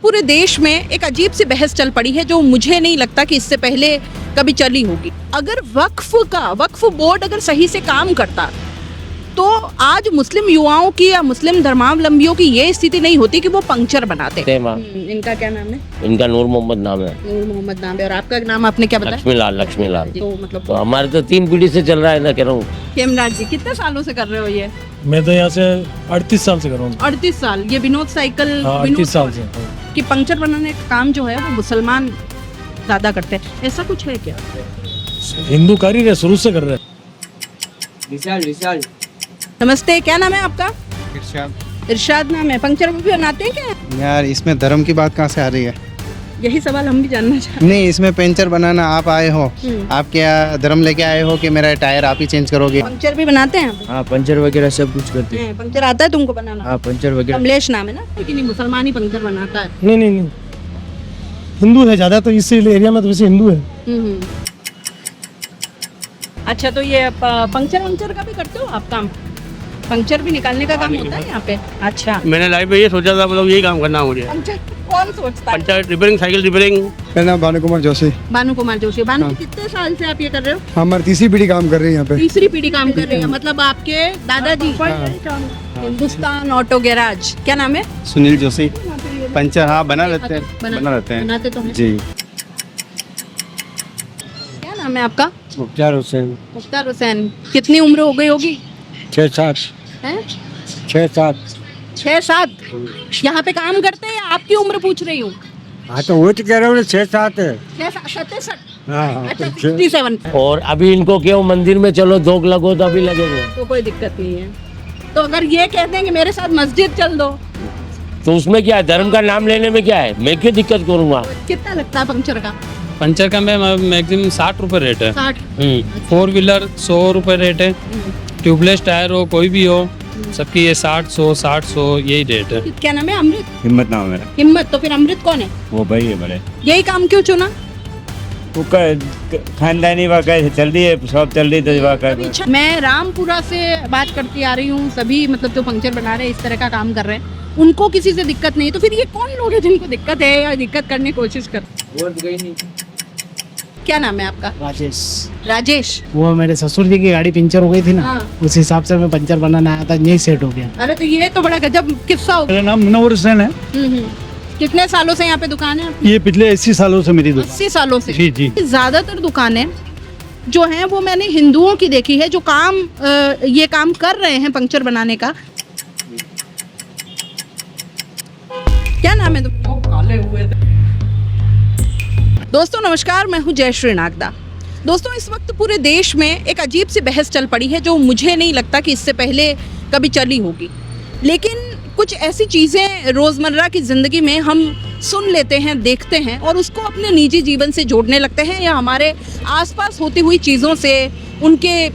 पूरे देश में एक अजीब सी बहस चल पड़ी है जो मुझे नहीं लगता कि इससे पहले कभी चली होगी। अगर वक्फ बोर्ड अगर सही से काम करता तो आज मुस्लिम युवाओं की या मुस्लिम धर्मावलंबियों की ये स्थिति नहीं होती कि वो पंक्चर बनाते। इनका क्या नाम है? इनका नूर मोहम्मद नाम है। नूर मोहम्मद नाम है। और आपका नाम आपने क्या बताया? लक्ष्मी लाल। तो मतलब तो हमारे तो 3 पीढ़ी से चल रहा है ना, कह रहा हूँ। हेमराज जी कितने सालों से कर रहे हो ये? मैं तो यहाँ से 38 साल से कर रहा हूँ। 38 साल। ये विनोद साइकिल 38 साल से कि पंक्चर बनाने का काम जो है वो मुसलमान ज्यादा करते हैं, ऐसा कुछ है क्या? हिंदू कर ही रहे, शुरू से कर रहे हैं। विशाल नमस्ते, क्या नाम है आपका? इरशाद। इरशाद नाम है। पंक्चर भी बनाते हैं क्या? यार इसमें धर्म की बात कहाँ से आ रही है? यही सवाल हम भी जानना चाहते नहीं, इसमें पंचर बनाना आप आए हो, आप क्या धर्म लेके आए हो कि मेरा टायर आप ही चेंज करोगे? हैं। पंक्चर भी बनाते हैं? हाँ, पंचर वगैरह सब कुछ करते हैं। पंक्चर आता है तुमको बनाना? हाँ, पंचर वगैरह। कमलेश नाम है ना? लेकिन मुसलमान ही पंक्चर बनाता है। नहीं, हिंदू है ज्यादा, तो इस एरिया में तो वैसे हिंदू है। अच्छा, तो ये पंक्चर का भी करते हो आप काम? पंक्चर भी निकालने का काम होता है यहाँ पे? अच्छा, मैंने लाइफ में ये सोचा था, मतलब यही काम करना है मुझे। पंक्चर कौन सोचता है? Puncture repairing, cycle repairing. मेरा नाम भानु कुमार जोशी। भानु कुमार जोशी। भानु, कितने साल से आप ये कर रहे हो? हमारी तीसरी पीढ़ी काम कर रही है यहाँ पे। तीसरी पीढ़ी काम कर रही है, मतलब आपके दादाजी। हिंदुस्तान ऑटो गैराज, क्या नाम है? सुनील जोशी। पंचर हाँ बना लेते हैं, बनाते तो हैं। जी। क्या नाम है आपका? मुख्तार हुसैन। मुख्तार हुसैन। कितनी उम्र हो गई होगी? 6-7। हैं? 6-7। 6-7। यहाँ पे काम करते हैं या आपकी उम्र पूछ रही हूँ? हाँ, तो वो तो कह रहा हूँ 6-7 है। 67। हाँ, अच्छा, 67। और अभी इनको क्यों मंदिर में चलो, धोख लगो तो अभी लगेगा। तो कोई दिक्कत नहीं है। तो अगर ये कहते हैं कि मेरे साथ मस्जिद चल दो, तो उसमें क्या है? धर्म का नाम लेने में क्या है? मैं क्यों दिक्कत करूँगा? कितना लगता है पंक्चर का? पंचर का मैक्सिमम 60 रुपये रेट है। 60। 4 व्हीलर 100 रुपये रेट है। ट्यूबलेस टायर हो कोई भी हो, सबकी ये 60-100 यही रेट है। क्या नाम है? अमृत। हिम्मत नाम है मेरा। हिम्मत। तो फिर अमृत कौन है? वो भाई है बड़े। यही काम क्यों चुना? वो खानदानी वाक़ा चल रही है, शॉप चल रही है वाक़ा। मैं रामपुरा से बात करती आ रही हूँ। सभी मतलब जो पंक्चर बना रहे हैं, इस तरह का काम कर रहे हैं, उनको किसी से दिक्कत नहीं। तो फिर ये कौन लोग हैं जिनको दिक्कत है या दिक्कत करने की कोशिश कर? क्या नाम है आपका? राजेश। वो मेरे ससुर जी की गाड़ी पंचर हो गई थी ना, हाँ। उस हिसाब से मैं पंचर बनाना आया था, यही सेट हो गया। अरे तो ये तो बड़ा गजब किस्सा हो गया। मेरा नाम मुनव्वर हुसैन है। कितने सालों से यहाँ पे दुकान है? ये पिछले 80 सालों से मेरी दुकान। 80 सालों से। जी। ज्यादातर दुकानें जो हैं वो मैंने हिंदुओं की देखी है जो ये काम कर रहे हैं पंक्चर बनाने का। क्या नाम है तुम? काले हुए। दोस्तों नमस्कार, मैं हूँ जयश्री नागदा। दोस्तों, इस वक्त पूरे देश में एक अजीब सी बहस चल पड़ी है जो मुझे नहीं लगता कि इससे पहले कभी चली होगी। लेकिन कुछ ऐसी चीज़ें रोज़मर्रा की ज़िंदगी में हम सुन लेते हैं, देखते हैं और उसको अपने निजी जीवन से जोड़ने लगते हैं, या हमारे आसपास होती हुई चीज़ों से, उनके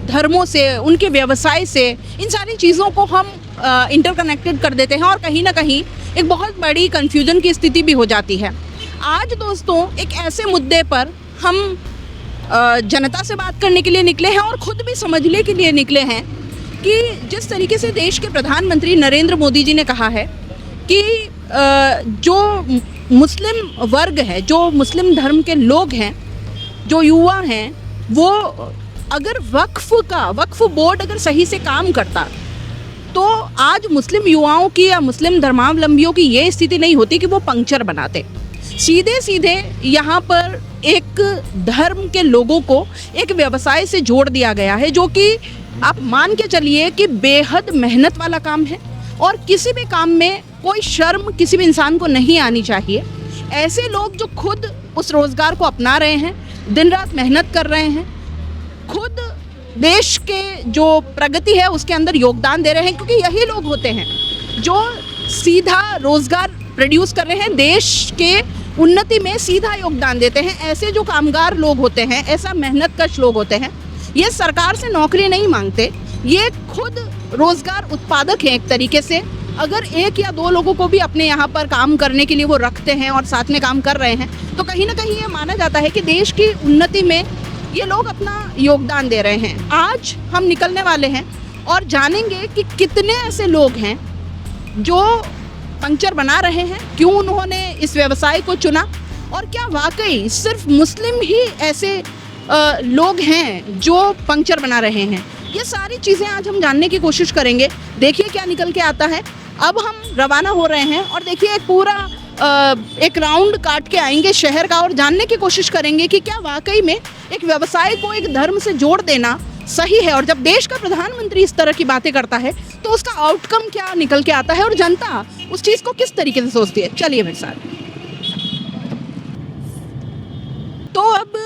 धर्मों से, उनके व्यवसाय से, इन सारी चीज़ों को हम इंटरकनेक्टेड कर देते हैं और कहीं ना कहीं एक बहुत बड़ी कन्फ्यूजन की स्थिति भी हो जाती है। आज दोस्तों एक ऐसे मुद्दे पर हम जनता से बात करने के लिए निकले हैं और ख़ुद भी समझने के लिए निकले हैं कि जिस तरीके से देश के प्रधानमंत्री नरेंद्र मोदी जी ने कहा है कि जो मुस्लिम वर्ग है, जो मुस्लिम धर्म के लोग हैं, जो युवा हैं, वो अगर वक्फ बोर्ड अगर सही से काम करता तो आज मुस्लिम युवाओं की या मुस्लिम धर्मावलंबियों की ये स्थिति नहीं होती कि वो पंक्चर बनाते। सीधे यहाँ पर एक धर्म के लोगों को एक व्यवसाय से जोड़ दिया गया है जो कि आप मान के चलिए कि बेहद मेहनत वाला काम है और किसी भी काम में कोई शर्म किसी भी इंसान को नहीं आनी चाहिए। ऐसे लोग जो खुद उस रोज़गार को अपना रहे हैं, दिन रात मेहनत कर रहे हैं, खुद देश के जो प्रगति है उसके अंदर योगदान दे रहे हैं, क्योंकि यही लोग होते हैं जो सीधा रोज़गार प्रोड्यूस कर रहे हैं, देश के उन्नति में सीधा योगदान देते हैं। ऐसे जो कामगार लोग होते हैं, ऐसा मेहनतकश लोग होते हैं, ये सरकार से नौकरी नहीं मांगते, ये खुद रोज़गार उत्पादक हैं एक तरीके से। अगर 1 या 2 लोगों को भी अपने यहाँ पर काम करने के लिए वो रखते हैं और साथ में काम कर रहे हैं, तो कहीं ना कहीं ये माना जाता है कि देश की उन्नति में ये लोग अपना योगदान दे रहे हैं। आज हम निकलने वाले हैं और जानेंगे कि कितने ऐसे लोग हैं जो पंक्चर बना रहे हैं, क्यों उन्होंने इस व्यवसाय को चुना, और क्या वाकई सिर्फ मुस्लिम ही ऐसे लोग हैं जो पंक्चर बना रहे हैं। ये सारी चीज़ें आज हम जानने की कोशिश करेंगे। देखिए क्या निकल के आता है। अब हम रवाना हो रहे हैं और देखिए एक पूरा एक राउंड काट के आएंगे शहर का और जानने की कोशिश करेंगे कि क्या वाकई में एक व्यवसाय को एक धर्म से जोड़ देना सही है। और जब देश का प्रधानमंत्री इस तरह की बातें करता है तो उसका आउटकम क्या निकल के आता है और जनता उस चीज़ को किस तरीके से सोचती है। चलिए मेरे साथ। तो अब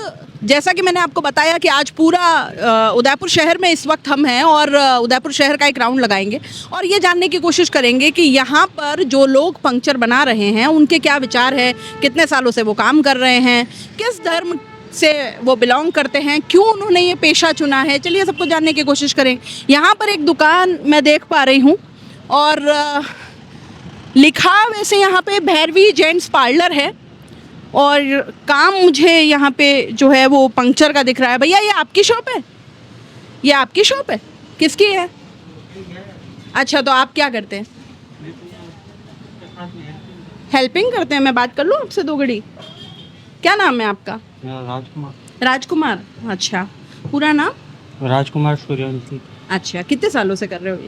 जैसा कि मैंने आपको बताया कि आज पूरा उदयपुर शहर में इस वक्त हम हैं और उदयपुर शहर का एक राउंड लगाएंगे और ये जानने की कोशिश करेंगे कि यहाँ पर जो लोग पंक्चर बना रहे हैं उनके क्या विचार है, कितने सालों से वो काम कर रहे हैं, किस धर्म से वो बिलोंग करते हैं, क्यों उन्होंने ये पेशा चुना है। चलिए सबको जानने की कोशिश करें। यहाँ पर एक दुकान मैं देख पा रही हूँ और लिखा वैसे यहाँ पे भैरवी जेंट्स पार्लर है और काम मुझे यहाँ पे जो है वो पंक्चर का दिख रहा है। भैया ये आपकी शॉप है? ये आपकी शॉप है? किसकी है? अच्छा, तो आप क्या करते हैं? हेल्पिंग करते हैं। मैं बात कर लूँ आपसे 2 घड़ी? क्या नाम है आपका? राजकुमार। राजकुमार, अच्छा। पूरा नाम? राजकुमार सूर्यवंशी। अच्छा, कितने सालों से कर रहे हो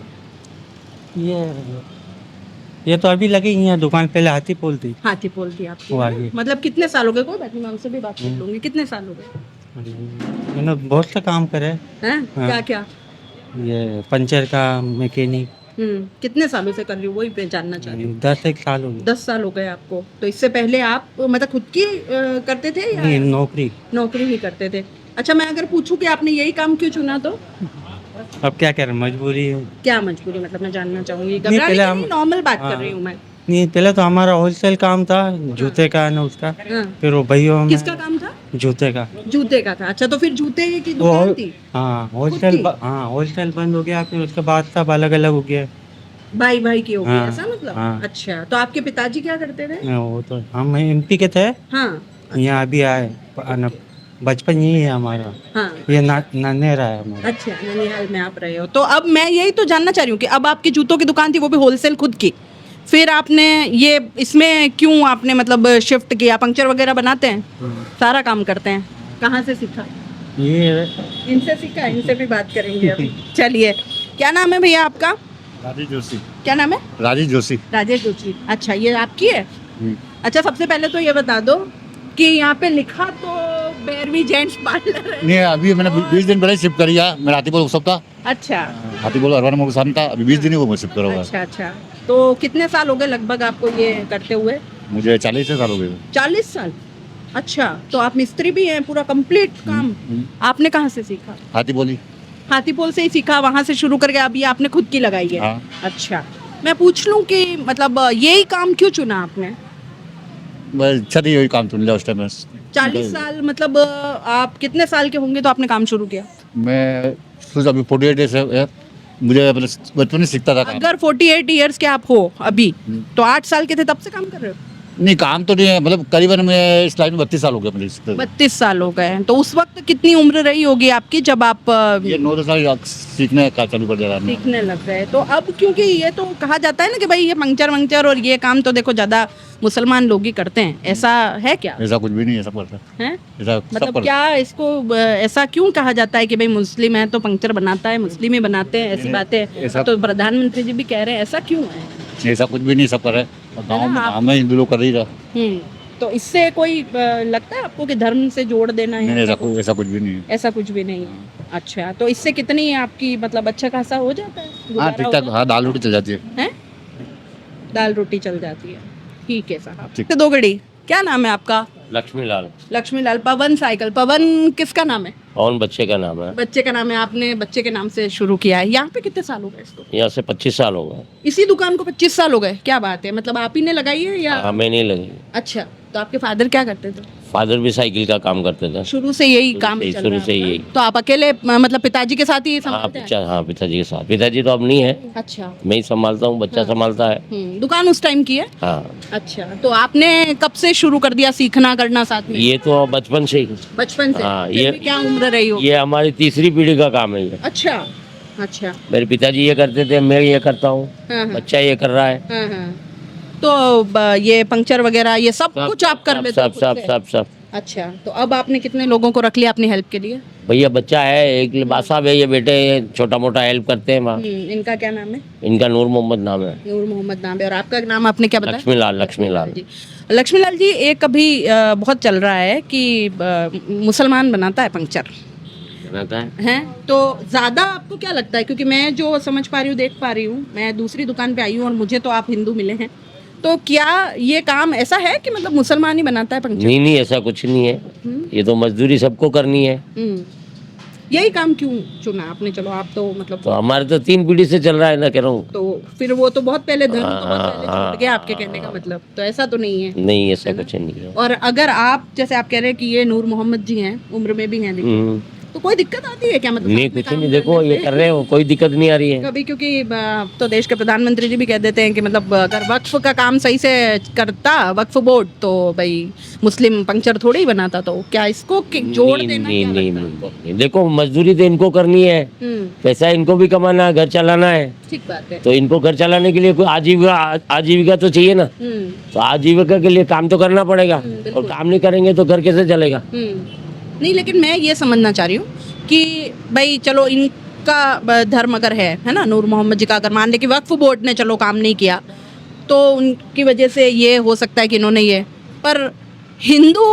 ये तो अभी लगी ही है दुकान, पहले हाथीपोल थी। हाथीपोल थी आपकी? वो आगे। मतलब कितने साल हो गए? कोई बात नहीं, मैं उनसे भी बात कर लूँगी। कितने साल हो गए? मैंने बहुत सा काम करे हैं? हाँ। क्या क्या? ये पंचर का, मैकेनिक। कितने सालों से कर रही हो वही मैं जानना चाह रही हूँ। 10 साल हो गए। 10 साल हो गए आपको। तो इससे पहले आप मतलब खुद की करते थे या नहीं, नौकरी ही करते थे? अच्छा, मैं अगर पूछूं कि आपने यही काम क्यों चुना तो? अब क्या करें, मजबूरी है। क्या मजबूरी? मतलब मैं जानना चाहूंगी। पहले हम नॉर्मल बात कर रही हूँ मैं। नहीं, पहले तो हमारा होलसेल काम था, जूते का ना उसका। फिर वो भैया किसका काम था? जूते का। जूते का था। अच्छा, तो फिर जूते की दुकान थी? हाँ, होलसेल बंद हो गया, फिर उसके बाद सब अलग अलग हो गया। भाई भाई की हो गई, हाँ, ऐसा मतलब? हाँ। अच्छा, तो आपके पिताजी क्या करते थे? वो तो हम MP के थे। हाँ। यहाँ अभी आए, बचपन यही है हमारा। हाँ। ये नन्हेरा है हमारा। अच्छा, ननिहाल में आप रहे हो। तो अब मैं यही तो जानना चाह रही हूँ कि अब आपकी जूतों की दुकान थी, वो भी होलसेल खुद की, फिर आपने ये इसमें क्यों आपने मतलब शिफ्ट किया? पंक्चर वगैरह बनाते हैं, सारा काम करते हैं। कहाँ से सीखा? ये इनसे सीखा? इनसे भी बात करेंगे अभी। चलिए, क्या नाम है भैया आपका? राजेश जोशी। क्या नाम है? राजेश जोशी। राजेश जोशी। अच्छा, ये आपकी है? अच्छा, सबसे पहले तो ये बता दो कि यहाँ पे लिखा तो भैरवी जेंट्स पार्लर है। नहीं, अभी मैंने 20 दिन पहले शिफ्ट करी है। मैं हाथीपोल उत्सव था। अच्छा। हाथीपोल अरवान मोगसान था। अभी 20 दिन ही वो मैं शिफ्ट करा हुआ है। अच्छा अच्छा, तो कितने साल हो गए लगभग आपको ये करते हुए? मुझे 40 साल हो गए। 40 साल? अच्छा, तो आप मिस्त्री भी हैं, पूरा कंप्लीट काम आपने कहाँ से सीखा? हाथीपोल ही। हाथीपोल से ही सीखा, वहाँ से शुरू करके अभी आपने खुद की लगाई है? हाँ। अच्छा, मैं पूछ लूँ कि मतलब यही काम क्यों चुना आपने? अच्छा थी, यही काम चुन लिया उस टाइम में। 40 साल मतलब आप कितने साल के होंगे तो आपने काम शुरू किया? मैं अभी 48 है, मुझे बचपन में सीखता था काम। अगर 48 ईयर्स के आप हो अभी, तो 8 साल के थे तब से काम कर रहे हो? नहीं, काम तो नहीं है, मतलब करीबन मैं इस लाइन में 32 साल हो गए मुझे। 32 साल हो गए। तो उस वक्त कितनी उम्र रही होगी आपकी जब आप ये 9 साल सीखने का चालू कर दिया। सीखने लग गए? तो अब क्योंकि ये तो कहा जाता है ना कि भाई ये पंक्चर और ये काम तो देखो ज़्यादा मुसलमान लोग ही करते हैं, ऐसा है क्या? ऐसा कुछ भी नहीं है, सब करता है। ऐसा मतलब क्या इसको ऐसा क्यों कहा जाता है कि भाई मुस्लिम है तो पंक्चर बनाता है, मुस्लिम ही बनाते हैं, ऐसी बातें तो प्रधानमंत्री जी भी कह रहे हैं, ऐसा क्यों है? ऐसा कुछ भी नहीं, सब कर रहे हैं। गाँव में हिंदू लोग कर ही रहा। तो इससे कोई लगता है आपको कि धर्म से जोड़ देना है? नहीं, ऐसा कुछ भी नहीं है। ऐसा कुछ भी नहीं है। अच्छा, तो इससे कितनी आपकी मतलब अच्छा खासा हो जाता है? हाँ, ठीक ठाक। हाँ, दाल रोटी चल जाती है। दाल रोटी चल जाती है, ठीक है साहब। ठीक। 2 घड़ी। क्या नाम है आपका? लक्ष्मी लाल। लक्ष्मी लाल। पवन साइकिल। पवन किसका नाम है? और बच्चे का नाम है। बच्चे का नाम है, आपने बच्चे के नाम से शुरू किया है। यहाँ पे कितने साल हो गए इसको? यहाँ से 25 साल हो गए। इसी दुकान को 25 साल हो गए? क्या बात है, मतलब आप ही ने लगाई है या? हमें नहीं लगी। अच्छा, तो आपके फादर क्या करते थे? फादर भी साइकिल का काम करते थे। शुरू से यही काम चल शुरू रहा से है? यही। तो आप अकेले मतलब पिताजी के साथ ही हाँ, संभालते हैं? हाँ, पिताजी के साथ। पिताजी तो अब नहीं है। अच्छा। मैं ही संभालता हूँ, बच्चा संभालता है। दुकान उस टाइम की है? हाँ। अच्छा, तो आपने कब से शुरू कर दिया सीखना करना साथ में? ये तो बचपन से ही। बचपन से? हाँ, फिर भी क्या उम्र रही हो? ये हमारी तीसरी पीढ़ी का काम है ये। अच्छा अच्छा। मेरे पिताजी ये करते थे, मैं ये करता हूँ, हाँ, हाँ। बच्चा ये कर रहा है। हाँ, हाँ। तो ये पंक्चर वगैरह ये सब कुछ आप कर लेते हो सब खुद सब से? सब सब अच्छा, तो अब आपने कितने लोगों को रख लिया अपनी हेल्प के लिए? भैया बच्चा है एक लिबास साहब है, ये बेटे छोटा मोटा हेल्प करते हैं वहाँ। इनका क्या नाम है? इनका नूर मोहम्मद नाम है। नूर मोहम्मद नाम है। और आपका नाम आपने क्या बताया? लक्ष्मी लाल। जी, लक्ष्मीलाल जी, एक अभी बहुत चल रहा है कि मुसलमान बनाता है पंक्चर, रहता है। हैं? तो ज़्यादा आपको क्या लगता है, क्योंकि मैं जो समझ पा रही हूँ, देख पा रही हूँ, मैं दूसरी दुकान पे आई हूँ और मुझे तो आप हिंदू मिले हैं, तो क्या ये काम ऐसा है कि मतलब मुसलमान ही बनाता है पंक्चर? नहीं ऐसा कुछ नहीं है, ये तो मजदूरी सबको करनी है। यही काम क्यों चुना आपने? चलो आप तो मतलब तो हमारे तो 3 पीढ़ी से चल रहा है ना, कह रहा हूँ। तो फिर वो तो बहुत पहले धर्म तो बहुत पहले छूट गया, आपके कहने का मतलब तो ऐसा तो नहीं है? नहीं ऐसा कुछ नहीं है। और अगर आप जैसे आप कह रहे हैं कि ये नूर मोहम्मद जी हैं, उम्र में भी हैं, लेकिन तो कोई दिक्कत आती है क्या? मतलब नहीं कुछ नहीं, देखो ये कर रहे हो, कोई दिक्कत नहीं आ रही है कभी, क्योंकि तो देश के प्रधानमंत्री जी भी कह देते हैं कि मतलब अगर वक्फ का काम सही से करता वक्फ बोर्ड, तो भाई मुस्लिम पंक्चर थोड़ी ही बनाता। तो क्या इसको जोड़ देना? नहीं, देखो मजदूरी तो इनको करनी है, पैसा इनको भी कमाना है, घर चलाना है। ठीक बात है। तो इनको घर चलाने के लिए कोई आजीविका तो चाहिए ना, तो आजीविका के लिए काम तो करना पड़ेगा, और काम नहीं करेंगे तो घर कैसे चलेगा? नहीं, लेकिन मैं ये समझना चाह रही हूँ कि भाई चलो इनका धर्म अगर है ना, नूर मोहम्मद जी का, अगर मान ले कि वक्फ बोर्ड ने चलो काम नहीं किया तो उनकी वजह से ये हो सकता है कि इन्होंने ये, पर हिंदू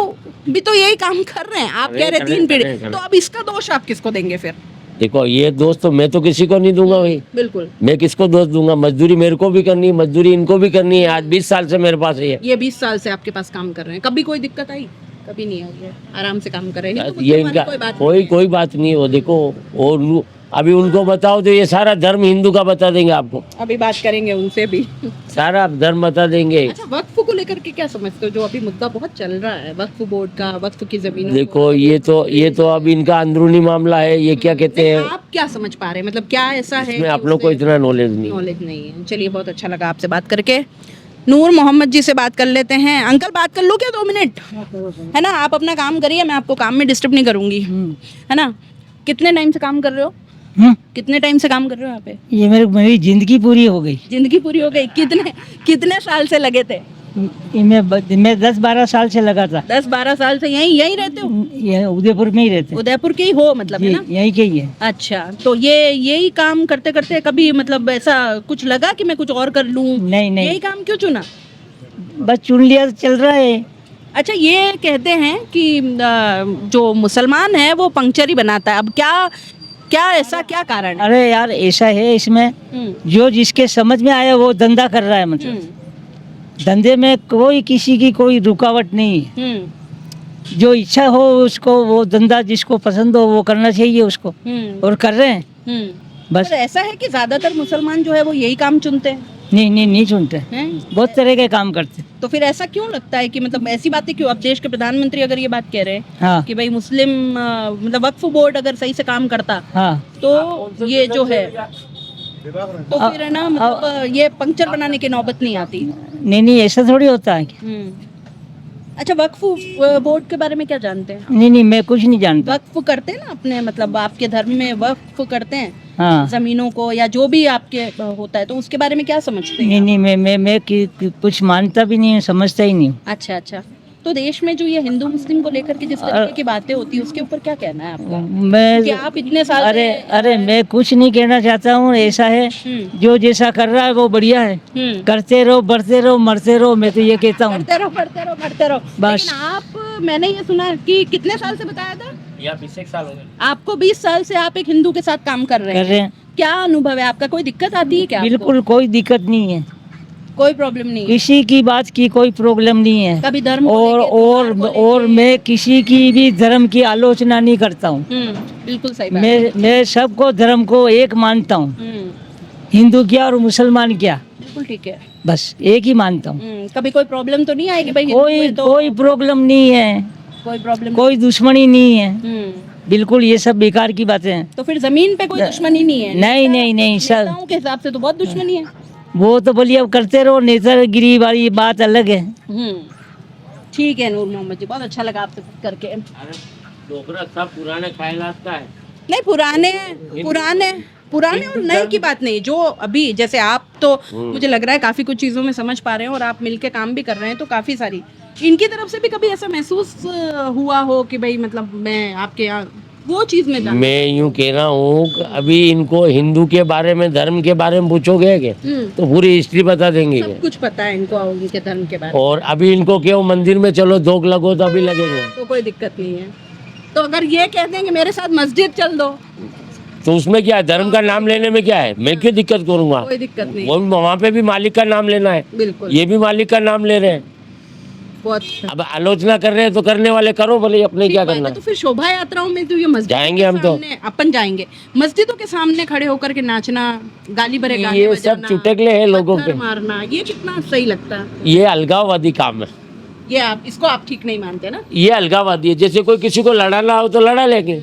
भी तो यही काम कर रहे हैं। आप कह रहे 3 पीढ़ी, तो अब इसका दोष आप किसको देंगे फिर? देखो ये दोस्त तो मैं तो किसी को नहीं दूंगा भाई, बिल्कुल मैं किसको दोस्त दूंगा? मजदूरी मेरे को भी करनी है, मजदूरी इनको भी करनी है। आज 20 साल से मेरे पास है ये 20 साल से आपके पास काम कर रहे हैं, कभी कोई दिक्कत आई? कभी नहीं आई है, आराम से काम कर रहे हैं। ये इनका कोई बात नहीं है। वो देखो, और अभी उनको बताओ तो ये सारा धर्म हिंदू का बता देंगे आपको। अभी बात करेंगे उनसे भी सारा धर्म बता देंगे। अच्छा, वक्फ को लेकर के क्या समझते हो, जो अभी मुद्दा बहुत चल रहा है वक्फ बोर्ड का, वक्फ की जमीनों? देखो ये तो अब इनका अंदरूनी मामला है, ये क्या कहते हैं, आप क्या समझ पा रहे हैं, मतलब क्या ऐसा है? इसमें आप लोग को इतना नॉलेज नहीं है। चलिए, बहुत अच्छा लगा आपसे बात करके। नूर मोहम्मद जी से बात कर लेते हैं। अंकल, बात कर लो क्या 2 मिनट? है ना, आप अपना काम करिए, मैं आपको काम में डिस्टर्ब नहीं करूंगी, है ना? कितने टाइम से काम कर रहे हो? कितने टाइम से काम कर रहे हो यहाँ पे? ये मेरी जिंदगी पूरी हो गई। जिंदगी पूरी हो गई? कितने साल से लगे थे? मैं 10-12 साल से लगा था। 10-12 साल से यहीं रहते हो? ये उदयपुर में ही रहते। उदयपुर के ही हो मतलब, है ना? यहीं के ही है। अच्छा, तो यही काम करते करते कभी मतलब ऐसा कुछ लगा कि मैं कुछ और कर लूं? नहीं, यही काम क्यों चुना? बस चुन लिया, चल रहा है। अच्छा, ये कहते हैं कि जो मुसलमान है वो पंक्चर ही बनाता है, अब क्या ऐसा क्या कारण है? अरे यार, ऐसा है इसमें, जो जिसके समझ में आया वो धंधा कर रहा है, मतलब धंधे में कोई किसी की कोई रुकावट नहीं है। जो इच्छा हो उसको, वो धंधा जिसको पसंद हो वो करना चाहिए उसको, और कर रहे हैं बस। ऐसा है कि ज्यादातर मुसलमान जो है वो यही काम चुनते हैं? नहीं चुनते, बहुत तरह के काम करते। तो फिर ऐसा क्यों लगता है कि मतलब ऐसी बातें क्यों? अब देश के प्रधानमंत्री अगर ये बात कह रहे हैं, हाँ, कि भाई मुस्लिम मतलब वक्फ बोर्ड अगर सही से काम करता, हाँ, तो ये जो है तो फिर है ना, मतलब ये पंक्चर बनाने की नौबत नहीं आती। नहीं ऐसा थोड़ी होता है। अच्छा, वक्फ बोर्ड के बारे में क्या जानते हैं? नहीं मैं कुछ नहीं जानता। वक्फ करते हैं ना अपने, मतलब आपके धर्म में वक्फ करते हैं, हाँ, जमीनों को या जो भी आपके होता है, तो उसके बारे में क्या समझते हैं? नहीं मैं कुछ मानता भी नहीं, समझता ही नहीं। अच्छा, तो देश में जो ये हिंदू मुस्लिम को लेकर के जिस तरीके की बातें होती है उसके ऊपर क्या कहना है आपका? मैं आप इतने साल अरे मैं कुछ नहीं कहना चाहता हूँ। ऐसा है, जो जैसा कर रहा है वो बढ़िया है, करते रहो, बढ़ते रहो, मरते रहो, मैं तो ये कहता हूँ। बढ़ते रहो बस। आप, मैंने ये सुना कि कितने साल से बताया था? 20 साल हो गए आपको। 20 साल से आप एक हिंदू के साथ काम कर रहे हैं। क्या अनुभव है आपका? कोई दिक्कत आती है क्या? बिल्कुल कोई दिक्कत नहीं है, कोई प्रॉब्लम नहीं, किसी की बात की कोई प्रॉब्लम नहीं है। कभी धर्म और मैं किसी की भी धर्म की आलोचना नहीं करता हूँ। बिल्कुल सही बात। मैं सबको धर्म को एक मानता हूँ, हिंदू क्या और मुसलमान क्या, बिल्कुल ठीक है, बस एक ही मानता हूँ। कभी कोई प्रॉब्लम तो नहीं आएगी भाई? कोई प्रॉब्लम नहीं है, कोई प्रॉब्लम, कोई दुश्मनी नहीं है, बिल्कुल ये सब बेकार की बातें हैं। तो फिर जमीन पे कोई दुश्मनी नहीं है? नहीं सर, के हिसाब से तो बहुत दुश्मनी है। वो तो बोलिए अब करते रहो, नेतागिरी वाली बात अलग है। ठीक है नूर मोहम्मद जी, बहुत अच्छा लगा आपसे करके। डोकरा सब पुराने ख्यालात का है। नहीं, पुराने पुराने और नए की बात नहीं, जो अभी जैसे आप तो मुझे लग रहा है काफी कुछ चीजों में समझ पा रहे हैं और आप मिलके काम भी कर रहे हैं, तो काफी सारी इनकी तरफ से भी कभी ऐसा महसूस हुआ हो कि भाई मतलब मैं आपके यहाँ वो चीज में जानूं? मैं यूं कह रहा हूँ कि अभी इनको हिंदू के बारे में, धर्म के बारे में पूछोगे क्या तो पूरी हिस्ट्री बता देंगे सब कुछ पता है इनको उनके धर्म के बारे में, और अभी इनको क्यों मंदिर में चलो धोख लगो तो अभी लगेगा, तो कोई दिक्कत नहीं है। तो अगर ये कह दें कि मेरे साथ मस्जिद चल दो, तो उसमें क्या है, धर्म का नाम लेने में क्या है, मैं क्यों दिक्कत करूंगा। कोई दिक्कत नहीं, वो वहाँ पे भी मालिक का नाम लेना है, बिल्कुल ये भी मालिक का नाम ले रहे हैं। बहुत अच्छा। अब आलोचना कर रहे हैं तो करने वाले करो, भले अपने क्या करना तो फिर शोभा यात्राओं में तो ये मस्जिद जाएंगे हम तो। अपन जाएंगे मस्जिदों के सामने खड़े होकर के नाचना, गाली भरे गाने ये सब बजाना, चुटकले हैं लोगों पत्थर के, मारना, ये कितना सही लगता है? ये अलगाववादी काम है, ये आप इसको आप ठीक नहीं मानते ना? ये अलगाववादी है। जैसे कोई किसी को लड़ाना हो तो लड़ा लेंगे,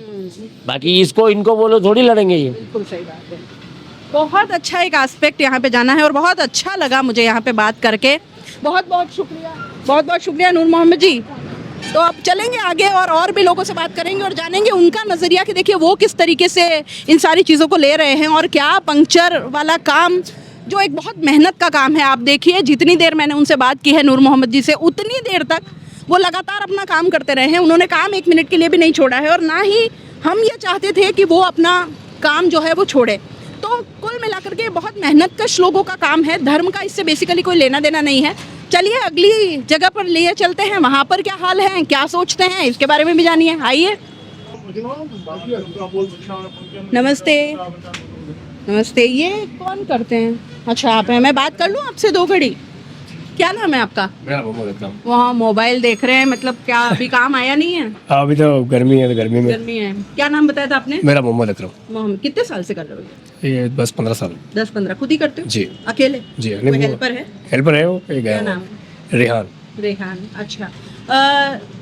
बाकी इसको इनको बोलो थोड़ी लड़ेंगे ये। बिल्कुल सही बात है। बहुत अच्छा एक एस्पेक्ट यहाँ पे जाना है और बहुत अच्छा लगा मुझे यहाँ पे बात करके। बहुत बहुत शुक्रिया नूर मोहम्मद जी। तो अब चलेंगे आगे और भी लोगों से बात करेंगे और जानेंगे उनका नज़रिया कि देखिए वो किस तरीके से इन सारी चीज़ों को ले रहे हैं और क्या पंक्चर वाला काम जो एक बहुत मेहनत का काम है। आप देखिए जितनी देर मैंने उनसे बात की है नूर मोहम्मद जी से, उतनी देर तक वो लगातार अपना काम करते रहे हैं। उन्होंने काम एक मिनट के लिए भी नहीं छोड़ा है और ना ही हम ये चाहते थे कि वो अपना काम जो है वो छोड़े। तो कुल मिलाकर के बहुत मेहनतकश लोगों का काम है, धर्म का इससे बेसिकली कोई लेना देना नहीं है। चलिए अगली जगह पर लिए चलते हैं, वहाँ पर क्या हाल है, क्या सोचते हैं, इसके बारे में भी जानिए। आइए। नमस्ते। नमस्ते, ये कौन करते हैं? अच्छा आप हैं, मैं बात कर लूँ आपसे 2 घड़ी? क्या नाम है आपका? वहाँ मोबाइल देख रहे हैं, मतलब क्या अभी काम आया नहीं है? अभी तो गर्मी है, तो गर्मी में। गर्मी है। क्या नाम बताया था आपने? मेरा मोहम्मद अकरम। मोहम्मद, कितने साल से कर रहे हो? ये 10-15 साल। 10-15 खुद ही करते हो? जी। अकेले? जी। कोई हेल्पर है? हेल्पर है वो, क्या नाम है? रेहान। रेहान। अच्छा,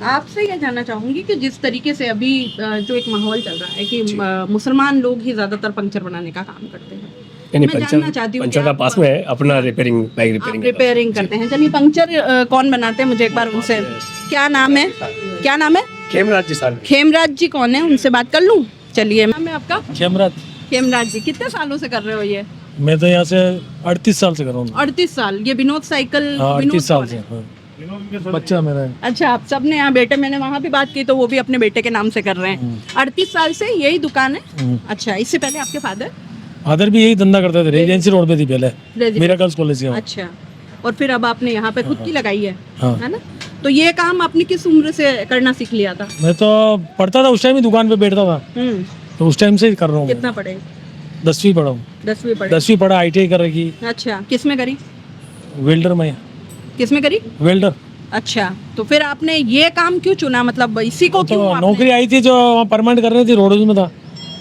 आपसे ये जानना चाहूँगी कि जिस तरीके से अभी जो एक माहौल चल रहा है कि मुसलमान लोग ही ज़्यादातर पंक्चर बनाने का काम करते हैं, मैं जानना चाहती हूँ पंचर का पास में है अपना रिपेयरिंग, बाइक रिपेयरिंग। रिपेयरिंग करते हैं। चलिए पंक्चर कौन बनाते हैं, मुझे एक बार उनसे, क्या नाम है? क्या नाम है? खेमराज जी साहब। खेमराज जी कौन है, उनसे बात कर लूँ? चलिए। नाम है आपका? खेमराज। खेमराज जी, कितने सालों से कर रहे हो ये? मैं तो यहाँ से 38 साल से कर रहा हूँ। 38 साल। ये विनोद साइकिल? 38 साल से। बच्चा मेरा है। अच्छा, आप सबने यहाँ बेटे, मैंने वहाँ भी बात की तो वो भी अपने बेटे के नाम से कर रहे हैं। 38 साल से यही दुकान है? अच्छा, इससे पहले आपके फादर भी यही धंधा करते थे, रेजिडेंसी रोड पे थी पहले, मेरा गर्ल्स कॉलेज। अच्छा, और फिर अब आपने यहाँ पे खुद की लगाई है, हाँ। है ना? तो ये काम आपने किस उम्र से करना सीख लिया था? मैं तो पढ़ता था उस टाइम ही, दुकान पे बैठता था, तो उस टाइम से ही कर रहा हूँ। कितना पढ़े? 10वीं पढ़ा हूँ। 10वीं पढ़े? 10वीं पढ़ा, ITI कर रखी। अच्छा, किस में करी? वेल्डर में। किस में करी? वेल्डर। अच्छा, तो फिर आपने ये काम क्यों चुना, मतलब इसी को क्यों? तो नौकरी आई थी जो वहाँ परमानेंट कर रही थी, रोडवेज में था।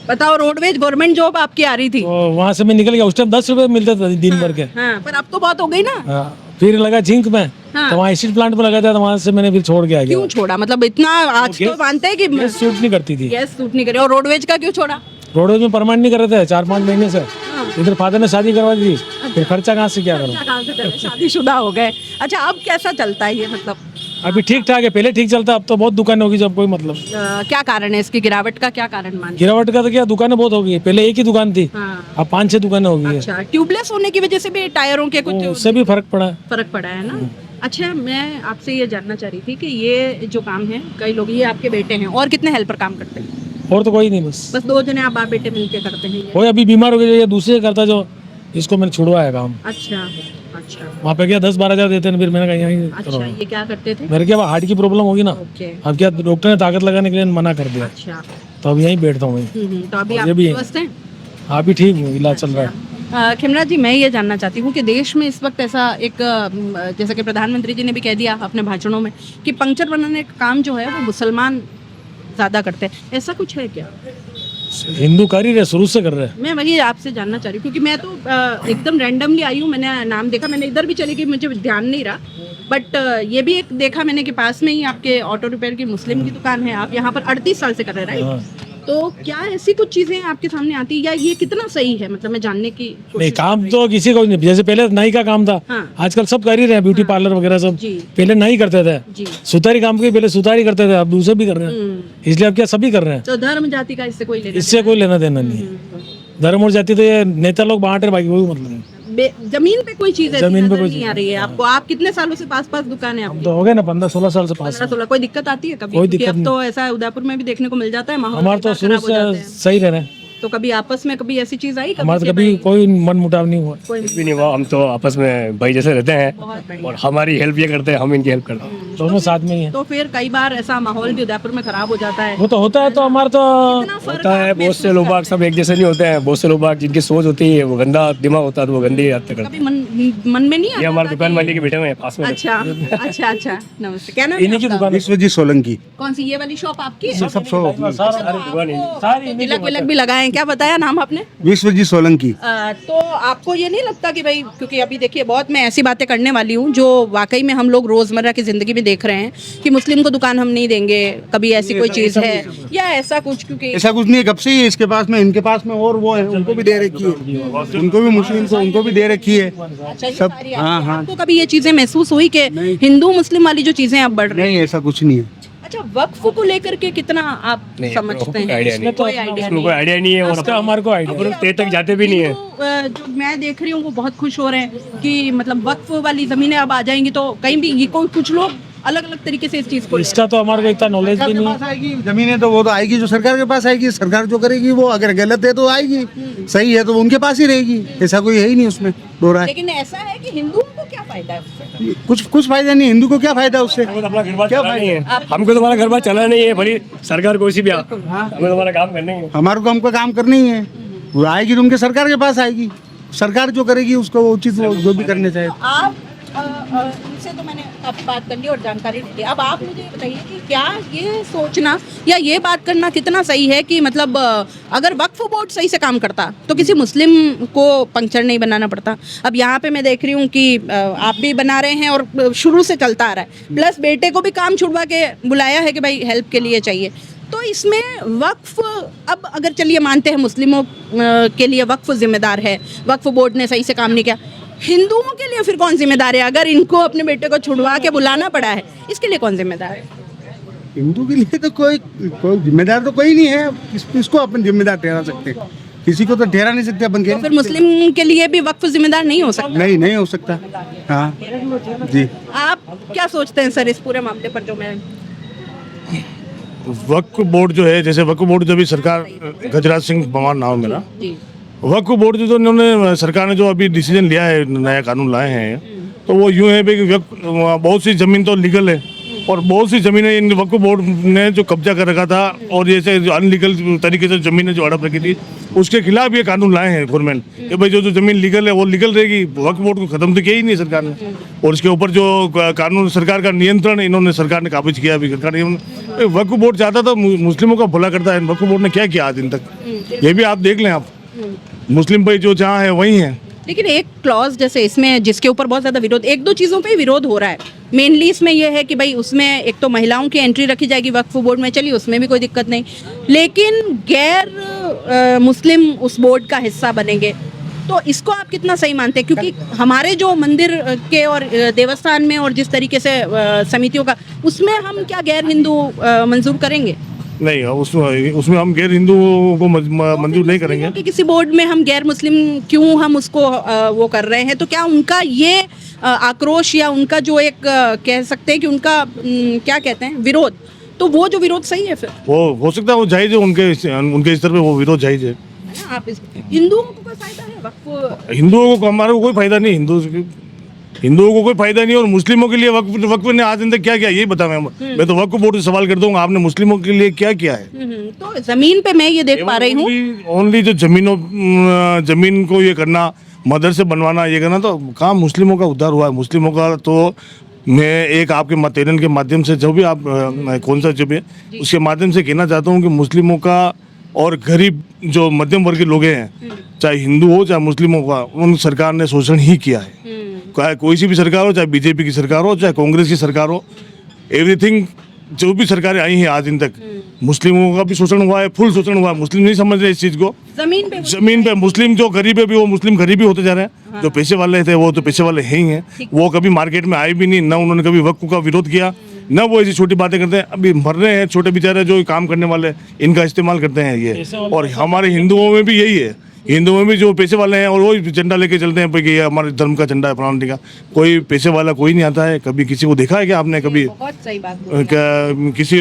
बताओ, रोडवेज गवर्नमेंट जॉब आपकी आ रही थी? तो वहाँ से मैं निकल गया। उस टाइम 10 रुपए मिलते थे दिन भर के। हाँ, पर अब तो बहुत हो गई ना। हाँ, फिर लगा जिंक में, तो वहाँ एसिड प्लांट पे लगा था, तो वहाँ से मैंने फिर छोड़ के आ गया। क्यों छोड़ा, मतलब इतना आज तो मानते हैं कि सूट नहीं करती थी। गैस सूट नहीं करी, और रोडवेज का क्यों छोड़ा? रोडवेज में परमानेंट नहीं कर रहे थे 4-5 महीने से। इधर फादर ने शादी करवा दी, फिर खर्चा कहाँ से क्या करूँ, शादीशुदा हो गए। अच्छा, अब कैसा चलता है ये, मतलब? अभी ठीक ठाक है, पहले ठीक चलता, अब तो बहुत दुकानें होगी जब कोई मतलब। क्या कारण है इसकी गिरावट का, क्या कारण मान? गिरावट का तो क्या, दुकानें बहुत हो गई है, पहले एक ही दुकान थी, हाँ। अब 5-6 दुकानें हो गई है। अच्छा, ट्यूबलेस होने की वजह से भी टायरों के कुछ उससे भी फर्क पड़ा है ना? अच्छा, मैं आपसे ये जानना चाह रही थी कि ये जो काम है, कई लोग, ये आपके बेटे हैं, और कितने हेल्पर काम करते हैं? और तो कोई नहीं, बस 2 जने आप बेटे मिलके करते हैं? कोई अभी बीमार हो गया, ये दूसरे करता जो, इसको मैंने छुड़वाया काम। अच्छा अच्छा। वहाँ पे क्या 10-12 हज़ार देते हैं, फिर मैंने कहा यहीं। अच्छा, ये क्या करते थे? मेरे क्या हार्ट की प्रॉब्लम होगी ना, अब क्या डॉक्टर ने ताकत लगाने के लिए मना कर दिया। अच्छा, तो अब यहीं बैठता हूँ। तो अभी आप स्वस्थ हैं? हाँ, भी ठीक हूँ, इलाज चल रहा है। खेमराज जी, मैं ये जानना चाहती हूँ कि देश में इस वक्त ऐसा एक, जैसा कि प्रधानमंत्री जी ने भी कह दिया अपने भाषणों में कि पंक्चर बनाने का काम जो है वो मुसलमान ज़्यादा करते हैं, ऐसा कुछ है क्या? हिंदू कर ही रहे, शुरू से कर रहे हैं। मैं वही आपसे जानना चाह रही हूँ, क्योंकि मैं तो एकदम रैंडमली आई हूँ, मैंने नाम देखा, मैंने इधर भी चली गई, मुझे ध्यान नहीं रहा, बट ये भी एक देखा मैंने कि पास में ही आपके ऑटो रिपेयर की मुस्लिम की दुकान है, आप यहाँ पर 38 साल से कर रहे हैं, राइट? तो क्या ऐसी कुछ चीजें आपके सामने आती है, या ये कितना सही है, मतलब मैं जानने की नहीं, काम तो किसी को नहीं, जैसे पहले नाई का काम था, हाँ। आजकल सब कर ही रहे हैं, ब्यूटी पार्लर वगैरह सब। पहले नहीं करते थे, सुतारी काम के पहले सुतारी करते थे, अब दूसरे भी कर रहे हैं, इसलिए अब क्या सभी कर रहे हैं। तो धर्म जाति का इससे कोई लेना देना नहीं है। धर्म और जाति तो ये नेता लोग बांट रहे, बाकी कोई मतलब नहीं। जमीन पे कोई चीज ऐसी जमीन पे नजर कोई नहीं आ रही है आपको? आप कितने सालों से पास दुकानें आपकी? तो हो गए ना 15-16 साल से पास। 15-16। कोई दिक्कत आती है कभी? कोई क्योंकि दिक्कत अब तो ऐसा उदयपुर में भी देखने को मिल जाता है, माहौल हमारे तो कई बार शुरू खराब हो जाते से हैं। सही रह रहे हैं, तो कभी आपस में कभी ऐसी चीज आई हमारे तो कि कभी भाई कोई मन मुटाव नहीं हुआ। कोई भी नहीं हुआ, हम तो आपस में भाई जैसे रहते हैं और हमारी हेल्प ये करते हैं, हम इनकी हेल्प करते हैं। दोनों साथ में ही है। तो फिर कई बार ऐसा माहौल भी उदयपुर में खराब हो जाता है। वो तो होता है, तो हमारे तो कितना फर्क होता है, आप बहुत से महसूस लोग बाग सब एक जैसे नहीं होते हैं, बहुत से लोग बाग जिनकी सोच होती है वो गंदा दिमाग होता है तो वो गंदी हरकतें करते कभी मन में नहीं हैं। ये आता हमारे था दुकान कि- वाले के बेटे में पास में अच्छा अच्छा नमस्ते। क्या नाम है इन्हीं की आपका? दुकान विश्वजीत सोलंकी। कौन सी ये वाली शॉप आपकी है? सब शो आपको तिलक विलक भी लगाए हैं? क्या बताया नाम आपने? विश्वजीत सोलंकी। तो आपको ये नहीं लगता कि भाई, क्योंकि अभी देखिए बहुत मैं ऐसी बातें करने वाली हूँ जो वाकई में हम लोग रोजमर्रा की जिंदगी में देख रहे हैं कि मुस्लिम को दुकान हम नहीं देंगे, कभी ऐसी कोई चीज है या ऐसा कुछ? क्योंकि ऐसा कुछ नहीं है, कब से ही इसके पास में, इनके पास में और वो है, उनको भी दे रखी है, उनको भी मुस्लिम को उनको भी दे रखी है। अच्छा ये सब सारी हाँ हाँ। आपको कभी ये चीजें महसूस हुई कि हिंदू मुस्लिम वाली जो चीजें अब बढ़ रही नहीं, ऐसा कुछ नहीं है। हैं? अच्छा, वक्फ को लेकर के कितना आप समझते हैं? आइडिया नहीं, कोई आइडिया उसमें कोई आइडिया नहीं है और इसका हमारे को आइडिया अपन तेज तक जाते भी नहीं है। जो मैं देख रही हूँ वो बहुत खुश हो रहे हैं कि मतलब वक्फ वाली जमीनें अब आ जाएंगी, तो कहीं भी ये कोई कुछ लोग अलग अलग तरीके से इस चीज को ले इसका तो हमारे को इतना नॉलेज भी नहीं है। पास आएगी जमीनें, तो वो तो आएगी जो सरकार के पास आएगी, सरकार जो करेगी वो, अगर गलत है तो आएगी, सही है तो वो उनके पास ही रहेगी, ऐसा कोई है ही नहीं उसमें दो राय। लेकिन ऐसा है कि हिंदुओं को क्या फायदा है उससे? कुछ फायदा नहीं, हिंदू को क्या फायदा उससे? हमको तो अपना घर बार चला नहीं है, हमको तुम्हारा घर बार चला नहीं है, भली सरकार कोई सी भी हमें तुम्हारा काम करना ही है। हमारे को हमको काम करना ही है, वो आएगी तो उनके सरकार के पास आएगी, सरकार जो करेगी उसको वो उचित वो जो भी करने चाहिए। आप इनसे तो मैंने काफी बात कर ली और जानकारी ली। अब आप मुझे बताइए कि क्या ये सोचना या ये बात करना कितना सही है कि मतलब अगर वक्फ बोर्ड सही से काम करता तो किसी मुस्लिम को पंक्चर नहीं बनाना पड़ता। अब यहाँ पे मैं देख रही हूँ कि आप भी बना रहे हैं और शुरू से चलता आ रहा है, प्लस बेटे को भी काम छुड़वा के बुलाया है कि भाई हेल्प के लिए चाहिए। तो इसमें वक्फ, अब अगर चलिए मानते हैं मुस्लिमों के लिए वक्फ जिम्मेदार है, वक्फ बोर्ड ने सही से काम नहीं किया, हिंदुओं के लिए फिर कौन जिम्मेदार है? अगर इनको अपने बेटे को छुड़वा के बुलाना पड़ा है, इसके लिए कौन जिम्मेदार है? हिंदू के लिए तो कोई जिम्मेदार तो कोई नहीं है, इसको अपन जिम्मेदार ठहरा सकते, किसी को तो ठहरा नहीं सकते अपन के। तो फिर मुस्लिम के लिए भी वक्फ जिम्मेदार नहीं हो सकता? नहीं हो सकता। हाँ जी। आप क्या सोचते हैं सर इस पूरे मामले पर? जो मैं वक्फ बोर्ड जो है, जैसे वक्फ बोर्ड जो भी सरकार, गजराज सिंह पवार नाम है मेरा, वक्फ बोर्ड जो इन्होंने सरकार ने जो अभी डिसीजन लिया है, नया कानून लाए हैं, तो वो यूँ है कि बहुत सी ज़मीन तो लीगल है और बहुत सी ज़मीनें इन वक्फ बोर्ड ने जो कब्जा कर रखा था और जैसे अनलीगल तरीके से ज़मीनें जो हड़प रखी थी, उसके खिलाफ ये कानून लाए हैं गवर्नमेंट कि भाई जो ज़मीन लीगल है वो लीगल रहेगी। वक्फ बोर्ड को ख़त्म तो किया ही नहीं सरकार ने, और इसके ऊपर जो कानून सरकार का नियंत्रण इन्होंने सरकार ने काबिज किया अभी सरकार ने। वक्फ बोर्ड चाहता था मुस्लिमों का भला करता है, वक्फ बोर्ड ने क्या किया आज दिन तक, ये भी आप देख लें। आप मुस्लिम भाई जो जहाँ है वही है। लेकिन एक क्लॉज जैसे इसमें जिसके ऊपर बहुत ज़्यादा विरोध, एक दो चीज़ों पे विरोध हो रहा है मेनली इसमें यह है कि भाई उसमें एक तो महिलाओं की एंट्री रखी जाएगी वक्फ बोर्ड में, चलिए उसमें भी कोई दिक्कत नहीं, लेकिन गैर मुस्लिम उस बोर्ड का हिस्सा बनेंगे, तो इसको आप कितना सही मानते हैं? क्योंकि हमारे जो मंदिर के और देवस्थान में और जिस तरीके से समितियों का, उसमें हम क्या गैर हिंदू मंजूर करेंगे? नहीं, उसमें हम गैर हिंदुओं को मंजूर नहीं करेंगे। कि किसी बोर्ड में हम गैर मुस्लिम क्यों हम उसको वो कर रहे हैं? तो क्या उनका ये आक्रोश या उनका जो एक कह सकते हैं कि उनका क्या कहते हैं विरोध, तो वो जो विरोध सही है? फिर वो हो सकता है वो जायज़ है, उनके स्तर पे वो विरोध जायज़ है। आप हिंदुओं को कोई फायदा है वक्फ? हिंदुओं को हमारे को कोई फायदा नहीं, हिंदुओं को कोई फायदा नहीं, और मुस्लिमों के लिए वक्फ ने आज दिन तक क्या किया ये बता। मैं तो वक्फ बोर्ड से सवाल कर दूंगा, आपने मुस्लिमों के लिए क्या किया है? तो जमीन पे मैं ये देख पा रही हूँ, ओनली जो जमीन को ये करना, मदरसे बनवाना, ये करना, तो काम मुस्लिमों का उद्धार हुआ है। मुस्लिमों का तो मैं एक आपके मतैरन के माध्यम से, जो भी आप कौन सा जब है उसके माध्यम से कहना चाहता हूँ कि मुस्लिमों का और गरीब जो मध्यम वर्ग के लोग हैं, चाहे हिंदू हो चाहे मुस्लिमों का, उन सरकार ने शोषण ही किया है। चाहे कोई सी भी सरकार हो, चाहे बीजेपी की सरकार हो, चाहे कांग्रेस की सरकार हो, एवरीथिंग जो भी सरकारें आई हैं आज दिन तक, मुस्लिमों का भी शोषण हुआ है, फुल शोषण हुआ है। मुस्लिम नहीं समझ रहे इस चीज़ को। जमीन पे मुस्लिम जो गरीब है भी वो मुस्लिम गरीब ही होते जा रहे हैं। हाँ। जो पैसे वाले थे वो तो पैसे वाले हैं ही हैं, वो कभी मार्केट में आए भी नहीं, ना उन्होंने कभी वक्फ का विरोध किया, ना वो ऐसी छोटी बातें करते हैं। अभी मर रहे हैं छोटे बेचारे जो काम करने वाले, इनका इस्तेमाल करते हैं ये। और हमारे हिंदुओं में भी यही है हिंदू में भी जो पैसे वाले हैं और वो झंडा लेके चलते हैं कि ये हमारे धर्म का झंडा है फलाने का। कोई पैसे वाला कोई नहीं आता है। कभी किसी को देखा है क्या आपने? कभी बहुत सही बात बोली। क्या किसी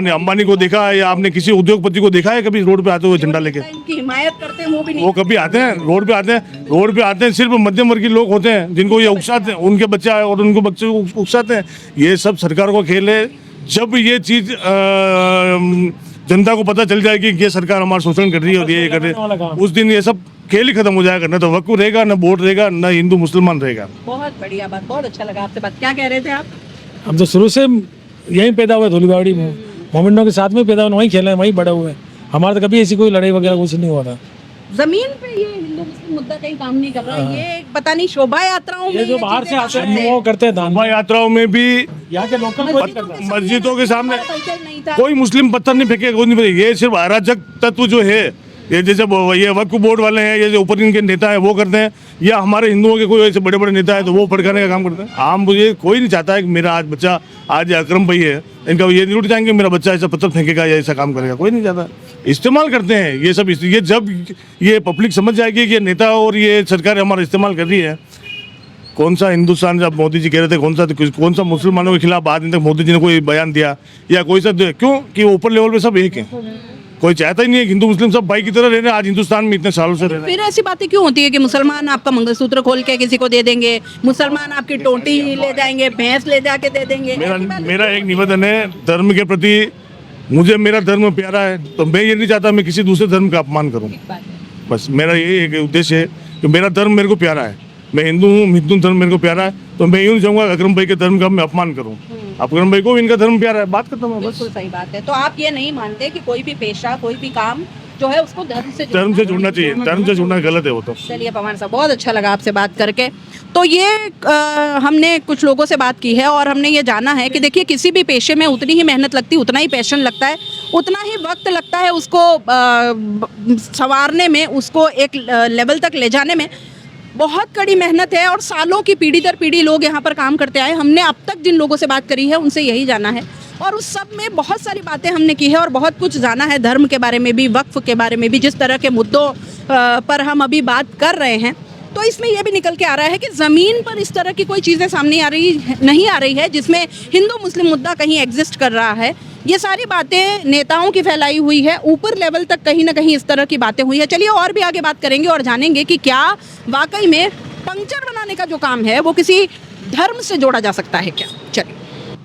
अंबानी को देखा है या आपने किसी उद्योगपति को देखा है कभी रोड पे आते हुए झंडा लेके? इनकी हिमायत करते हैं वो भी नहीं। वो कभी आते हैं रोड पे आते हैं सिर्फ मध्यम वर्गीय लोग होते हैं जिनको ये उकसाते हैं, उनके बच्चे आए और उनको बच्चे को उकसाते हैं। ये सब सरकार को खेल है। जब ये चीज जनता को पता चल जाएगी कि ये सरकार हमारा शोषण कर रही है और ये कर रही है, उस दिन ये सब खेल ही खत्म हो जाएगा। न तो वक्फ रहेगा, न वोट रहेगा, न हिंदू मुसलमान रहेगा। बहुत बढ़िया बात, बहुत अच्छा लगा आपसे बात। क्या कह रहे थे आप? हम तो शुरू से यहीं पैदा हुए, धूलीबाड़ी में मोमिनों के साथ में पैदा हुए, वहीं खेले, वहीं बड़े हुए। हमारा तो कभी ऐसी कोई लड़ाई वगैरह कुछ नहीं हुआ था। जमीन पे ये हिंदू मुस्लिम मुद्दा कहीं काम नहीं कर रहा है। ये पता नहीं शोभा यात्राओं में ये जो बाहर से आते हैं वो करते हैं दान। शोभा यात्राओं में भी यहाँ के लोकल मस्जिदों के सामने कल्चर नहीं था। कोई मुस्लिम पत्थर नहीं फेंकेगा, कोई नहीं फेंकेगा। ये सिर्फ अराजक तत्व जो है, ये जैसे ये वक्फ बोर्ड वाले हैं, ये जो ऊपर इनके नेता हैं वो करते हैं, या हमारे हिंदुओं के कोई ऐसे बड़े बड़े नेता है तो वो भड़काने का काम करते हैं। आम मुझे कोई नहीं चाहता है कि मेरा आज बच्चा, आज अकरम भाई है, इनका ये नहीं उठ जाएंगे मेरा बच्चा ऐसा पत्थर फेंकेगा या ऐसा काम करेगा, कोई नहीं चाहता। इस्तेमाल करते हैं ये सब। ये जब ये पब्लिक समझ जाएगी कि ये नेता और ये सरकार हमारा इस्तेमाल कर रही है। कौन सा हिंदुस्तान, जब मोदी जी कह रहे थे कौन सा मुसलमानों के खिलाफ आज तक मोदी जी ने कोई बयान दिया या कोई सा, क्यों कि वो ऊपर लेवल पे सब एक है। कोई चाहता ही नहीं है हिंदू मुस्लिम सब भाई की तरह रहने। आज हिंदुस्तान में इतने सालों से रह रहे हैं। फिर ऐसी बातें क्यों होती है कि मुसलमान आपका मंगलसूत्र खोल के किसी को दे देंगे, मुसलमान आपकी टोटी ले जाएंगे, भैंस ले जाके दे देंगे? मेरा एक निवेदन है धर्म के प्रति, मुझे मेरा धर्म प्यारा है तो मैं ये नहीं चाहता मैं किसी दूसरे धर्म का अपमान करूं। बस मेरा यही एक उद्देश्य है कि मेरा धर्म मेरे को प्यारा है, मैं हिंदू हूँ, हिंदू धर्म मेरे को प्यारा है, तो मैं यूँ नहीं चाहूँगा अकरम भाई के धर्म का मैं अपमान करूँ। अकरम भाई को इनका धर्म प्यारा है, बात खत्म है बस। बिल्कुल सही बात है। तो आप ये नहीं मानते कि कोई भी पेशा, कोई भी काम जो है उसको धर्म से जुड़ना चाहिए? धर्म से जुड़ना गलत है वो तो। चलिए पवन साहब, बहुत अच्छा लगा आपसे बात करके। तो ये हमने कुछ लोगों से बात की है और हमने ये जाना है कि देखिए किसी भी पेशे में उतनी ही मेहनत लगती है, उतना ही पैशन लगता है, उतना ही वक्त लगता है उसको संवारने में, उसको एक लेवल तक ले जाने में। बहुत कड़ी मेहनत है और सालों की पीढ़ी दर पीढ़ी लोग यहाँ पर काम करते आए। हमने अब तक जिन लोगों से बात करी है उनसे यही जाना है और उस सब में बहुत सारी बातें हमने की है और बहुत कुछ जाना है धर्म के बारे में भी, वक्फ के बारे में भी, जिस तरह के मुद्दों पर हम अभी बात कर रहे हैं। तो इसमें यह भी निकल के आ रहा है कि ज़मीन पर इस तरह की कोई चीज़ें सामने नहीं आ रही है जिसमें हिंदू मुस्लिम मुद्दा कहीं एग्जिस्ट कर रहा है। ये सारी बातें नेताओं की फैलाई हुई है, ऊपर लेवल तक कहीं ना कहीं इस तरह की बातें हुई है। चलिए और भी आगे बात करेंगे और जानेंगे कि क्या वाकई में पंक्चर बनाने का जो काम है वो किसी धर्म से जोड़ा जा सकता है क्या। चलिए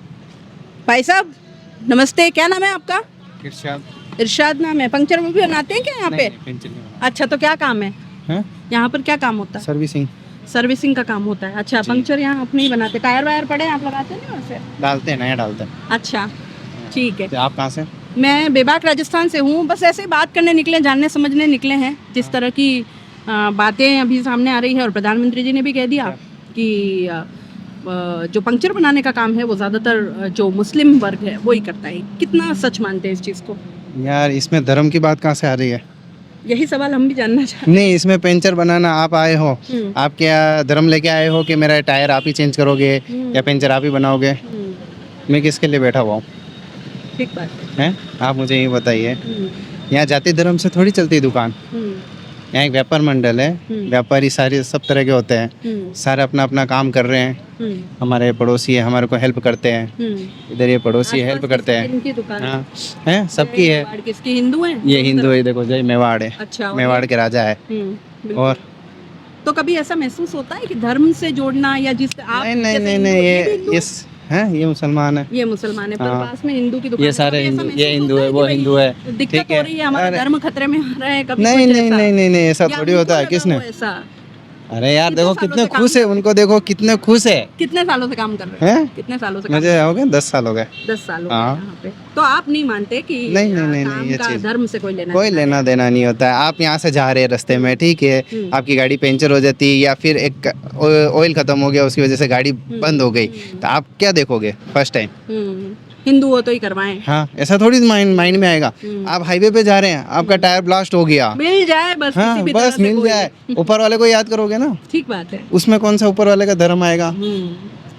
भाई साहब नमस्ते, क्या नाम है आपका? इरशाद नाम है। पंक्चर वो भी बनाते हैं क्या यहाँ पे? अच्छा, तो क्या काम है यहाँ पर? क्या काम होता है? सर्विसिंग का काम होता है। अच्छा, पंक्चर यहाँ अपने ही बनाते? टायर वायर पड़े आप लगाते नहीं वैसे? डालते हैं, नया डालते हैं। अच्छा ठीक है। तो आप कहाँ से? मैं बेबाक राजस्थान से हूँ। बस ऐसे बात करने निकले, जानने समझने निकले हैं। जिस तरह की बातें अभी सामने आ रही है और प्रधानमंत्री जी ने भी कह दिया कि जो पंक्चर बनाने का काम है वो ज़्यादातर जो मुस्लिम वर्ग है वो ही करता है। कितना सच मानते हैं इस चीज़ को? यार इसमें धर्म की बात कहाँ से आ रही है? यही सवाल हम भी जानना चाहते हैं। नहीं, इसमें पंक्चर बनाना आप आए हो, आप क्या धर्म लेके आए हो कि मेरा टायर आप ही चेंज करोगे या पंक्चर आप ही बनाओगे? मैं किसके लिए बैठा हुआ हूँ? ठीक बात है, आप मुझे ये बताइए। यहाँ जाति धर्म से थोड़ी चलती दुकान। यहाँ एक व्यापार मंडल है, व्यापारी सारे सब तरह के होते हैं, सारे अपना अपना काम कर रहे हैं। हमारे पड़ोसी है, हमारे को हेल्प करते हैं, इधर ये पड़ोसी हेल्प करते हैं। इनकी दुकान हाँ है, सबकी है। किसकी? हिंदू है? ये हिंदू है, देखो जय मेवाड़ है। अच्छा, मेवाड़ के राजा है। और तो कभी ऐसा महसूस होता है कि धर्म से जोड़ना या जिस आप नहीं, ये मुसलमान है, ये मुसलमान है, पर पास में हिंदू की दुकान, ये सारे हिंदू, ये हिंदू है, वो हिंदू है। दिक्कत हो रही है, हमारा धर्म खतरे में आ रहा है कभी? नहीं, ऐसा थोड़ी होता है। किसने? अरे यार देखो कितने खुश है, उनको देखो कितने खुश है। कितने सालों से काम कर रहे हैं? कितने सालों से? मुझे हो गए 10 साल हो गए। 10 साल हो गए यहाँ पे। तो आप नहीं मानते कि नहीं, ये चीज धर्म से कोई लेना देना नहीं होता है। आप यहाँ से जा रहे हैं रास्ते में, ठीक है, आपकी गाड़ी पंचर हो जाती है या फिर एक ऑयल खत्म हो गया, उसकी वजह से गाड़ी बंद हो गई, तो आप क्या देखोगे फर्स्ट टाइम? हिंदू हो तो ही करवाएं। हाँ, ऐसा थोड़ी माइंड में आएगा। आप हाईवे पे जा रहे हैं, आपका टायर ब्लास्ट हो गया, मिल जाए बस, हाँ, किसी भी बस मिल जाए, ऊपर वाले को याद करोगे ना। ठीक बात है। उसमें कौन सा ऊपर वाले का धर्म आएगा?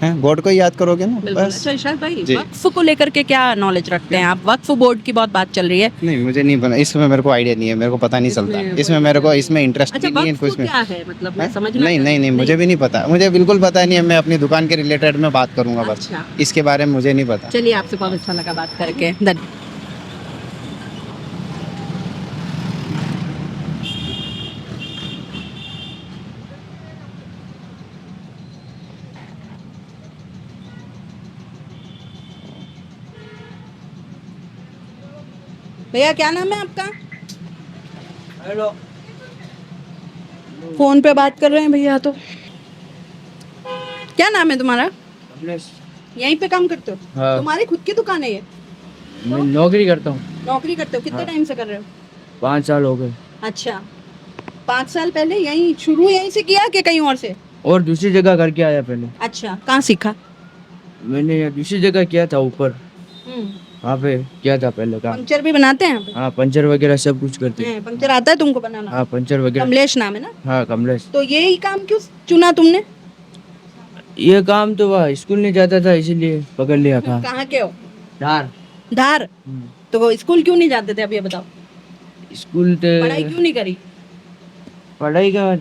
हैं, गॉड को ही याद करोगे ना बिल्कुल। बस। अच्छा इरशाद भाई, जी। वक्फ को लेकर के क्या नॉलेज रखते हैं आप? वक्फ बोर्ड की बहुत बात चल रही है। नहीं मुझे नहीं बना, इसमें मेरे को आइडिया नहीं है, मेरे को पता नहीं चलता इसमें, मेरे को इसमें इंटरेस्ट अच्छा भी नहीं है वक्फ कुछ में। क्या है मतलब मैं हैं? समझना नहीं नहीं नहीं मुझे भी नहीं पता, मुझे बिल्कुल पता नहीं है। मैं अपनी दुकान के रिलेटेड में बात करूंगा बस, अच्छा। इसके बारे में मुझे नहीं पता। चलिए आपसे बहुत अच्छा लगा बात करके, धन्यवाद। भैया क्या नाम है आपका? हेलो। फोन पे बात कर रहे हैं भैया। तो क्या नाम है तुम्हारा? यहीं पे काम करते हो? हाँ। तुम्हारी खुद की दुकान है ये? मैं नौकरी करता हूँ। नौकरी करते हो? कितने टाइम से कर रहे हो? 5 साल हो गए। अच्छा 5 साल पहले यहीं शुरू यहीं से किया कि कहीं और से? और दूसरी जगह करके आया पहले। अच्छा कहाँ सीखा? मैंने दूसरी जगह किया था ऊपर, वहाँ पे किया था पहले काम। पंचर भी बनाते हैं यहाँ पे? हाँ पंचर वगैरह सब कुछ करते हैं। पंचर आता है तुमको बनाना? हाँ पंचर वगैरह। कमलेश नाम है ना? हाँ कमलेश। तो यही काम क्यों चुना तुमने? ये काम तो वह स्कूल नहीं जाता था इसीलिए पकड़ लिया था। कहाँ के हो? धार। धार। तो स्कूल क्यों नहीं जाते थे? अभी ये बताओ। स्कूल तो पढ़ाई क्यों नहीं करी? पढ़ाई का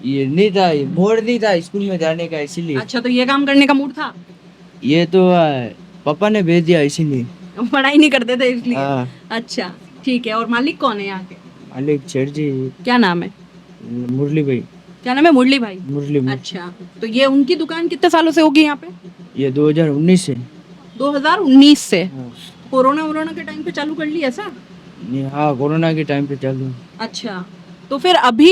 ये नहीं था, मूड नहीं था स्कूल में जाने का इसीलिए। अच्छा तो ये काम करने का मूड था? ये तो पापा ने भेज दिया इसीलिए। पढ़ाई नहीं करते थे इसलिए? हाँ। अच्छा ठीक है। और मालिक कौन है यहाँ के? मालिक सेठ जी। क्या नाम है? मुरली भाई। क्या नाम है? मुरली भाई। मुरली भाई। अच्छा तो ये उनकी दुकान कितने सालों से होगी यहाँ पे? ये 2019 से। 2019 से? कोरोना के टाइम पे चालू कर ली ऐसा? हाँ कोरोना के टाइम पे चालू। अच्छा तो फिर अभी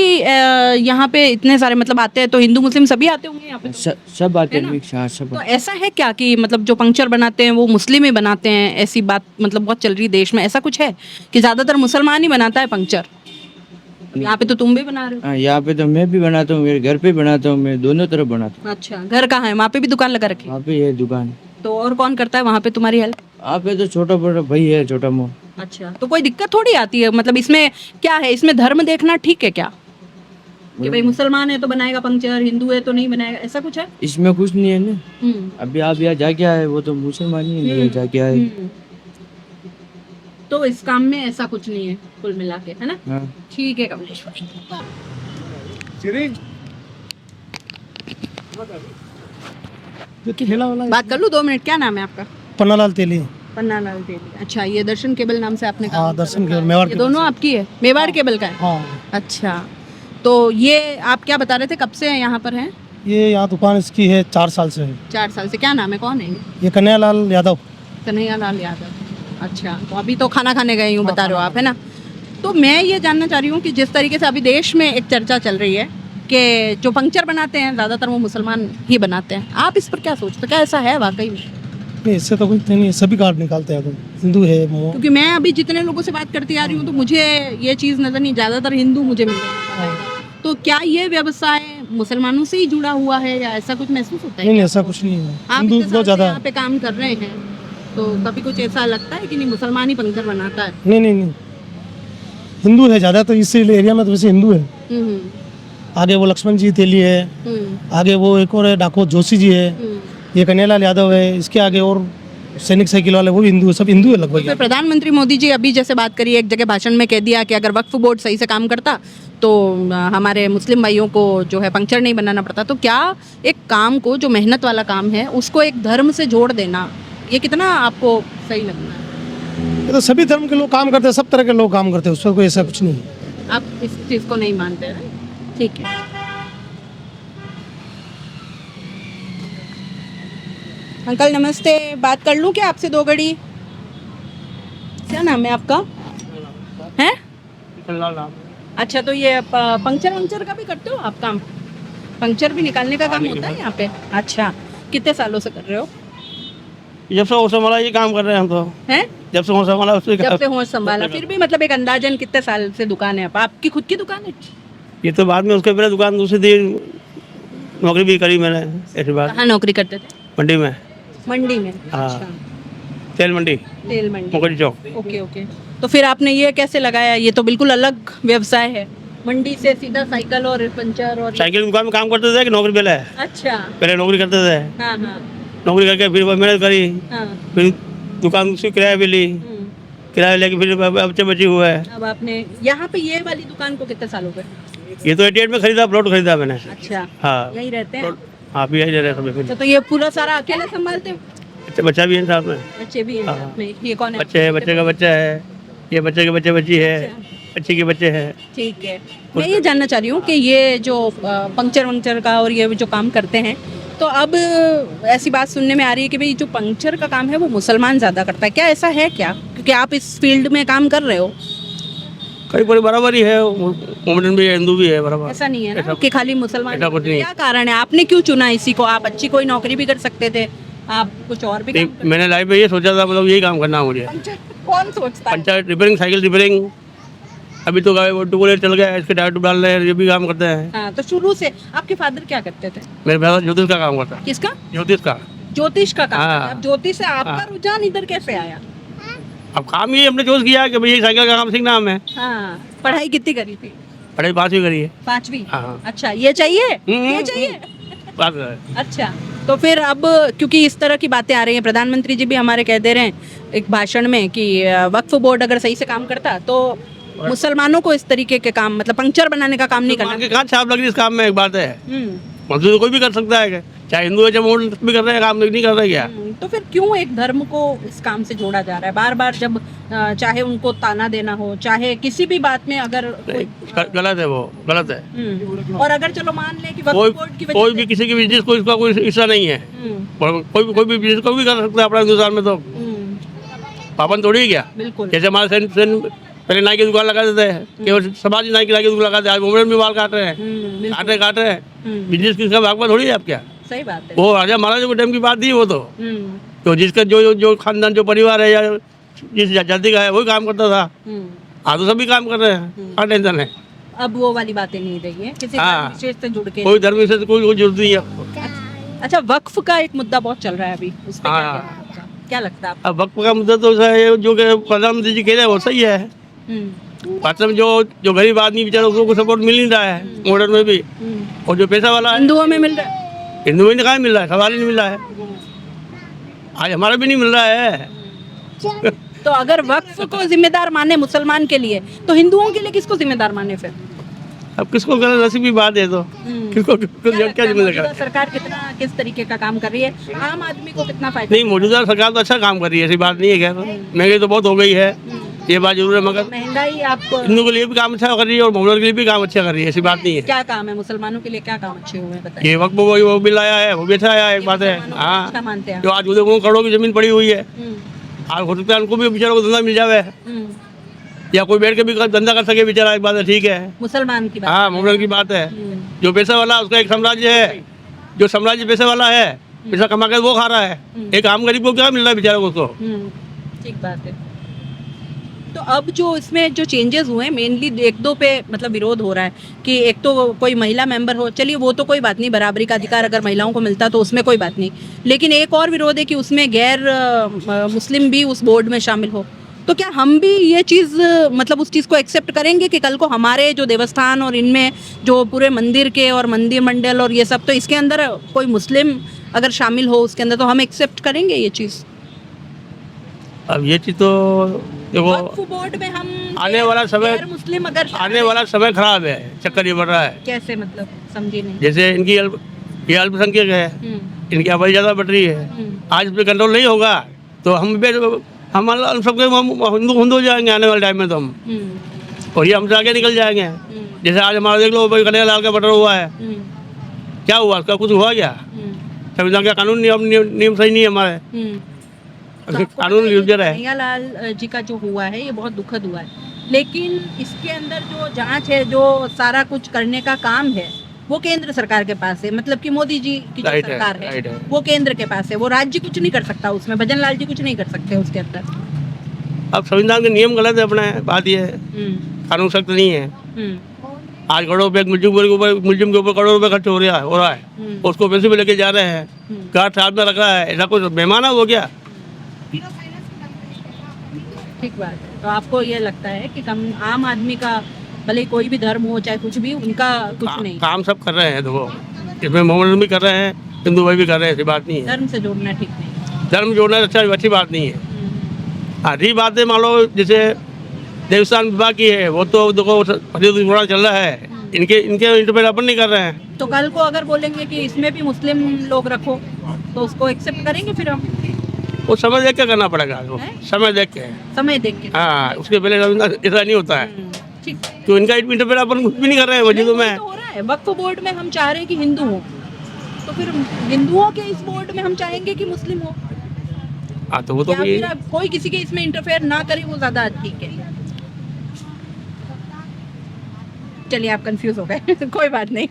यहाँ पे इतने सारे मतलब आते हैं तो हिंदू मुस्लिम सभी आते होंगे यहाँ पे तो? सब आते है ना? हैं। हाँ सब। तो ऐसा है क्या कि मतलब जो पंक्चर बनाते हैं वो मुस्लिम ही बनाते हैं? ऐसी बात मतलब बहुत चल रही है देश में, ऐसा कुछ है कि ज्यादातर मुसलमान ही बनाता है पंक्चर? यहाँ पे तो तुम भी बना रहे हो। हाँ यहाँ पे तो मैं भी बनाता हूँ, मेरे घर पे बनाता हूँ, मैं दोनों तरफ बनाता हूँ। अच्छा घर कहाँ है? वहाँ पे भी दुकान लगा रखी है? वहाँ पे ये दुकान। तो और कौन करता है वहाँ पे तुम्हारी हेल्प? वहाँ पे तो छोटा बड़ा भाई है, छोटा मोह। अच्छा तो कोई दिक्कत थोड़ी आती है? मतलब इसमें क्या है, इसमें धर्म देखना ठीक है क्या कि भाई मुसलमान है तो बनाएगा पंक्चर, हिंदू है तो नहीं बनाएगा, ऐसा कुछ है? इसमें कुछ नहीं है ना। अभी आप यहाँ जाके आए, वो तो मुसलमान ही नहीं जाके आए। तो इस काम में ऐसा कुछ नहीं है कुल मिला के, है ना? हाँ। ठीक है कमलेश भाई। बात कर लूँ 2 मिनट? क्या नाम है आपका? पन्नालाल तेली। पन्नालाल तेली। अच्छा ये दर्शन केबल नाम से आपने काम दर्शन किया? केबल, मेवाड़ ये दोनों आपकी है? मेवाड़ केबल का है? हाँ अच्छा तो ये आप क्या बता रहे थे, कब से हैं यहाँ पर हैं? ये यहाँ दुकान इसकी है 4 साल से है। 4 साल से। क्या नाम है, कौन है ये? ये कन्हैयालाल यादव। कन्हैयालाल यादव। अच्छा तो अभी तो खाना खाने गए यूँ बता रहे हो आप, है ना? तो मैं ये जानना चाह रही हूँ कि जिस तरीके से अभी देश में एक चर्चा चल रही है कि जो पंक्चर बनाते हैं ज़्यादातर वो मुसलमान ही बनाते हैं, आप इस पर क्या सोचते हो? क्या ऐसा है वाकई में? नहीं इससे तो कुछ नहीं, सभी कार्ड निकालते हैं। हिंदू है वो। क्योंकि मैं अभी जितने लोगों से बात करती आ रही हूँ तो मुझे ये चीज़ नज़र नहीं, ज़्यादातर हिंदू मुझे मिल रहे हैं। तो क्या ये व्यवसाय मुसलमानों से ही जुड़ा हुआ है या ऐसा कुछ महसूस होता है? नहीं ऐसा कुछ नहीं है, आप हिंदू इतने साल बहुत से ज़्यादा। यहाँ पे काम कर रहे हैं तो कभी कुछ ऐसा लगता है कि नहीं मुसलमान ही पंक्चर बनाता है? नहीं हिंदू है ज़्यादा, तो इस एरिया में तो वैसे हिंदू है। हम्म, आगे वो लक्ष्मण जी तेली है, आगे वो एक और है डाको जोशी जी है, ये कन्हैयालाल यादव है, इसके आगे और सैनिक साइकिल वाले वो भी हिंदू है, सब हिंदू है लगभग। फिर प्रधानमंत्री मोदी जी अभी जैसे बात करी, एक जगह भाषण में कह दिया कि अगर वक्फ बोर्ड सही से काम करता तो हमारे मुस्लिम भाइयों को जो है पंक्चर नहीं बनाना पड़ता। तो क्या एक काम को, जो मेहनत वाला काम है, उसको एक धर्म से जोड़ देना, ये कितना आपको सही लगता है? ये तो सभी धर्म के लोग काम करते हैं, सब तरह के लोग काम करते हैं, उसमें कोई ऐसा कुछ नहीं है। आप इस चीज़ को नहीं मानते हैं? ठीक है। अंकल नमस्ते, बात कर लूँ क्या आपसे 2 घड़ी? क्या नाम है आपका? हैं? अच्छा तो ये पंक्चर वंक्चर का भी करते हो आप काम? पंक्चर भी निकालने का काम होता है यहाँ पे? अच्छा कितने सालों से कर रहे हो? जब से होश संभाला ये काम कर रहे हैं हम तो। हैं? जब से होश संभाला उससे जब से होश संभाला, फिर भी मतलब एक अंदाजन कितने साल से दुकान है आपकी? खुद की दुकान है? ये तो बाद में, उसके पहले दुकान दूसरी दिन नौकरी भी करी मैंने। ऐसी बात। कहाँ नौकरी करते थे? मंडी में। मंडी में? हाँ। अच्छा तेल मंडी। तेल मंडी। मुखर्जी चौक। Okay okay. तो फिर आपने ये कैसे लगाया? ये तो बिल्कुल अलग व्यवसाय है। मंडी से सीधा साइकिल और पंचर और साइकिल की दुकान में काम करते थे कि नौकरी पहले है? अच्छा। पहले नौकरी करते थे, हाँ हाँ नौकरी करके फिर मेहनत करी, हाँ। फिर दुकान उसकी किराया भी ली, किराया लेके फिर बच्चे बची हुआ है। अब आपने यहाँ पे ये वाली दुकान को कितने साल हो गए? ये तो 88 में खरीदा, प्लॉट खरीदा मैंने। अच्छा। हाँ, यही रहते हैं? आप यही रह रहे हैं। तो ये पूरा सारा अकेले संभालते हो? बच्चा भी है साथ में, बच्चे भी हैं साथ में? ये कौन है? बच्चे है, बच्चे का बच्चा है, ये बच्चे के बच्चे बच्ची है, बच्चे के बच्चे हैं। ठीक है। मैं ये जानना चाह रही हूँ कि ये जो पंक्चर वंक्चर का और ये जो काम करते हैं, तो अब ऐसी बात सुनने में आ रही है कि भाई जो पंक्चर का काम है वो मुसलमान ज़्यादा करता है, क्या ऐसा है क्या? क्योंकि आप इस फील्ड में काम कर रहे हो। कहीं पर बराबर ही है, मोमेडन भी है, हिंदू भी है, बराबर। ऐसा नहीं है ना कि खाली मुसलमान? ऐसा कुछ नहीं है। क्या कारण है, आपने क्यों चुना इसी को? आप अच्छी कोई नौकरी भी कर सकते थे, आप कुछ और भी काम कर मैंने लाइफ में ये सोचा था, मतलब यही काम करना है मुझे। पंक्चर कौन सोचता है? Puncture repairing, cycle repairing. अभी तो वो टू व्हीलर चल गया, इसके टायर टूब डाल रहे हैं, ये भी काम करते हैं। हाँ, तो शुरू से आपके फादर क्या करते थे? मेरे फादर ज्योतिष का काम करता है। किसका? ज्योतिष का। ज्योतिष का काम हाँ। करते हैं। अब ज्योतिष से आपका रुझान इधर कैसे आया? अब काम ये हमने चूज किया कि भाई साइकिल का काम सीखना हमें। हाँ। पढ़ाई कितनी करी थी? पढ़ाई 5वीं करी है। 5वीं? हाँ। अच्छा, ये चाहिए? ये चाहिए? बात है। अच्छा, तो फिर अब क्योंकि इस तरह की बातें आ रही हैं, प्रधानमंत्री जी भी हमारे कह दे रहे हैं एक भाषण में कि वक्फ बोर्ड अगर सही से काम करता तो मुसलमानों को इस तरीके के काम, मतलब पंक्चर बनाने का काम नहीं करना। कहाँ छाप लग रही इस काम में? एक बात है, हम्म, मजदूर तो कोई भी कर सकता है, चाहे हिंदू है चाहे मुस्लिम भी कर रहे हैं, काम नहीं कर रहे क्या? तो फिर क्यों एक धर्म को इस काम से जोड़ा जा रहा है बार बार? जब चाहे उनको ताना देना हो, चाहे किसी भी बात में अगर गलत है, वो गलत है। और अगर चलो मान लें कि वक्फ कोई बोर्ड की वजह कोई से- भी किसी की बिजनेस को इसका कोई हिस्सा नहीं है। कोई भी बिजनेस को भी कर सकता है अपना हिंदुस्तान में, तो पाबंद थोड़ी है क्या? बिल्कुल। जैसे हमारे पहले नाई की दुकान लगा देते हैं, केवल समाज नाई की दुकान लगाते हैं, आज मोमेडन भी बाल काट रहे हैं, काट रहे हैं। बिजनेस किसका भाग में थोड़ी है आप क्या? सही बात है। वो राजा महाराजा के टाइम की बात थी वो तो जिसका जो खानदान, जो परिवार है या जिस जाति का है वही काम करता था। आज तो सभी काम कर रहे हैं, क्या टेंशन है? अब वो वाली बातें नहीं रही है, किसी हाँ। धर्म विशेष से जुड़ के। कोई धर्म से कोई जरूरत नहीं है। अच्छा, वक्फ का एक मुद्दा बहुत चल रहा है अभी, उस पे हाँ। क्या कहना है आपका? क्या लगता है आपको? अब वक्त का मुद्दा तो है जो कि प्रधानमंत्री जी कह रहे हैं वो सही है। वास्तव में जो गरीब आदमी बेचारा उसको सपोर्ट मिल नहीं रहा है मॉडर्न में भी, और जो पैसा वाला है हिंदुओं में मिल रहा है? हिंदू में कहाँ मिल रहा है? सवाल ही नहीं मिल रहा है, आज हमारा भी नहीं मिल रहा है। तो अगर वक्फ को जिम्मेदार माने मुसलमान के लिए, तो हिंदुओं के लिए किसको जिम्मेदार माने फिर? अब किसको गलत नसीबी बात है, तो किसको क्या जिम्मेदार? मौजूदा सरकार किस तरीके का काम कर रही है? आम आदमी को कितना फायदा? नहीं, मौजूदा सरकार तो अच्छा काम कर रही है, ऐसी बात नहीं है। क्या महंगाई तो बहुत हो गई है, ये बात जरूर है, मगर महंगाई आपको हिंदू के लिए भी काम अच्छा कर रही है और मोहम्मद के लिए भी काम अच्छा कर रही है, ऐसी बात नहीं है। क्या काम है मुसलमानों के लिए? क्या काम अच्छे हुए हैं बताइए? ये वक्त वो बिल आया है, वो भी अच्छा आया है, एक बात है। हाँ, अच्छा मानते हैं? जो आज उधर करोड़ों की जमीन पड़ी हुई है, आज हो सकता है उनको भी बेचारों को धंधा मिल जाए, या कोई बैठ के भी धंधा कर सके बेचारा, एक बात है, ठीक है। मुसलमान की बात। हाँ, मोहम्मद की बात है। जो पैसा वाला उसका एक साम्राज्य है, जो साम्राज्य पैसे वाला है, पैसा कमा कर वो खा रहा है, एक आम गरीब को क्या मिल रहा है बेचारे को? उसको ठीक बात है। तो अब जो इसमें जो चेंजेस हुए हैं, मेनली एक दो पे मतलब विरोध हो रहा है कि एक तो कोई महिला मेंबर हो, चलिए वो तो कोई बात नहीं, बराबरी का अधिकार अगर महिलाओं को मिलता तो उसमें कोई बात नहीं, लेकिन एक और विरोध है कि उसमें गैर मुस्लिम भी उस बोर्ड में शामिल हो। तो क्या हम भी ये चीज़ मतलब उस चीज़ को एक्सेप्ट करेंगे कि कल को हमारे जो देवस्थान और इनमें जो पूरे मंदिर के और मंदिर मंडल और ये सब, तो इसके अंदर कोई मुस्लिम अगर शामिल हो उसके अंदर, तो हम एक्सेप्ट करेंगे ये चीज़? अब ये चीज तो देखो, वक्फ बोर्ड में हम आने वाला समय, गैर मुस्लिम अगर आने वाला समय खराब है, चक्कर ये बढ़ रहा है। कैसे मतलब समझे नहीं? जैसे इनकी ये अल्पसंख्यक है, इनकी आबादी ज़्यादा बढ़ रही है, आज इस पर कंट्रोल नहीं होगा तो हम सबके हिंदू हो जाएंगे आने वाले टाइम में, तो हम और ये हमसे आगे निकल जाएंगे। जैसे आज हमारा देख लो कन्हैया लाल का मर्डर हुआ है, क्या हुआ उसका? कुछ हुआ क्या? संविधान का कानून नियम सही नहीं है हमारे, कानून यूजर है। कन्हैया लाल जी का जो हुआ है ये बहुत दुखद हुआ है, लेकिन इसके अंदर जो जांच है, जो सारा कुछ करने का काम है, वो केंद्र सरकार के पास है। मतलब कि मोदी जी की जो सरकार है वो केंद्र के पास है, वो राज्य कुछ नहीं कर सकता उसमें, भजन लाल जी कुछ नहीं कर सकते उसके अंदर। अब संविधान के नियम गलत है अपना, बात ये है, कानून सख्त नहीं है। आज करोड़ों रुपए मुलजिम के ऊपर करोड़ों रुपए खर्च हो रहा है, उसको पैसे भी लेके जा रहे हैं, गार्ड साथ में रखा है, ऐसा कुछ बेमाना हो गया। ठीक बात है। तो आपको ये लगता है कि आम आदमी का भले कोई भी धर्म हो चाहे कुछ भी, उनका कुछ नहीं। काम सब कर रहे हैं, देखो इसमें मोहम्मद भी कर रहे हैं, हिंदू भाई भी कर रहे हैं, ऐसी बात नहीं है। धर्म से जोड़ना ठीक नहीं। धर्म जोड़ना अच्छी बात नहीं है। हाँ रही बात है, मान लो जैसे देवस्थान विभाग की है, वो तो देखो फरीदकोट चल रहा है, इनके इंटरफेयर अपन नहीं कर रहे हैं। तो कल को अगर बोलेंगे कि इसमें भी मुस्लिम लोग रखो तो उसको एक्सेप्ट करेंगे फिर हम? वो समय देख के करना पड़ेगा, समय देख के। समय देख के। हाँ उसके पहले ऐसा नहीं होता है। ठीक। तो इनका इंटरफेयर अपन कुछ भी नहीं कर रहे हैं मस्जिदों में। तो हो रहा है वक्फ बोर्ड में हम चाह रहे हैं कि हिंदू हो, तो फिर हिंदुओं के इस बोर्ड में हम चाहेंगे कि मुस्लिम हो। हाँ तो वो तो या फिर अब कोई किसी के इसमें इंटरफेयर ना करे, वो ज्यादा ठीक है। चलिए आप कंफ्यूज हो गए कोई बात नहीं।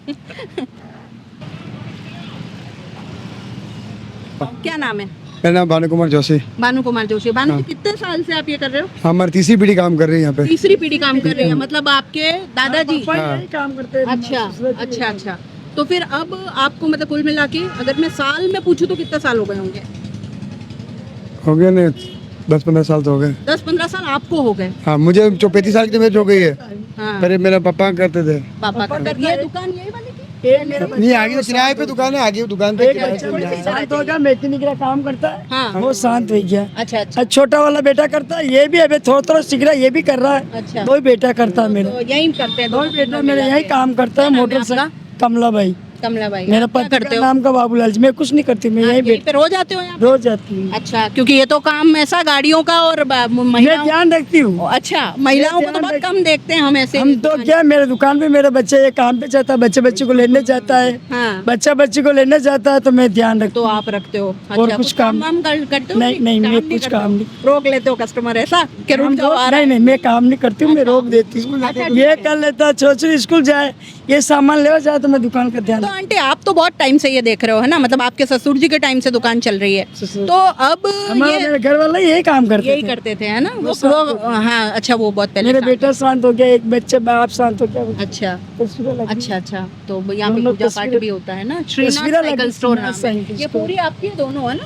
क्या नाम है? मेरा नाम भानु कुमार जोशी। भानु कुमार जोशी। भानु जी, कितने साल से आप ये कर रहे हो? हमारी तीसरी पीढ़ी काम कर रही है यहाँ पे। तीसरी पीढ़ी काम कर रही है, मतलब आपके दादाजी काम करते हैं। अच्छा अच्छा अच्छा। तो फिर अब आपको मतलब कुल मिला के अगर मैं साल में पूछूं तो कितने साल हो गए होंगे? हो गए ने 10-15 साल तो हो गए। 10-15 साल आपको हो गए? हाँ मुझे 35 साल की मेरी हो गई है। हाँ। पहले मेरे पापा करते थे। पापा का ये दुकान यही वाली थी? नहीं आगे तो किराए पे दुकान है, आगे दुकान पे शांत हो गया, मैकेनिक का काम करता है। हाँ। वो शांत हो गया। अच्छा अच्छा छोटा वाला बेटा करता है, ये भी अभी थोड़ा सीख रहा है, ये भी कर रहा है। अच्छा। दो ही बेटा करता है मेरा। तो यही करते हैं दो ही बेटा मेरा यही काम करता है, मोटर से। कमला भाई। कमला भाई। मेरा क्या पति करते का हो? नाम का बाबूलाल जी। मैं कुछ नहीं करती, मैं यही यहीं पे रोज आते हो यहाँ? रोज जाती हूँ। अच्छा, क्योंकि ये तो काम ऐसा गाड़ियों का और मैं महिलाओं। ध्यान रखती हूँ। अच्छा, महिलाओं को तो बहुत कम देखते हैं हम ऐसे। हम तो क्या, मेरे दुकान पे मेरे बच्चे ये काम पे जाता है, बच्चे को लेने जाता है। हाँ। बच्चे को लेने जाता है तो मैं ध्यान रखती तो हूँ। आप रखते हो? और अच्छा, कुछ काम वाम करते हो? नहीं, नहीं, मैं कुछ करते काम हो? नहीं। रोक लेते हो कस्टमर ऐसा कि रुक जाओ, आ रहा है? नहीं, मैं काम नहीं करती हूँ, मैं रोक देती हूँ। अच्छा, ये कर लेता है, छोटी स्कूल जाए, ये सामान ले जाए तो मैं दुकान का ध्यान। तो आंटी आप तो बहुत टाइम से ये देख रहे हो है ना, मतलब आपके ससुर जी के टाइम से दुकान चल रही है, तो अब हमारे मेरे घर वाला यही काम करते यही करते थे है ना वो। हाँ अच्छा, वो बहुत पहले। मेरे बेटा शांत हो गया, एक बच्चे बाप शांत हो गया। अच्छा अच्छा अच्छा। तो यहाँ पे दोनों पूजा पाठ भी होता है ना? श्रीनाथ साइकिल स्टोर नाम है। ये पूरी आपकी है दोनों है ना?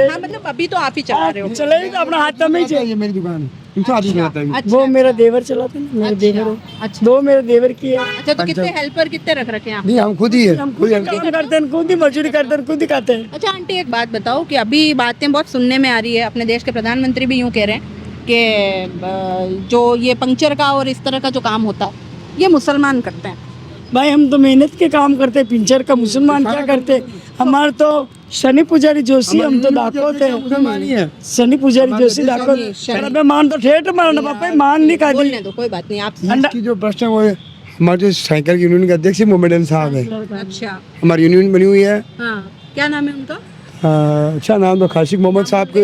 हाँ मतलब अभी तो आप ही चला रहे हो। चलेगा अपना हाथ में ही चाहिए। मेरी दुकान है। वो मेरा देवर चलाते हैं, मेरे देवर है। अच्छा। दो मेरे देवर की है। अच्छा, तो कितने हेल्पर कितने रख रखे हैं आप? नहीं हम खुद ही है। हम खुद काम करते हैं, खुद ही मजदूरी करते हैं, खुद ही खाते हैं। अच्छा आंटी, एक बात बताओ कि अभी बातें बहुत सुनने में आ रही है, अपने देश के प्रधानमंत्री भी यूँ कह रहे हैं कि जो ये पंक्चर का और इस तरह का जो काम होता है ये मुसलमान करते हैं। भाई हम तो मेहनत के काम करते हैं, पिंचर का मुसलमान क्या करते? हमारे तो शनि पुजारी जोशी, हम तो डाको थे। शनि पुजारी जोशी डाको। अबे मान तो ठेठ मारना पापा, मान नहीं खाती। बोलने दो, कोई बात नहीं। आप इसकी जो प्रश्न है वो है, हमारे जो साइकिल यूनियन के अध्यक्ष मोमेडन साहब है। अच्छा हमारी यूनियन बनी हुई है। हाँ, क्या नाम है उनका? अच्छा नाम तो खाशिक मोहम्मद साहब के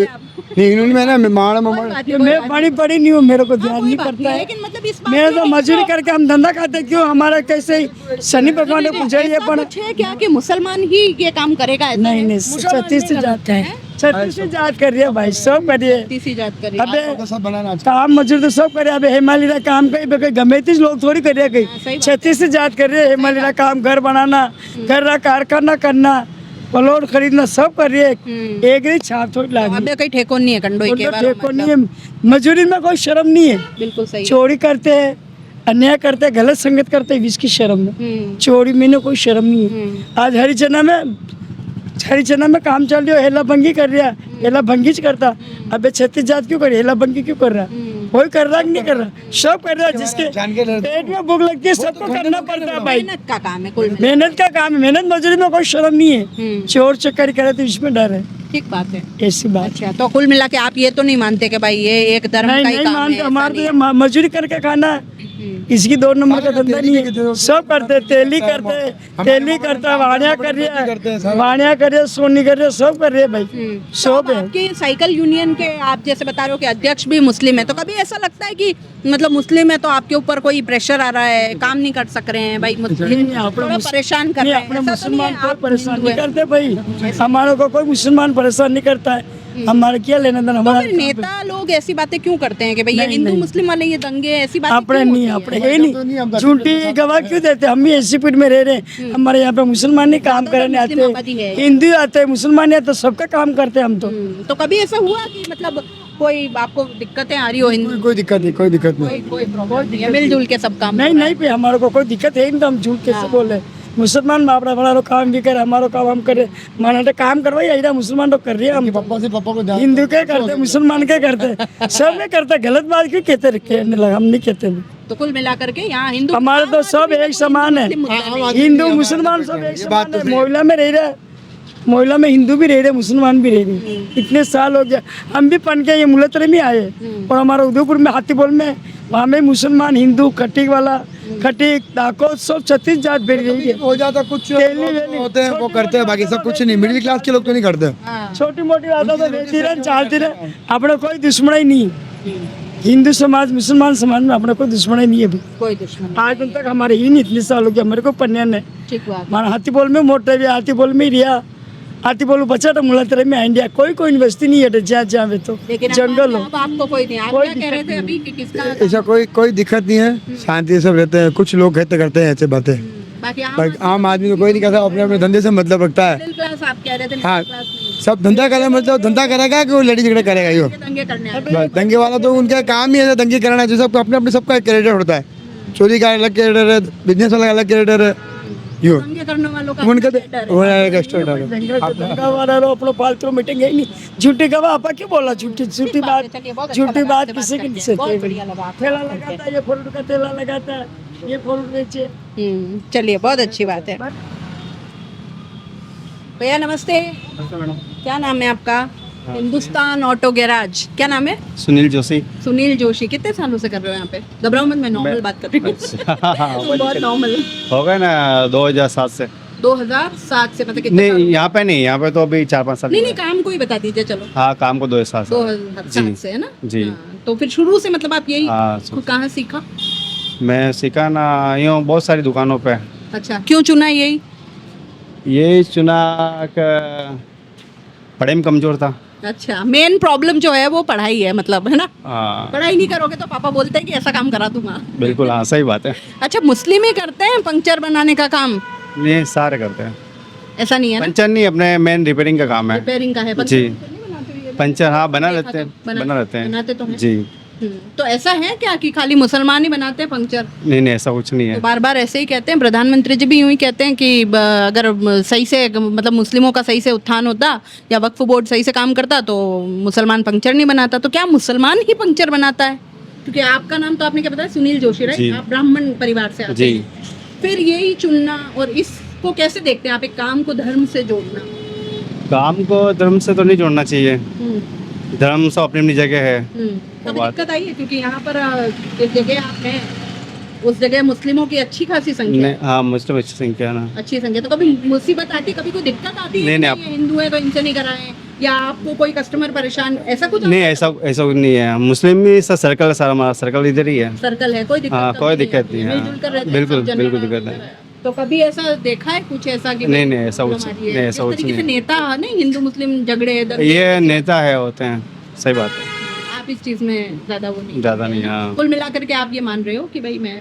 यूनियन में ना। मैं बड़ी बड़ी नहीं हूँ, मेरे को ध्यान नहीं करता है। लेकिन मतलब इस मेरा तो मजदूरी करके हम धंधा खाते, क्यों हमारा कैसे शनि भगवान ने पुजारी है। कुछ है क्या कि मुसलमान ही ये काम करेगा? ऐसा नहीं है? नहीं, 36 जात है, 36 जात कर रही है भाई, सब करिए। 36 जात करिए। अबे सब बनाना काम मजदूर तो सब करे। अबे हिमालय काम कहीं गमे 30 लोग थोड़ी करिए, कहीं 36 जात कर रही है। हिमालय काम, घर बनाना, घर का कारखाना करना, प्लॉट खरीदना, सब कर रही है। एक ही छाप थोड़ी लागी। अबे कहीं ठेको नहीं है कंडोई के बारे में? ठेको नहीं है, मजदूरी में कोई शर्म नहीं है। बिल्कुल सही। चोरी करते हैं, अन्याय करते हैं, गलत संगत करते हैं, इसकी शर्म है। चोरी में कोई शर्म नहीं है। आज हरिचना में काम चल रही है, हेला भंगी कर रहा, हेला भंगी करता। अबे 36 जात क्यों कर रही है, हेला भंगी क्यों कर रहा? कोई कर रहा कि नहीं कर रहा? सब कर रहा है। जिसके पेट में भूख लगती है सबको करना पड़ता है भाई। मेहनत का काम है, कुल मेहनत का काम है, मेहनत मजदूरी में कोई शर्म नहीं है। चोर चक्कर करे तो इसमें डर है। ठीक बात है, ऐसी बात। अच्छा, तो कुल मिला के आप ये तो नहीं मानते कि भाई ये एक धर्म का ही नहीं काम मानते। है? हमारे तो ये मजदूरी करके खाना है, इसकी 2 नंबर का धंधा नहीं है। सब करते, तेली करता, वाणिया कर रही है, सोनी कर रही है, सब कर रही है भाई, सब है। आपके साइकिल यूनियन के आप जैसे बता रहे हो कि अध्यक्ष भी मुस्लिम है, तो कभी ऐसा लगता है कि मतलब मुस्लिम है तो आपके ऊपर कोई प्रेशर आ रहा है, काम नहीं कर सक रहे हैं भाई, थोड़ा परेशान कर रहे हैं? अपने मुसलमान को परेशान नहीं करते भाई, हमारे को कोई मुसलमान परेशान नहीं करता है। हमारा क्या लेना देना? हमारा नेता लोग ऐसी बातें क्यों करते हैं कि भाई ये हिंदू मुस्लिम वाले ये दंगे ऐसी बातें अपने नहीं, अपने है नहीं, झूठी गवाह क्यों देते? हम भी ऐसी पीठ में रह रहे हैं, हमारे यहाँ पे मुसलमान नहीं काम करने आते, हिंदू आते हैं, मुसलमान आते, सबका काम करते हैं हम तो। तो कभी ऐसा हुआ कि मतलब कोई आपको दिक्कतें आ रही हो हिंदू कोई दिक्कत नहीं, कोई दिक्कत नहीं। कोई प्रॉब्लम नहीं है, मिलजुल के सब काम नहीं नहीं पे हमारे को कोई दिक्कत है ही नहीं, तो हम झूठ कैसे बोले। मुसलमान बापड़ा बड़ा काम भी करे, हमारो काम हम करे, माना काम करवाई ऐसा मुसलमान लोग कर रही है। हम पापा से पापा को हिंदू के करते, मुसलमान के करते, सब में करते। गलत बात क्यों कहने लगा, हम नहीं कहते। तो कुल मिलाकर के यहाँ हिंदू हमारे तो सब एक समान है, हिंदू मुसलमान सब एक समान है। मोहल्ला में रह रहे, मोहल्ला में हिंदू भी रह रहे, मुसलमान भी रह रहे। इतने साल हो गया, हम भी पढ़ के ये मुलतरे में आए, और हमारा उदयपुर में हाथीबोल में, वहाँ में मुसलमान हिंदू खटीक वाला, खटीक डाको सब 36 जात बेच रही है। हो जाता कुछ होते हैं वो करते हैं, बाकी सब कुछ नहीं। मिडिल क्लास के लोग तो नहीं करते। छोटी मोटी बातों तो लेती रहे, चलती रहे, अपने कोई दुश्मन ही नहीं। हिंदू समाज मुसलमान समाज में अपने कोई दुश्मन ही नहीं है अभी, कोई दुश्मन आज तक हमारे ही नहीं। इतने साल हो गया मेरे को पन्यान है। ठीक बात। हमारा हाथीबोल में मोटे भी, हाथीबोल में रिया, हाथीबोल बचा तो मुलतरे में इंडिया कोई यूनिवर्सिटी नहीं है जहाँ जहाँ पे, तो लेकिन जंगल हो। अब आपको कोई नहीं, आप क्या कह रहे थे अभी कि किसका ऐसा कोई दिक्कत नहीं है, शांति से सब रहते हैं। कुछ लोग कहते करते हैं ऐसे बातें, बाकी आम आदमी को कोई नहीं कहता, अपने अपने धंधे से मतलब रखता है। मिडिल क्लास आप कह रहे थे, हाँ, मिडिल क्लास नहीं। सब धंधा करे, मतलब धंधा करेगा कि वो लड़ी झगड़ा करेगा। यो दंगे करने आए। बस दंगे वाला तो उनका काम ही है दंगे कराना, जो सब अपने अपने सबका कैरेक्टर होता है। चोरी का अलग कैरेक्टर है, बिजनेस वाला अलग कैरेक्टर है। यो दंगे करने वालों का उनका डर है। वो एक्स्ट्रा डर है। दंगा वाला लो अपना फालतू मीटिंग है ही नहीं। झूठी गवाह आपा क्यों बोला, झूठी झूठी बात, झूठी बात किसी की नहीं सकती। ठेला लगाता है, ये फ्रूट का ठेला लगाता है, ये फ्रूट बेचे। चलिए, बहुत अच्छी बात है। भैया नमस्ते, क्या नाम है आपका? हिंदुस्तान ऑटो गैराज, क्या नाम है? सुनील जोशी। सुनील जोशी, कितने सालों से कर रहे हो यहाँ पे? घबराओ मत, मैं नॉर्मल बात कर रही हूँ। बहुत नॉर्मल। हो गया ना 2007 से। 2007 से, मतलब कितने नहीं यहाँ पे नहीं, यहाँ पे तो अभी 4-5 साल। नहीं, काम को ही बता दीजिए चलो। हाँ, काम को 2007 से। 2007 से है ना जी। हाँ, तो फिर शुरू से मतलब आप यही हाँ, कहाँ सीखा? मैं सीखा ना यूँ बहुत सारी दुकानों पे। अच्छा, क्यों चुना यही? ये चुना पढ़ाई में कमजोर था। अच्छा, मेन प्रॉब्लम जो है वो पढ़ाई है, मतलब है ना। हाँ पढ़ाई नहीं करोगे तो पापा बोलते हैं कि ऐसा काम करा दूंगा। बिल्कुल, हाँ सही बात है। अच्छा, मुस्लिम ही करते हैं पंक्चर बनाने का काम? ये सारे करते हैं। ऐसा नहीं है ना? पंचर नहीं, अपने मेन रिपेयरिंग का काम है। रिपेयरिंग का है। जी। पंक्चर नहीं बनाते हो ये? पंचर हाँ बना लेते हैं, बना- बना लेते हैं। बनाते तो हैं। जी। तो ऐसा है क्या कि खाली मुसलमान ही बनाते हैं पंक्चर? नहीं नहीं, ऐसा कुछ नहीं तो है। बार बार ऐसे ही कहते हैं, प्रधानमंत्री जी भी यूं ही कहते हैं कि अगर सही से मतलब मुस्लिमों का सही से उत्थान होता या वक्फ बोर्ड सही से काम करता तो मुसलमान पंक्चर नहीं बनाता। तो क्या मुसलमान ही पंक्चर बनाता है? क्योंकि आपका नाम तो आपने क्या बताया, सुनील जोशी, जी। राइट? आप ब्राह्मण परिवार से आते जी। हैं, फिर यही चुनना और इसको कैसे देखते हैं आप, एक काम को धर्म से जोड़ना? काम को धर्म से तो नहीं जोड़ना चाहिए, हम्म, धर्म सब अपनी अपनी जगह है। कभी बात- दिक्कत आई है? क्योंकि यहाँ पर जिस जगह आप हैं उस जगह मुस्लिमों की अच्छी खासी संख्या नहीं है। हाँ, मुस्लिम अच्छी संख्या ना। अच्छी संख्या, तो कभी मुसीबत आती, कभी कोई दिक्कत आती है नहीं, कि नहीं, ये हिंदू है तो इनसे नहीं कराएं, या आपको कोई कस्टमर परेशान, ऐसा कुछ? नहीं, ऐसा ऐसा कुछ नहीं है। मुस्लिम भी सब सर्कल है, सारा हमारा सर्कल इधर ही है। सर्कल है, कोई दिक्कत हाँ, तो कोई दिक्कत नहीं है। मिलजुल कर रहते हैं, बिल्कुल सब जने बिल्कुल रहते दिक्कत हैं। है। तो कभी ऐसा देखा है कुछ ऐसा कि नहीं, नहीं, ऐसा कुछ- प्रॉब्लम आ रही है? नहीं, ऐसा इस कुछ तरीके से नहीं। नेता नहीं, हिंदू मुस्लिम झगड़े ये नेता है, होते हैं, सही बात है। आप इस चीज में ज्यादा वो नहीं? ज़्यादा नहीं। हाँ, कुल मिलाकर के आप ये मान रहे हो कि भाई मैं,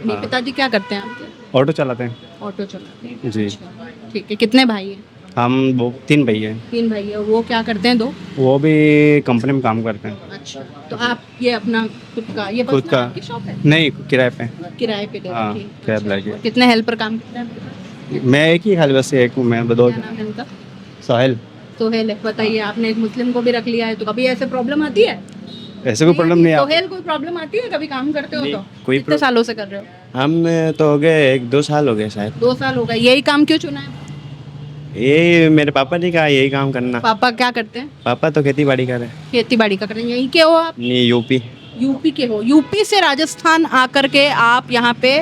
मेरे पिताजी क्या करते हैं आपके? ऑटो चलाते हैं। ऑटो चलाते हैं। जी। अच्छा, ठीक है। कितने भाई हैं? हम वो 3 भाई हैं। 3 भाई है। वो क्या करते हैं? 2? वो भी कंपनी में काम करते हैं। अच्छा, तो आप ये अपना खुद का, ये खुद personal का आपकी शॉप है? नहीं, किराए पे। किराए पे दे हाँ, रखी है। किराए पे अच्छा, लगी। और कितने हेल्पर काम करते हैं? मैं एक ही खाली बस एक हूँ, मैं 2। क्या नाम है उनका? साहिल। सोहेल है। बताइए, आपने एक मुस्लिम को भी रख लिया है, तो कभी ऐसे प्रॉब्लम आती है? ऐसे कोई प्रॉब्लम नहीं है। सोहेल, कोई प्रॉब्लम आती है कभी काम करते हो तो? कोई कितने सालों से कर रहे हो? हम तो हो गए 1-2 साल हो गए शायद। 2 साल हो गए। यही काम क्यों चुना है? ये मेरे पापा ने कहा यही काम करना। पापा क्या करते हैं? पापा तो खेती बाड़ी कर रहे हैं। खेती बाड़ी का करते हैं। यहीं के हो आप? नहीं, यूपी। यूपी के हो? यूपी से राजस्थान आकर के आप यहाँ पे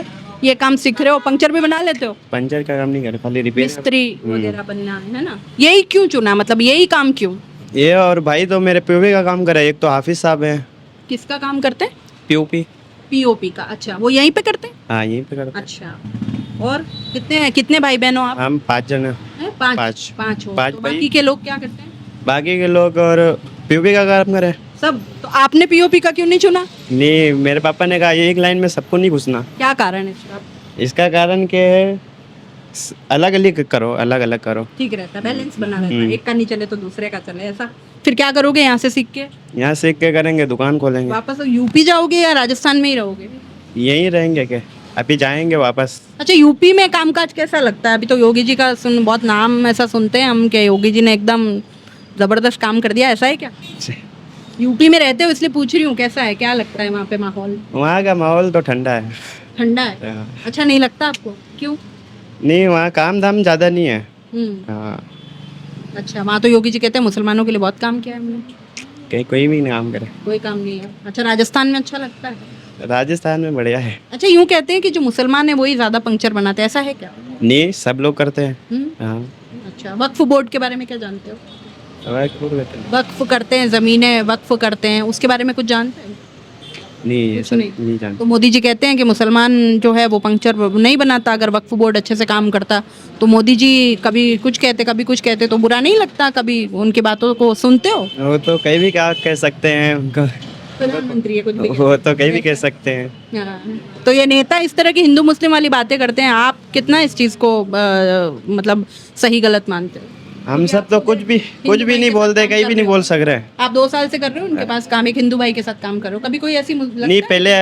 ये काम सीख रहे हो? पंक्चर भी बना लेते हो? पंचर का काम नहीं कर, खाली रिपेयर। मिस्त्री वगैरह बनना है ना? यही क्यों चुना, मतलब यही काम क्यों? ये और भाई तो मेरे पीओपी का काम कर रहे हैं। एक तो हाफिज साहब हैं। किसका काम करते हैं? पीओपी। पीओपी का। अच्छा, वो यहीं पे करते हैं? हाँ, यहीं पे करते हैं। अच्छा, और कितने भाई बहन हो आप? हम 5 जन हैं। हैं? 5 पाँच। 5 हो। पाँच तो भाई। बाकी के लोग क्या करते हैं? बाकी के लोग और पीओपी का काम करे। सब। तो आपने पीओपी का क्यों नहीं चुना? नहीं, मेरे पापा ने कहा ये एक लाइन में सबको नहीं घुसना। क्या कारण है इसका? इसका कारण के अलग अलग करो, अलग अलग करो। ठीक रहता है, बैलेंस बना रहता है, एक का नहीं चले तो दूसरे का चले, ऐसा? फिर क्या करोगे यहाँ से सीख के? यहाँ सीख के करेंगे, दुकान खोलेंगे। वापस यूपी जाओगे या राजस्थान में ही रहोगे? यहीं रहेंगे क्या, अभी जाएंगे वापस। अच्छा, यूपी में कामकाज कैसा लगता है? अभी तो योगी जी का बहुत नाम ऐसा सुनते हैं हम कि योगी जी ने एकदम जबरदस्त काम कर दिया, ऐसा है क्या? यूपी में रहते हो इसलिए पूछ रही हूँ, कैसा है, क्या लगता है वहाँ पे माहौल? वहाँ का माहौल तो ठंडा है। ठंडा है? अच्छा नहीं लगता आपको, क्यों? नहीं, वहाँ काम धाम ज़्यादा नहीं है। हाँ, अच्छा, वहाँ तो योगी जी कहते हैं मुसलमानों के लिए बहुत काम किया है हमने। कहीं कोई भी काम करे। कोई काम नहीं है। अच्छा, राजस्थान में अच्छा लगता है? राजस्थान में बढ़िया है। अच्छा, यूँ कहते हैं कि जो मुसलमान है वही ज़्यादा पंक्चर बनाते हैं, ऐसा है क्या? नहीं, सब लोग करते हैं। हाँ। अच्छा, वक्फ बोर्ड के बारे में क्या जानते हो? नहीं, वक्फ करते हैं, ज़मीनें वक्फ करते हैं, उसके बारे में कुछ जानते हैं? ये कुछ सब नहीं। नहीं जानते। तो मोदी जी कहते हैं कि मुसलमान जो है वो पंक्चर नहीं बनाता, अगर वक्फ बोर्ड अच्छे से काम करता। तो मोदी जी कभी कुछ कहते कभी कुछ कहते, तो बुरा नहीं लगता? कभी उनकी बातों को सुनते हो? वो तो कहीं भी क्या कह सकते हैं उनको, प्रधानमंत्री है, कुछ भी वो तो कहीं भी कह सकते हैं। हाँ। तो ये नेता इस तरह की हिंदू मुस्लिम वाली बातें करते हैं, आप कितना इस चीज़ को मतलब सही गलत मानते हो? हम सब तो कुछ भी नहीं बोलते, कहीं भी नहीं बोल सक रहे। आप 2 साल से कर रहे हो उनके पास काम, एक हिंदू भाई के साथ काम करो, कभी कोई ऐसी नहीं, पहले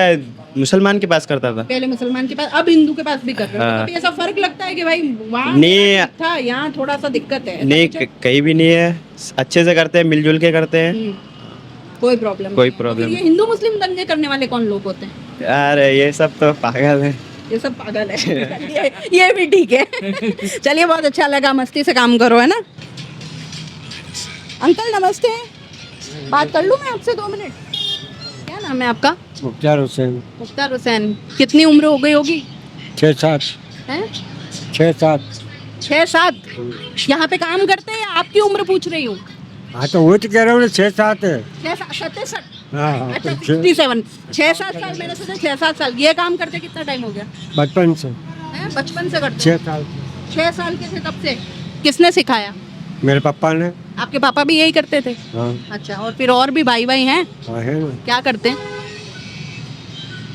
मुसलमान के पास करता था। पहले मुसलमान के पास, अब हिंदू के पास भी कर रहे हो? हाँ। तो कभी ऐसा फर्क लगता है कि भाई वहाँ नहीं था, यहाँ थोड़ा सा दिक्कत है? नहीं, कहीं भी नहीं है, अच्छे से करते हैं, मिलजुल के करते हैं। कोई प्रॉब्लम कोई नहीं। प्रॉब्लम ये हिंदू मुस्लिम दंगे करने वाले कौन लोग होते हैं? अरे ये सब तो पागल है। ये सब पागल है। ये भी ठीक है। चलिए, बहुत अच्छा लगा, मस्ती से काम करो, है ना? अंकल नमस्ते, बात कर लूँ मैं आपसे 2 मिनट? क्या नाम है आपका? मुख्तार हुसैन। मुख्तार हुसैन। कितनी उम्र हो गई होगी? 6-7। हैं? 6-7। 6-7? यहाँ पे काम करते हैं या आपकी उम्र पूछ रही हूँ? हाँ तो वही तो कह रहा हूँ, 6-7 है। 67? हाँ, अच्छा, 67। 6-7 साल, मैंने सोचा 6-7 साल। ये काम करते कितना टाइम हो गया? बचपन से। हैं? बचपन से करते? 6 साल। 6 साल के थे तब से? किसने सिखाया? मेरे पापा ने। आपके पापा भी यही करते थे? हाँ। अच्छा, और फिर और भी भाई हैं? हाँ है ना। क्या करते हैं?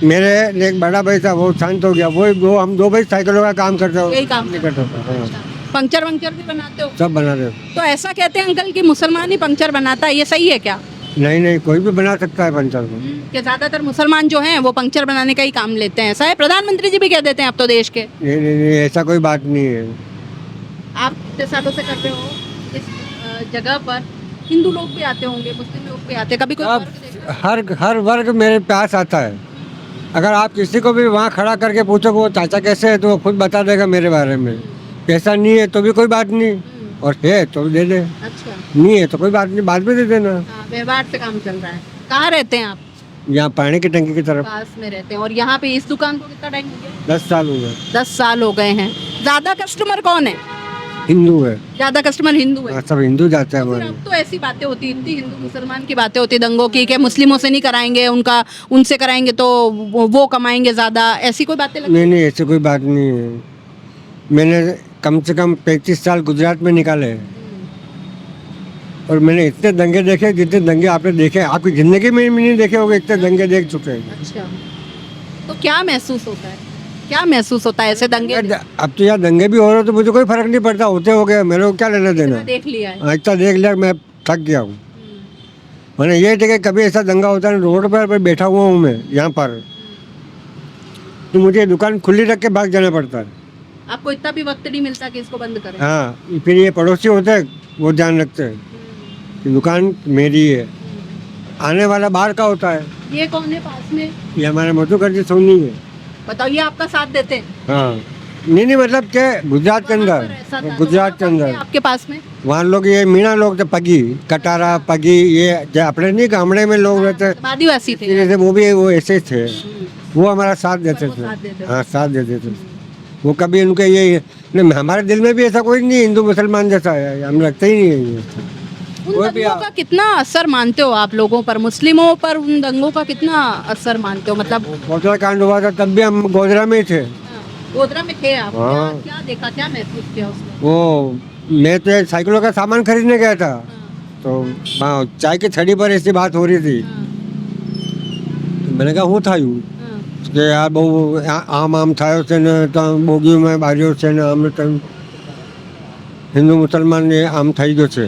मेरे एक बड़ा भाई था, वो शांत हो गया, वो हम 2 भाई साइकिलों का काम करते हो। यही काम नहीं करता था। हाँ। पंक्चर वंक्चर भी बनाते हो? सब बना दे। तो ऐसा कहते हैं अंकल कि मुसलमान ही पंक्चर बनाता है, ये सही है क्या? नहीं, कोई भी बना सकता है पंचर को। कि ज्यादातर मुसलमान जो हैं वो पंक्चर बनाने का ही काम लेते हैं, ऐसा है? प्रधानमंत्री जी भी कह देते हैं अब तो देश के। नहीं, ऐसा कोई बात नहीं है। आप इतने सालों से कर रहे हो इस जगह पर, हिंदू लोग भी आते होंगे, मुस्लिम लोग भी आते हैं, कभी कोई अब फर्क देखा? हर वर्ग मेरे पास आता है। अगर आप किसी को भी वहाँ खड़ा करके पूछो वो चाचा कैसे है, तो वो खुद बता देगा मेरे बारे में। ऐसा नहीं है तो भी कोई बात नहीं, और है तो दे दे। अच्छा, नहीं है तो कोई बात नहीं, बाद में दे देना। हाँ, व्यवहार से काम चल रहा है। कहाँ रहते हैं आप? यहाँ पानी की टंकी की तरफ। पास में रहते हैं। और यहाँ पे इस दुकान को कितना टाइम हो गया? 10 साल हो गए। 10 साल हो गए हैं। ज्यादा कस्टमर कौन है? हिंदू है। ज्यादा कस्टमर हिंदू है? हाँ, सब हिंदू जाते हैं फिर हमारे। अब तो ऐसी बातें होती, इतनी हिंदू मुसलमान की बातें होती दंगों की, कि मुस्लिमों से नहीं कराएंगे, उनसे कराएंगे तो वो कमाएंगे ज्यादा, ऐसी कोई बातें लगती? नहीं, ऐसी कोई बात नहीं है। मैंने कम से कम 35 साल गुजरात में निकाले हैं, और मैंने इतने दंगे देखे जितने दंगे आपने देखे आपकी जिंदगी में भी नहीं देखे होंगे, इतने दंगे देख चुके हैं। अच्छा, तो क्या महसूस होता है? क्या महसूस होता है ऐसे दंगे? अब तो यार दंगे भी हो रहे तो मुझे कोई फर्क नहीं पड़ता, होते हो गए, मेरे को क्या लेना देना। देख लिया है। इतना देख लिया, मैं थक गया हूँ। मैंने ये देखा कभी ऐसा दंगा होता है, रोड पर बैठा हुआ हूँ मैं यहाँ पर, तो मुझे दुकान खुली रख के भाग जाना पड़ता है। आपको इतना भी वक्त नहीं मिलता कि इसको बंद करें? हाँ, फिर ये पड़ोसी होते हैं, वो ध्यान रखते हैं कि दुकान मेरी है, आने वाला बाहर का होता है। ये कौन है पास में? ये हमारे मधुकर जी सोनी है। बताओ, ये आपका साथ देते हैं? हाँ, नहीं मतलब के गुजरात के अंदर, गुजरात के अंदर आपके पास में वहाँ लोग, ये मीणा लोग थे, पगी कटारा पगी, ये जो अपने नहीं गामड़े में लोग रहते, आदिवासी थे जैसे वो ऐसे थे, वो हमारा साथ देते थे। हाँ, साथ देते थे वो। कभी उनके ये नहीं, हमारे दिल में भी ऐसा कोई नहीं हिंदू मुसलमान जैसा है, हम रखते ही नहीं है ये। उन दंगों का कितना असर मानते हो आप लोगों पर, मुस्लिमों पर उन दंगों का कितना असर मानते हो? मतलब गोधरा कांड हुआ था तब भी हम गोधरा में ही थे। गोधरा में थे आप? हाँ। क्या देखा, क्या महसूस किया उसमें? वो मैं तो साइकिलों का सामान खरीदने गया था, तो वहाँ चाय की छड़ी पर ऐसी बात हो रही थी, तो मैंने कहा હું થયું કે આ બહુ આમ થયો છે ને બોગીઓમાં બારીઓ છે ને આમ તેમ હિન્દુ મુસલમાન આમ થઈ ગયો છે,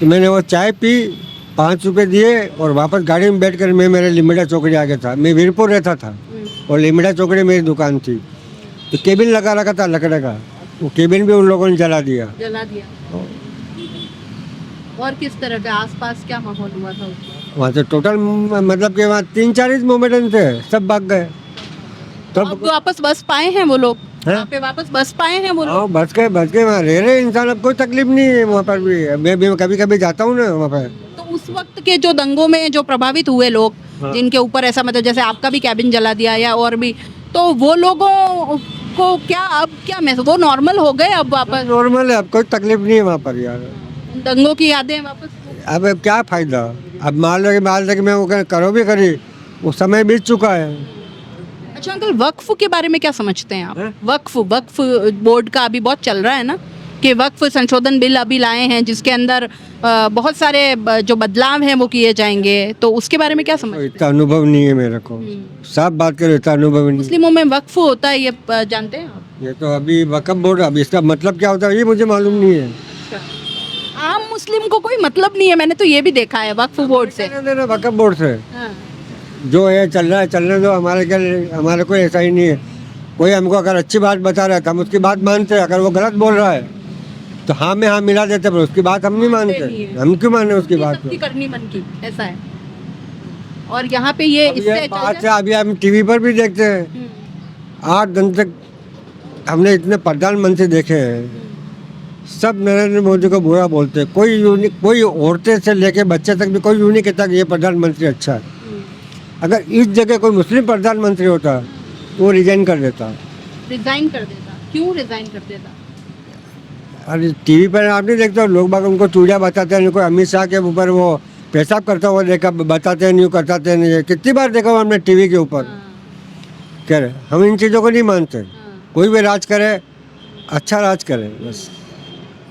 तो मैंने वो चाय पी, 5 रुपये दिए और वापस गाड़ी में बैठ कर मैं मेरे लिमिटा चौकड़ी आ गया था। मैं वीरपुर रहता था और लिमिटा चौकड़ी मेरी दुकान थी। तो केबिन लगा रखा था लकड़े का, वो केबिन भी उन लोगों ने जला दिया। और किस तरह का आसपास क्या माहौल हुआ था उसमें? वहाँ से टोटल मतलब कि वहाँ 3-4 मोमेंट थे, सब भाग गए। अब वापस बस पाए हैं वो लोग? हैं? वहाँ पे वापस बस पाए हैं वो लोग? हाँ बच गए वहाँ रह रहे इंसान, अब कोई तकलीफ नहीं है वहाँ पर भी। मैं भी कभी कभी जाता हूँ ना वहाँ पर। तो उस वक्त के जो दंगों में जो प्रभावित हुए लोग, जिनके ऊपर ऐसा मतलब जैसे आपका भी कैबिन जला दिया या और भी, तो वो लोगों को क्या अब क्या महसूस, वो नॉर्मल हो गए अब वापस? नॉर्मल है, अब कोई तकलीफ नहीं है वहाँ पर यार। दंगों की यादें वापस? अब क्या फायदा, अब माल लगे मैं वो करो भी करी, वो समय बीत चुका है। अच्छा अंकल, वक्फ के बारे में क्या समझते हैं आप? वक्फ बोर्ड का अभी बहुत चल रहा है ना, कि वक्फ संशोधन बिल अभी लाए हैं जिसके अंदर बहुत सारे जो बदलाव हैं वो किए जाएंगे, तो उसके बारे में क्या समझते हैं? इतना अनुभव नहीं है मेरे को, साफ बात करो, इतना अनुभव नहीं। मुस्लिमों में वक्फ होता है, ये जानते हैं आप? ये तो अभी वक्फ बोर्ड, अब इसका मतलब क्या होता है ये मुझे मालूम नहीं है। आम मुस्लिम को कोई मतलब नहीं है, मैंने तो ये भी देखा है वक्फ बोर्ड से। वक्फ बोर्ड से जो है चल रहा है चलने दो, हमारे को ऐसा ही नहीं है। कोई हमको अगर अच्छी बात बता रहा है तो हम उसकी बात मानते हैं, अगर वो गलत बोल रहा है तो हाँ में हाँ मिला देते, पर उसकी बात हम नहीं मानते। हम क्यों माने उसकी बात को? करनी मन की ऐसा है। और यहाँ पे ये इससे बात है, अभी हम टीवी पर भी देखते हैं, 8 दिन तक हमने इतने प्रधानमंत्री देखे हैं, सब नरेंद्र मोदी को बुरा बोलते हैं। कोई औरतें से लेके बच्चे तक भी कोई यूँ नहीं कहता कि ये प्रधानमंत्री अच्छा है। अगर इस जगह कोई मुस्लिम प्रधानमंत्री होता तो वो रिजाइन कर देता। क्यों रिजाइन कर देता? अरे टीवी पर आप नहीं देखते, लोग बाग उनको चूड़िया बताते हैं, कोई अमित शाह के ऊपर वो पेशाब करता हुआ देखा, बताते नहीं, करताते नहीं। कितनी बार देखा हुआ हमने टीवी के ऊपर। कह रहे हम इन चीज़ों को नहीं मानते, कोई भी राज करे अच्छा राज करे बस।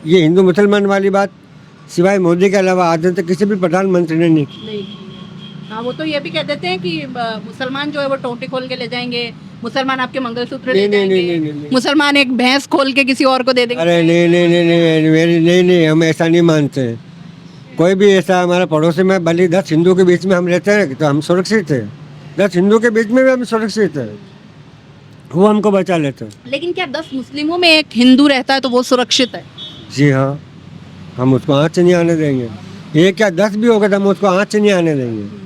ये हिंदू मुसलमान वाली बात सिवाय मोदी के अलावा आज तक किसी भी प्रधानमंत्री ने नहीं की। हाँ, वो तो ये भी कह देते हैं कि मुसलमान जो है वो टोटी खोल के ले जाएंगे, मुसलमान आपके मंगलसूत्र ले जाएंगे, मुसलमान एक भैंस खोल के किसी और को दे देंगे। अरे नहीं, हम ऐसा नहीं मानते। कोई भी ऐसा हमारा पड़ोसी में भले 10 हिंदू के बीच में हम रहते हैं तो हम सुरक्षित हैं। 10 हिंदू के बीच में भी हम सुरक्षित हैं, वो हमको बचा लेते हैं। लेकिन क्या 10 मुस्लिमों में एक हिंदू रहता है तो वो सुरक्षित है? जी हाँ, हम उसको आँच से नहीं आने देंगे। ये क्या 10 भी होगा तो हम उसको आँच से नहीं आने देंगे।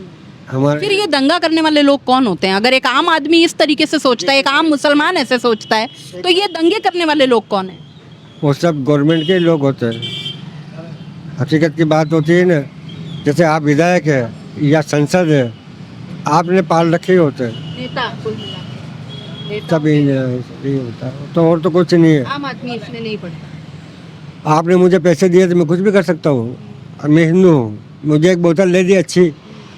हमारे फिर ये दंगा करने वाले लोग कौन होते हैं? अगर एक आम आदमी इस तरीके से सोचता है, एक आम मुसलमान ऐसे सोचता है, तो ये दंगे करने वाले लोग कौन है? वो सब गवर्नमेंट के लोग होते हैं। हकीकत की बात होती है ना, जैसे आप विधायक है या संसद है, आपने पाल रखे होते हैं नेता, तभी यही होता है, तो और तो कुछ नहीं है। आम आदमी इसमें नहीं पड़ता। आपने मुझे पैसे दिए तो मैं कुछ भी कर सकता हूँ। मैं हिंदू हूँ, मुझे एक बोतल ले दी अच्छी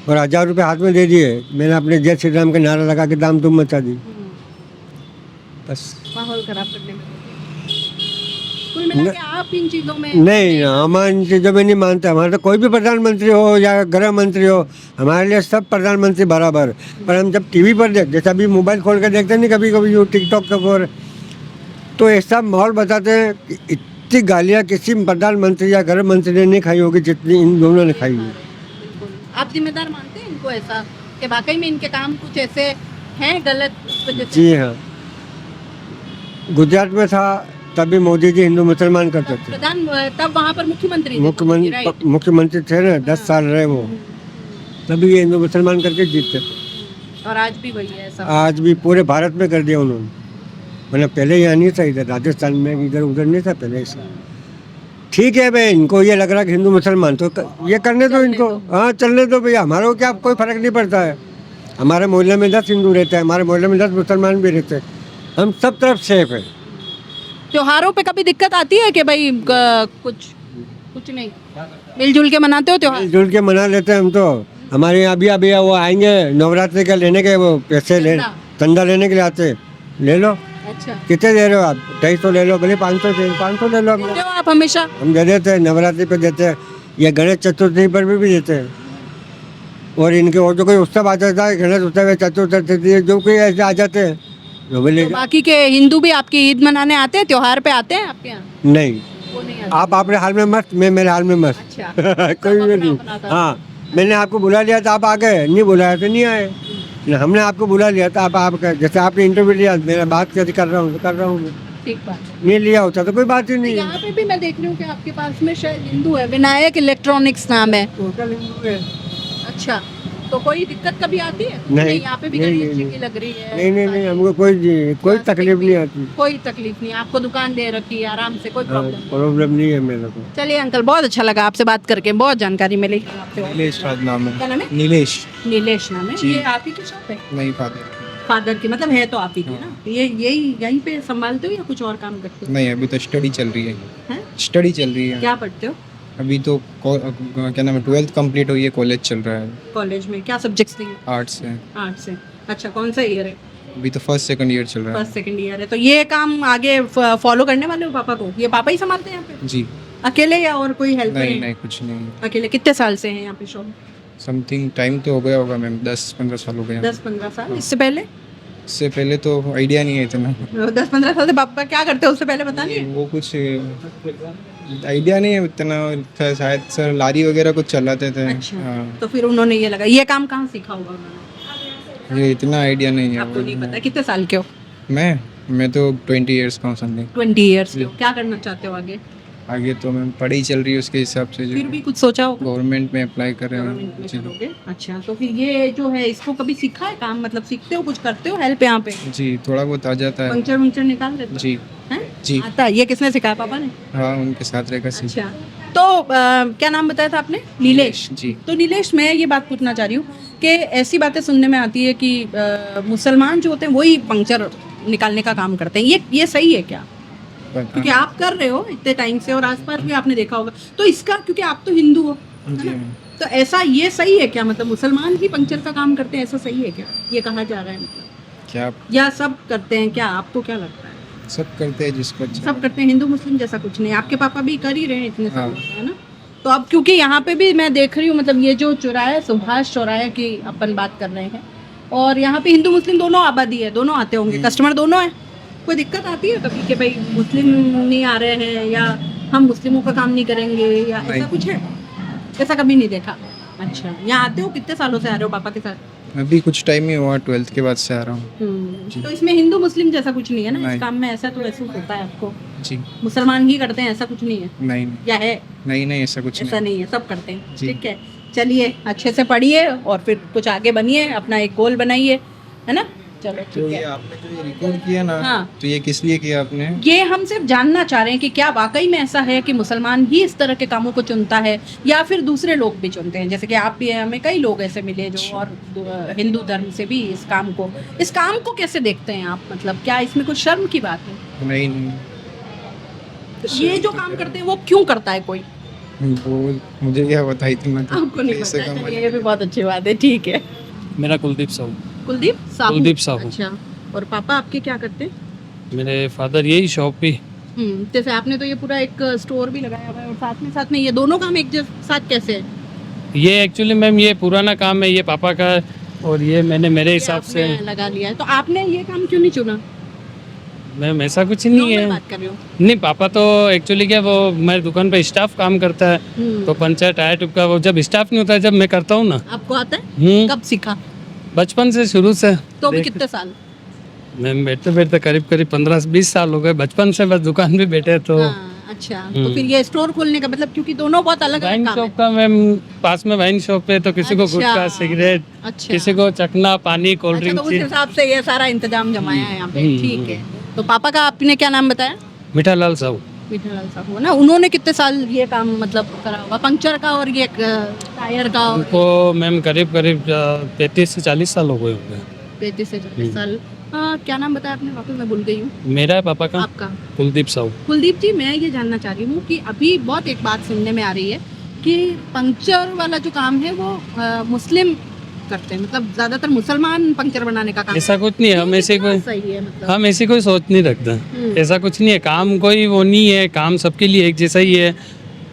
और 1000 रुपये हाथ में दे दिए, मैंने अपने जय श्री राम के नारा लगा के दाम तुम मचा दी, बस। माहौल खराब करने में कुल मिला के आप इन चीज़ों में नहीं, हम इन चीज़ों में नहीं मानते। हमारे तो कोई भी प्रधानमंत्री हो या गृह मंत्री हो, हमारे लिए सब प्रधानमंत्री बराबर। पर हम जब टीवी पर जैसे अभी मोबाइल खोल कर देखते नहीं कभी कभी यूँ टिकटॉक के ऊपर, तो ऐसा माहौल बताते हैं कि इतनी गालियाँ किसी प्रधानमंत्री या गृह मंत्री ने नहीं खाई होगी जितनी इन दोनों ने खाई है। आप जिम्मेदार मानते हैं इनको ऐसा कि वाकई में इनके काम कुछ ऐसे हैं गलत इस वजह से? जी हाँ, गुजरात में था तभी मोदी जी हिंदू मुसलमान करते थे। प्रधान तब वहाँ पर मुख्यमंत्री थे ना, 10 साल रहे वो, तभी ये हिंदू मुसलमान करके जीतते थे। और आज भी वही है ऐसा? आज भी पूरे भारत में कर दिया उन्होंने, मतलब पहले यहाँ नहीं था, इधर राजस्थान में इधर उधर नहीं था पहले ऐसा। ठीक है भाई, इनको ये लग रहा है कि हिंदू मुसलमान तो ये करने दो इनको, हाँ चलने दो भैया, हमारे को क्या कोई फर्क नहीं पड़ता है। हमारे मोहल्ले में 10 हिंदू रहते हैं, हमारे मोहल्ले में 10 मुसलमान भी रहते हैं, हम सब तरफ सेफ है। त्योहारों पे कभी दिक्कत आती है कि भाई कुछ नहीं मिलजुल के मनाते हो त्योहार? मिलजुल के मना लेते हैं हम तो। हमारे यहाँ अभी वो आएंगे नवरात्रि का लेने के, वो पैसे ले चंदा लेने के लिए आते, ले लो। अच्छा, कितने दे रहे हो आप? 250 ले लो, भले 500 ले लो। आप हमेशा हम दे देते हैं, नवरात्रि पे देते हैं, या गणेश चतुर्थी पर भी देते हैं। और इनके और जो कोई उत्सव आ जाता है, गणेश उत्सव, चतुर्थी, जो कोई ऐसे आ जाते हैं, तो बाकी के हिंदू भी आपकी ईद मनाने आते हैं, त्योहार पे आते हैं आपके यहाँ? नहीं, वो नहीं आता। आप अपने हाल में मस्त, मैं मेरे हाल में मस्त। अच्छा कोई सब भी अपना नहीं। अपना था। हाँ, मैंने आपको बुला लिया था, आप आ गए, नहीं बुलाया तो नहीं आए। हमने आपको बुला लिया था, आप जैसे आपने इंटरव्यू लिया, मेरा बात कैसे कर रहा हूँ तो कर रहा हूँ मैं। ठीक बात है। नहीं लिया होता तो कोई बात ही नहीं है। यहाँ पे भी मैं देख रही हूँ कि आपके पास में शायद हिंदू है, विनायक इलेक्ट्रॉनिक्स नाम है। टोटल हिंदू है। अच्छा, तो कोई दिक्कत कभी आती है? नहीं, यहाँ पे भी नहीं, गणेश नहीं, जी नहीं। की लग रही है। नहीं, हमको कोई तकलीफ नहीं आती। कोई तकलीफ नहीं, आपको दुकान दे रखी है आराम से, कोई प्रॉब्लम नहीं। प्रॉब्लम नहीं है मेरे को। चलिए अंकल, बहुत अच्छा लगा आपसे बात करके, बहुत जानकारी मिली आपसे। नीलेश नाम क्या नाम है? नीलेश नीलेश नाम है। जी। ये आप ही की शॉप है? नहीं फादर फादर की, मतलब है तो आप ही की ना? ये यहीं पे संभालते हो या कुछ और काम करते हो? नहीं, अभी तो स्टडी चल रही है। हैं? स्टडी चल रही है क्या पढ़ते हो? अभी तो क्या नाम है, 12th कंप्लीट हुई है, कॉलेज चल रहा है। कॉलेज में क्या सब्जेक्ट्स लिए? आर्ट्स है। आर्ट्स से। अच्छा, कौन सा ईयर है? अभी तो फर्स्ट सेकंड ईयर चल रहा है। फर्स्ट सेकंड ईयर है। तो ये काम आगे फॉलो करने वाले हो पापा को? ये पापा ही संभालते हैं यहाँ पे जी। अकेले या और कोई हेल्प? नहीं, कुछ नहीं। अकेले। कितने साल से हैं यहाँ पे शॉप? समथिंग टाइम तो हो गया होगा मैम, 10-15 साल हो गए। 10-15 साल। इससे पहले? इससे पहले तो आइडिया नहीं है इतना। 10-15 साल से पापा क्या करते हो उससे पहले पता नहीं है? वो कुछ आइडिया नहीं है इतना, शायद सर लारी वगैरह कुछ चलाते थे। अच्छा। हाँ, तो फिर उन्होंने ये लगा, ये काम कहाँ सीखा होगा उन्होंने? ये इतना आइडिया नहीं है। आपको नहीं पता? कितने साल के हो? मैं तो 20 इयर्स का हूँ समथिंग। 20 ईयर्स के हो। क्या करना चाहते हो आगे? आगे तो मैं पढ़ाई चल रही है, उसके हिसाब से फिर भी कुछ सोचा होगा? गवर्नमेंट में अप्लाई कर रहे गवर्नमेंट में हैं। जी। करोगे? अच्छा, तो फिर ये जो है इसको कभी सीखा है काम? मतलब सीखते हो, कुछ करते हो हेल्प यहाँ पे? जी, थोड़ा बहुत आ जाता है। पंक्चर वंक्चर निकाल देते हो? जी हैं? जी। आता है? ये किसने सिखाया, पापा ने? हाँ, उनके साथ रहकर सीख। अच्छा, तो क्या नाम बताया था आपने? नीलेश जी। तो नीलेश, मैं ये बात पूछना चाह रही हूँ कि ऐसी बातें सुनने में आती है कि मुसलमान जो होते हैं वही पंक्चर निकालने का काम करते हैं। ये सही है क्या? क्योंकि आप कर रहे हो इतने टाइम से और आसपास भी आपने देखा होगा, तो इसका, क्योंकि आप तो हिंदू हो, है ना? तो ऐसा ये सही है क्या? मतलब मुसलमान ही पंक्चर का काम करते हैं, ऐसा सही है क्या? ये कहा जा रहा है मतलब, क्या या सब करते हैं क्या? आपको क्या लगता है? सब करते हैं जिसको अच्छा। सब करते हैं, हिंदू मुस्लिम जैसा कुछ नहीं। आपके पापा भी कर ही रहे हैं इतने हाँ। सालों से, है ना? तो अब क्योंकि यहाँ पे भी मैं देख रही हूँ, मतलब ये जो चौराहा है, सुभाष चौराहे की अपन बात कर रहे हैं, और यहाँ पे हिंदू मुस्लिम दोनों आबादी है, दोनों आते होंगे, कस्टमर दोनों है। कोई दिक्कत आती है कभी कि भाई मुस्लिम नहीं आ रहे हैं, या हम मुस्लिमों का काम नहीं करेंगे, या ऐसा कुछ है? ऐसा कभी नहीं देखा। अच्छा, यहाँ आते हो? कितने सालों से आ रहे हो पापा के साथ? अभी कुछ टाइम ही हुआ, 12th के बाद से आ रहा हूँ। तो इसमें हिंदू मुस्लिम जैसा कुछ नहीं है ना इस नहीं। काम में? ऐसा तो महसूस होता है आपको? जी। मुसलमान ही करते हैं ऐसा कुछ नहीं है? नहीं या है? नहीं, ऐसा कुछ ऐसा नहीं। नहीं है, सब करते हैं। जी। ठीक है, चलिए अच्छे से पढ़िए और फिर कुछ आगे बनिए, अपना एक गोल बनाइए, है ना? चलो तो ठीक ये है। आपने जो ये रिकॉर्ड किया ना, हाँ। तो ये किस लिए किया आपने? ये हम सिर्फ जानना चाह रहे हैं कि क्या वाकई में ऐसा है कि मुसलमान ही इस तरह के कामों को चुनता है, या फिर दूसरे लोग भी चुनते हैं? जैसे कि आप भी हैं, हमें कई लोग ऐसे मिले जो और हिंदू धर्म से भी इस काम को कैसे देखते हैं आप? मतलब क्या इसमें कुछ शर्म की बात है? नहीं, ये जो काम करते हैं वो क्यों करता है कोई? वो मुझे क्या पता इतना। आपको नहीं ऐसे पता? काम- चलिए, ये भी बहुत अच्छी बात है। ठीक है। मेरा कुलदीप साहू। कुलदीप साहू? कुलदीप साहू। अच्छा, और पापा आपके क्या करते हैं? मेरे फादर यही शॉप भी। जैसे आपने तो ये पूरा एक स्टोर भी लगाया हुआ है, और साथ में ये दोनों काम एक साथ कैसे है? ये एक्चुअली मैम ये पुराना काम है, ये पापा का, और ये मैंने मेरे हिसाब से आपने लगा लिया है। तो आपने ये काम क्यों नहीं चुना? मैम ऐसा कुछ नहीं नॉर्मल है। बात कर रहे हो? नहीं, पापा तो एक्चुअली क्या, वो मेरे दुकान पे स्टाफ काम करता है, तो पंचर टायर ट्यूब का, वो जब स्टाफ नहीं होता है, जब मैं करता हूँ ना। आपको आता है? कब सीखा? बचपन से, शुरू से। तो भी कितने साल? मैम बैठते बैठते करीब 15-20 साल हो गए, बचपन से बस दुकान पे बैठे तो। हाँ, अच्छा, तो फिर ये स्टोर खोलने का मतलब, क्योंकि दोनों बहुत अलग अलग वाइन काम है। शॉप का मैम, पास में वाइन शॉप है, तो किसी को अच्छा। गुटखा, सिगरेट, अच्छा। किसी को चखना, पानी, कोल्ड अच्छा, तो उस ड्रिंक। हिसाब से ये सारा इंतजाम जमाया है यहाँ पे। ठीक है। तो पापा का आपने क्या नाम बताया? मीठालाल साहू। मीठालाल साहू ना, उन्होंने कितने साल ये काम मतलब करा होगा, पंक्चर का और ये टायर का? उनको मैम करीब 35 से 40 साल हो गए होंगे। 35 से 40 साल। क्या नाम बताया आपने? वापस मैं भूल गई हूँ। मेरा है पापा का, आपका? कुलदीप साहू। कुलदीप जी, मैं ये जानना चाह रही हूँ कि अभी बहुत एक बात सुनने में आ रही है कि पंक्चर वाला जो काम है वो मुस्लिम करते हैं, मतलब ज्यादातर मुसलमान पंक्चर बनाने का काम। ऐसा कुछ नहीं है, हम ऐसे कोई, सही है मतलब? हम ऐसी कोई सोच नहीं रखते। ऐसा कुछ नहीं है, काम कोई वो नहीं है, काम सबके लिए एक जैसा ही है।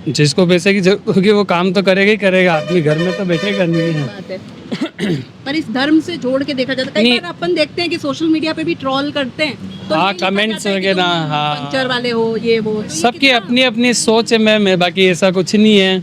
जिसको पैसे की जरूरत होगी वो काम तो करेगा ही करेगा, आदमी घर में तो बैठेगा नहीं है। बात है पर इस धर्म से जोड़ के देखा जाता है, कई नहीं। बार अपन देखते हैं कि सोशल मीडिया पे भी ट्रोल करते हैं तो हाँ, ये लिखा कमेंट्स जाता है कि वगैरह, तुम हाँ। पंचर वाले हो ये वो, तो ये सबकी कितना- अपनी अपनी सोच है मैम, बाकी ऐसा कुछ नहीं है।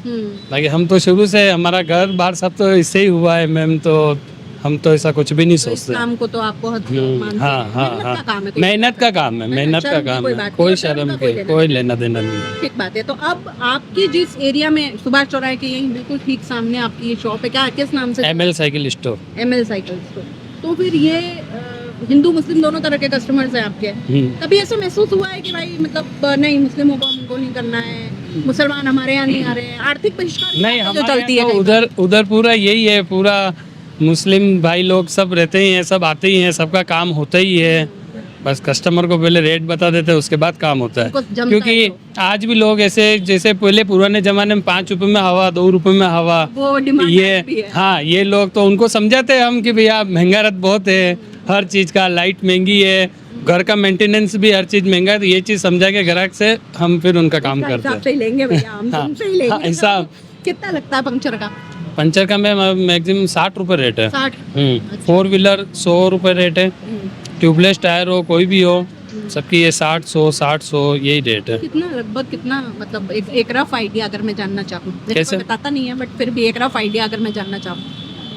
बाकी हम तो शुरू से हमारा घर बार सब तो इससे ही हुआ है मैम, तो हम तो ऐसा कुछ भी नहीं तो इस सोचते। काम को तो आपको हद मानते हाँ हैं। हाँ मेहनत हाँ का काम है कोई- मेहनत का काम है, मेहनत का शर्म की काम कोई है, बात नहीं, कोई शर्म शर्म का के कोई कोई लेना देना नहीं है। ठीक बात है। तो अब आपकी जिस एरिया में सुभाष चौराहे के यहीं बिल्कुल ठीक सामने आपकी ये शॉप है, क्या किस नाम से? ML cycle store. ML cycle store. तो फिर ये हिंदू मुस्लिम दोनों तरह के कस्टमर्स हैं आपके। कभी ऐसा महसूस हुआ है कि भाई मतलब नहीं मुस्लिमों को हमको नहीं करना है, मुसलमान हमारे यहाँ नहीं आ रहे हैं, आर्थिक बहिष्कार नहीं, जो हमारे चलती यहाँ है तो उधर उधर पूरा यही है, पूरा मुस्लिम भाई लोग सब रहते ही हैं, सब आते ही हैं, सबका काम होता ही है। बस कस्टमर को पहले रेट बता देते हैं, उसके बाद काम होता है। उनको जमता है क्योंकि आज भी लोग ऐसे जैसे पहले पुराने जमाने में 5 रुपए में हवा, 2 रुपए में हवा, वो डिमांड भी ये है। हाँ, ये लोग तो उनको समझाते हैं हम कि भैया महंगा रत बहुत है, हर चीज़ का, लाइट महंगी है, घर का मेंटेनेंस भी हर चीज़ महंगा है, तो ये चीज़ समझा के ग्राहक से हम फिर उनका काम इसका करते हिसाब से हैं। ही लेंगे भैया, हम हाँ, तुमसे ही हाँ, लेंगे। हिसाब। कितना लगता है पंक्चर का? पंचर का मैम मैक्सिमम 60 रुपये रेट है। 60। 4 व्हीलर 100 रुपये रेट है, ट्यूबलेस टायर हो कोई भी हो, सबकी ये 60-100 यही रेट है। कितना लगभग कितना मतलब एक रफ आइडिया अगर मैं जानना चाहूँ, कैसे? बताता नहीं है बट फिर भी एक रफ आइडिया अगर मैं जानना चाहूँ,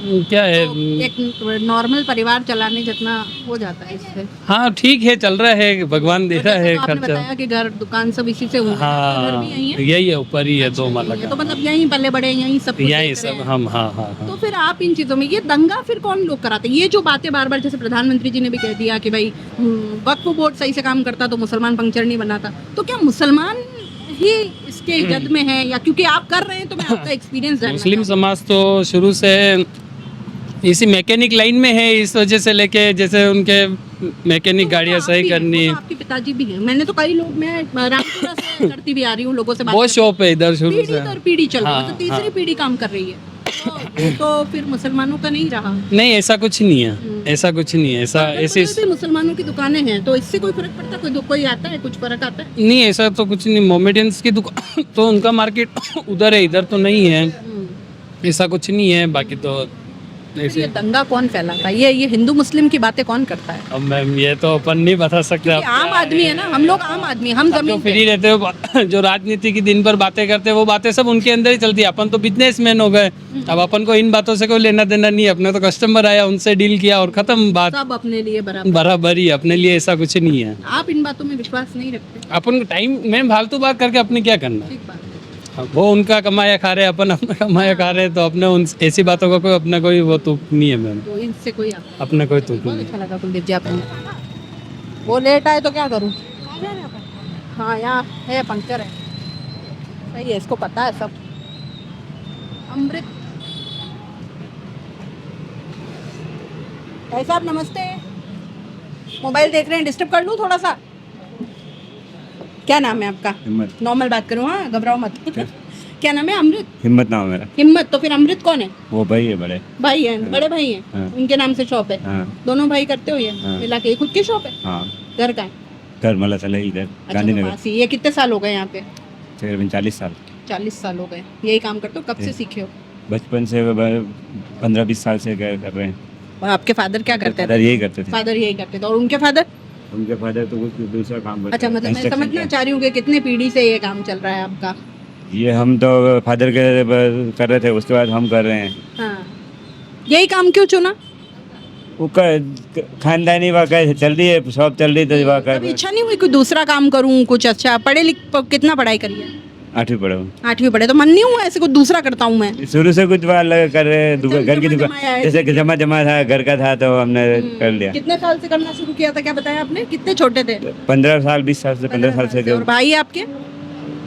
क्या है, तो एक नॉर्मल परिवार चलाने जितना हो जाता है इससे। हाँ ठीक है, चल रहा है, भगवान दे रहा है तो आपने खर्चा। बताया कि घर दुकान सब इसी से हुआ है, घर भी यहीं हाँ, है? यही है, ऊपर ही है 2 माला तो का, मतलब यहीं पले बड़े यहीं सब कुछ यही देख रहे सब हैं। हम। हाँ हाँ हाँ। तो फिर आप इन चीज़ों में ये दंगा फिर कौन लोग कराते हैं? ये जो बातें बार बार, जैसे प्रधानमंत्री जी ने भी कह दिया कि भाई वक्फ बोर्ड सही से काम करता तो मुसलमान पंक्चर नहीं बनाता, तो क्या मुसलमान ही इसके जद में है या क्योंकि आप कर रहे हैं तो मैं आपका एक्सपीरियंस जानना मुस्लिम चाहूँगी। समाज तो शुरू से इसी मैकेनिक लाइन में है, इस वजह से लेके जैसे उनके मैकेनिक गाड़ियाँ सही करनी, वो तो आपके पिताजी भी हैं, मैंने तो कई लोग, मैं रामपुरा से करती भी आ रही हूँ, लोगों से बात बहुत करती शॉप है इधर शुरू पीढ़ी से। दर पीढ़ी चल रही है, हाँ, मतलब तीसरी हाँ। पीढ़ी काम कर रही है, तो फिर मुसलमानों का नहीं रहा। नहीं, ऐसा कुछ नहीं है, ऐसा कुछ नहीं है, ऐसा ऐसी भी मुसलमानों की दुकानें हैं तो इससे कोई फर्क पड़ता है? कोई आता है, कुछ फर्क आता है? नहीं, ऐसा तो कुछ नहीं। मोमेडियंस की दुकान तो उनका मार्केट उधर है, इधर तो नहीं है, ऐसा कुछ नहीं है। बाकी तो ऐसे ये दंगा कौन फैलाता है? ये हिंदू मुस्लिम की बातें कौन करता है? अब मैम ये तो अपन नहीं बता सकते। क्योंकि आम आदमी है ना, हम लोग आम आदमी, हम जो जमीन पे फ्री रहते हो, जो राजनीति की दिन भर बातें करते हैं, वो बातें सब उनके अंदर ही चलती है। अपन तो बिजनेसमैन हो गए, अब अपन को इन बातों से कोई लेना देना नहीं है। अपने तो कस्टमर आया, उनसे डील किया और खत्म बात, सब अपने लिए बराबर। बराबर ही अपने लिए, ऐसा कुछ नहीं है। आप इन बातों में विश्वास नहीं रखते? अपन टाइम में फालतू बात करके अपने क्या करना है? ठीक बात है। वो उनका कमाया खा रहे, अपन अपना कमाया खा रहे, तो अपने उन ऐसी बातों का कोई अपना कोई वो तुक नहीं है मैम, तो इनसे कोई अपना कोई तुक बहुत नहीं। अच्छा लगा कुलदीप जी आपने। वो लेट आए तो क्या करूँ? हाँ यहाँ है, पंक्चर है, सही है, इसको पता है सब। अमृत भाई साहब नमस्ते, मोबाइल देख रहे हैं, डिस्टर्ब कर लूँ थोड़ा सा? क्या नाम है आपका? हिम्मत। नॉर्मल बात करूँ, हाँ घबराओ मत। क्या नाम है? अमृत। हिम्मत नाम है मेरा। हिम्मत। तो फिर अमृत कौन है? वो भाई है बड़े। भाई हैं, बड़े भाई हैं, हाँ। उनके नाम से शॉप है। हाँ दोनों भाई करते हो ये हाँ। मिला के? खुद की शॉप है? हाँ, घर का है? घर मला चले इधर अच्छा, तो गांधीनगर। पास ही। ये कितने साल हो गए यहाँ पे? तकरीबन 40 साल। 40 साल हो गए यही काम करते हो? कब से सीखे हो? बचपन से 15-20 साल से कर रहे हैं। और आपके फादर क्या करते फादर थे? यही करते थे। फादर यही करते थे। और उनके फादर? उनके फादर तो कुछ दूसरा काम करते अच्छा, थे, मतलब मैं construction समझना का। चाह रही हूँ कि कितने पीढ़ी से ये काम चल रहा है आपका? ये हम तो फादर के कर रहे थे, उसके बाद हम कर रहे हैं। हाँ, यही काम क्यों चुना? वो खानदानी वाक़ चल रही है, शॉप चल रही तो वाक़। कभी इच्छा नहीं हुई कोई दूसरा काम करूँ कुछ अच्छा? पढ़े लिख कितना पढ़ाई करी है? 8वीं पढ़ा हूँ। 8वीं पढ़े, तो मन नहीं हुआ ऐसे कुछ दूसरा करता हूँ मैं? शुरू से कुछ बार लगा कर रहे हैं, घर की जमा दुकान जमाया है। जैसे कि जमा था, घर का था तो हमने कर लिया। कितने साल से करना शुरू किया था, क्या बताया आपने? कितने छोटे थे? 15 साल 20 साल से 15 साल से। और भाई आपके?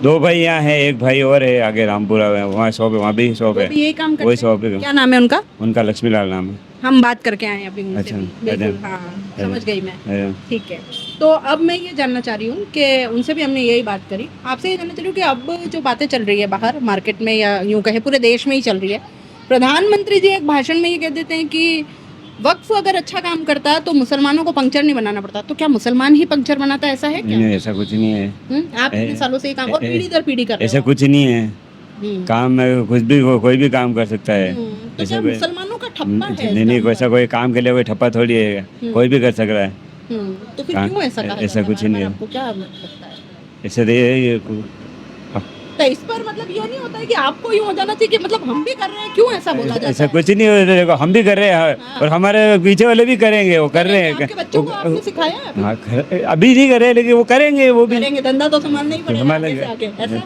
2 भाई यहाँ है, एक भाई और है आगे रामपुरा में, वहाँ शॉप है, वहाँ भी शॉप है, यही काम करते वही हैं? शॉप है। क्या नाम है उनका? उनका लक्ष्मी लाल नाम है। हम बात करके आए हैं अभी उनसे अच्छा, भी। बिल्कुल, अच्छा। हाँ समझ गई मैं। अच्छा। ठीक है, तो अब मैं ये जानना चाह रही हूँ कि उनसे भी हमने यही बात करी, आपसे ये जानना चाह रही हूँ कि अब जो बातें चल रही है बाहर मार्केट में या यूँ कहे पूरे देश में ही चल रही है, प्रधानमंत्री जी एक भाषण में ये कह देते हैं कि वक्फ अगर अच्छा काम करता तो मुसलमानों को पंक्चर नहीं बनाना पड़ता, तो क्या मुसलमान ही पंक्चर बनाता है, ऐसा है क्या? नहीं, ऐसा कुछ नहीं है। आप इतने सालों से ये काम और पीढ़ी दर पीढ़ी कर रहे ऐसा हो। कुछ नहीं है। काम में कुछ भी कोई भी काम कर सकता है। तो क्या मुसलमानों का ठप्पा है? नहीं, ऐसा कोई काम के लिए कोई ठप्पा थोड़ी है, कोई भी कर सक रहा है। तो फिर क्यों ऐसा कहा ऐसा कुछ नहीं है। आपको क्या लगता है? ऐसे ये तो इस पर मतलब ये नहीं होता है कि आपको यूँ हो जाना चाहिए कि मतलब हम भी कर रहे हैं, क्यों ऐसा बोला जाता ऐसा है? कुछ नहीं है। देखो हम भी कर रहे हैं और हमारे पीछे वाले भी करेंगे, वो कर रहे हैं। आपके बच्चों को आपने सिखाया है? हाँ, अभी नहीं कर रहे लेकिन वो करेंगे, वो भी करेंगे, धंधा तो संभालना ही पड़ेगा आगे से आगे, ऐसा?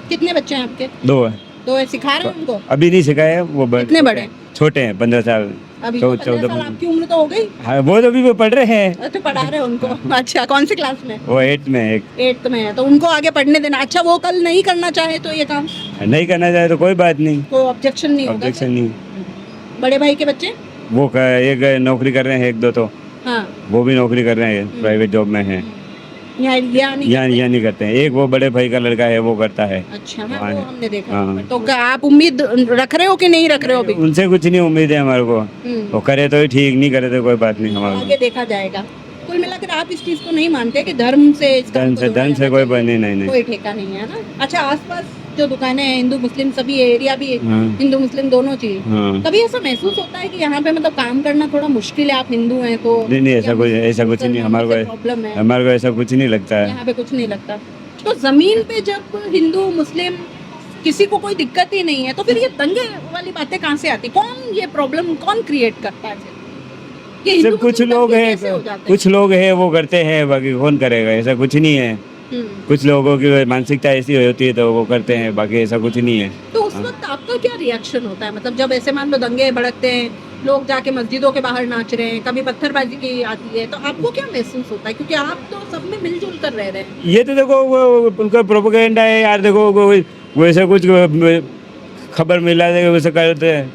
कितने बच्चे हैं आपके? 2 है। 2 है, सिखा रहे हैं उनको? अभी नहीं सिखाया, वो कितने बड़े? छोटे हैं, 15 साल। अभी 14 साल आपकी उम्र तो हो गई। हाँ, वो तो अभी वो पढ़ रहे हैं। अच्छा, पढ़ा रहे हैं उनको। अच्छा, कौन सी क्लास में? वो 8 में है। 8th में है, तो उनको आगे पढ़ने देना। अच्छा, वो कल नहीं करना चाहे तो ये काम नहीं करना चाहे तो कोई बात नहीं, कोई ऑब्जेक्शन नहीं होगा? ऑब्जेक्शन नहीं। बड़े भाई के बच्चे? वो एक नौकरी कर रहे हैं, 1-2 तो हाँ, वो भी नौकरी कर रहे हैं, प्राइवेट जॉब में है। यहाँ नहीं यहाँ नहीं करते हैं। एक वो बड़े भाई का लड़का है, वो करता है। अच्छा, हाँ, वो हमने देखा। हाँ। तो क्या आप उम्मीद रख रहे हो कि नहीं रख रहे हो अभी? उनसे कुछ नहीं उम्मीद है हमारे को। वो करे तो ही ठीक, नहीं करे तो कोई बात नहीं हमारे आगे देखा जाएगा। कुल मिलाकर आप इस चीज को नहीं मानते कि धर्म से इस काम को जोड़ा धन से जाना कोई चाहिए? नहीं। कोई ठेका नहीं है ना। अच्छा, आसपास जो दुकानें हैं, हिंदू मुस्लिम सभी एरिया भी हाँ। हिंदू मुस्लिम दोनों चीज, हाँ। कभी ऐसा महसूस होता है कि यहाँ पे मतलब काम करना थोड़ा मुश्किल है, आप हिंदू हैं तो? नहीं, ऐसा कुछ नहीं हमारे को। प्रॉब्लम है हमारे को ऐसा कुछ नहीं लगता है। यहाँ पे, कुछ नहीं लगता। तो जमीन पे जब हिंदू मुस्लिम किसी को कोई दिक्कत ही नहीं है, तो फिर ये दंगे वाली बातें कहाँ से आती? कौन ये प्रॉब्लम कौन क्रिएट करता है फिर? ये हिंदू सिर्फ कुछ मुस्लिम लोग दंगे हैं, कैसे हो जाते हैं? कुछ लोग हैं वो करते हैं, बाकी कौन करेगा? ऐसा कुछ नहीं है। कुछ लोगों की मानसिकता ऐसी होती है तो वो करते हैं, बाकी ऐसा कुछ नहीं है। तो उस वक्त आपका क्या रिएक्शन होता है? मतलब जब ऐसे मान लो दंगे भड़कते हैं, लोग जाके मस्जिदों के बाहर नाच रहे हैं, कभी पत्थरबाजी की आती है, तो आपको क्या महसूस होता है? क्योंकि आप तो सब में मिलजुल कर रह रहे हैं। ये तो देखो वो उनका प्रोपेगेंडा है यार। देखो वैसे कुछ खबर मिला दे वैसे करते हैं,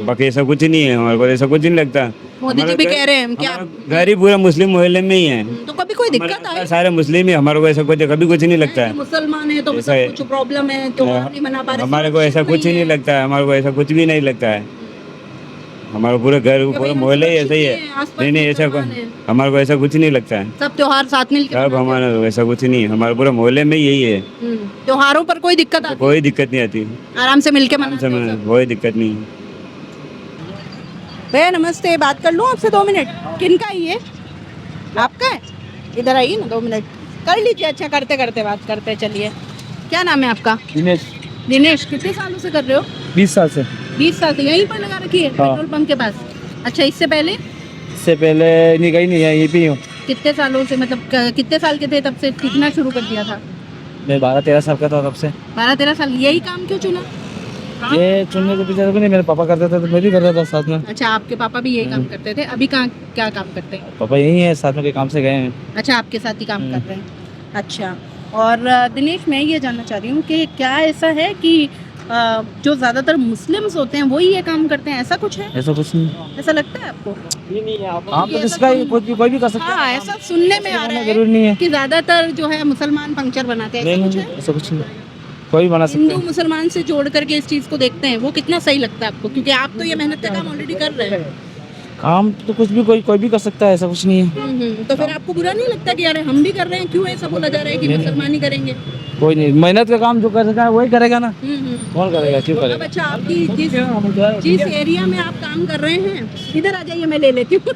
बाकी ऐसा कुछ नहीं है। हमारे को ऐसा कुछ नहीं लगता। मोदी जी भी कह रहे हैं क्या? घर ही पूरा मुस्लिम मोहल्ले में ही है, तो कभी कोई दिक्कत आई? सारे मुस्लिम ही। हमारे को ऐसा कुछ कभी कुछ नहीं लगता है। मुसलमान है तो ऐसा है। कुछ प्रॉब्लम है तो नहीं मना पा रहे? हमारे को ऐसा कुछ ही नहीं लगता है। हमारे को ऐसा कुछ भी नहीं लगता है। हमारा पूरे घर पूरा मोहल्ले ही ऐसा ही है। नहीं, ऐसा हमारे को ऐसा कुछ नहीं लगता है। सब त्योहार साथ मिलकर सब हमारा ऐसा कुछ नहीं है। हमारे पूरे मोहल्ले में यही है। त्योहारों पर कोई दिक्कत आती? कोई दिक्कत नहीं आती, आराम से मिलके मनाते हैं सब? कोई दिक्कत नहीं। भैया नमस्ते, बात कर लूँ आपसे 2 मिनट? किनका है ये? आपका है? इधर आइए ना 2 मिनट कर लीजिए। अच्छा, करते करते बात करते चलिए। क्या नाम है आपका? दिनेश। दिनेश, कितने सालों से कर रहे हो? 20 साल से। 20 साल से यहीं पर लगा रखी है? पेट्रोल पंप के पास? अच्छा, इससे पहले? इससे पहले नहीं गई नहीं है, यहीं पे हूँ। कितने सालों से, मतलब कितने साल के थे तब से सीखना शुरू कर दिया था? मैं 12-13 साल का था तब से। 12-13 साल। यही काम क्यों चुना? ये चुनने के पीछे नहीं, मेरे पापा करते थे तो मैं भी करता था साथ में। अच्छा, आपके पापा भी यही काम करते थे? अभी कहाँ क्या काम करते हैं? पापा यही है, साथ में के काम से गए हैं। अच्छा, आपके साथ ही काम कर रहे हैं। अच्छा, और दिनेश मैं ये जानना चाह रही हूँ कि क्या ऐसा है कि जो ज़्यादातर मुस्लिम्स होते हैं वही ये काम करते हैं, ऐसा कुछ है? ऐसा कुछ नहीं। ऐसा लगता है आपको? काम तो जिसका कोई भी कर सकता है। हाँ, ऐसा सुनने में आ रहा जरूरी नहीं है है कि ज़्यादातर जो है मुसलमान पंक्चर बनाते हैं, ऐसा कुछ है? ऐसा कुछ नहीं, कोई बना सकता हिंदू मुसलमान से जोड़ करके इस चीज़ को देखते हैं, वो कितना सही लगता है आपको? क्योंकि आप तो ये मेहनत का काम ऑलरेडी कर रहे हैं। काम तो कुछ भी कोई भी कर सकता है, ऐसा कुछ नहीं है। तो फिर आपको बुरा नहीं लगता कि यार हम भी कर रहे हैं, क्यों ऐसा बोला जा रहा है कि मुसलमान ही करेंगे? कोई नहीं, मेहनत का काम जो कर सकता है वही करेगा ना। कौन करेगा, क्यों अब करेगा? अच्छा, आपकी जिस एरिया में आप काम कर रहे हैं, इधर आ जाइए मैं ले लेती हूँ।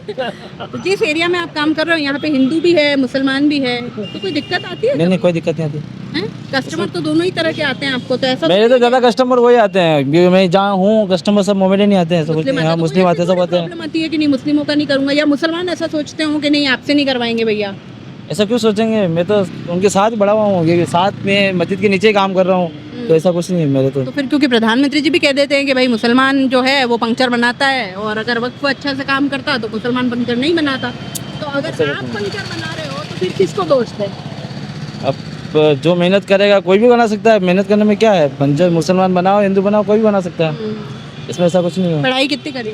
तो जिस एरिया में आप काम कर रहे हो यहाँ पे हिंदू भी है मुसलमान भी है, तो कोई दिक्कत आती है? नहीं, कोई दिक्कत नहीं आती। कस्टमर तो दोनों ही तरह के आते हैं आपको, तो ऐसा मेरे तो ज्यादा कस्टमर वही आते हैं, मैं जहाँ हूँ कस्टमर सब मोमेडियन नहीं आते हैं। मुस्लिम आते हैं, सब आते हैं। प्रॉब्लम आती है कि नहीं मुस्लिमों का नहीं करूँगा, या मुसलमान ऐसा सोचते हो कि नहीं आपसे नहीं करवाएंगे भैया? ऐसा क्यों सोचेंगे, मैं तो उनके साथ बड़ा हुआ हूँ, ये साथ में मस्जिद के नीचे काम कर रहा हूँ, तो ऐसा कुछ नहीं है मेरे तो। फिर क्योंकि प्रधानमंत्री जी भी कह देते हैं कि भाई मुसलमान जो है वो पंक्चर बनाता है, और अगर वक्फ अच्छा से काम करता तो मुसलमान पंक्चर नहीं बनाता। तो अगर आप पंक्चर बना रहे हो तो फिर किसको दोष दें? अब जो मेहनत करेगा कोई भी बना सकता है। मेहनत करने में क्या है, पंक्चर मुसलमान बनाओ हिंदू बनाओ कोई भी बना सकता है, इसमें ऐसा कुछ नहीं है। पढ़ाई कितनी करी?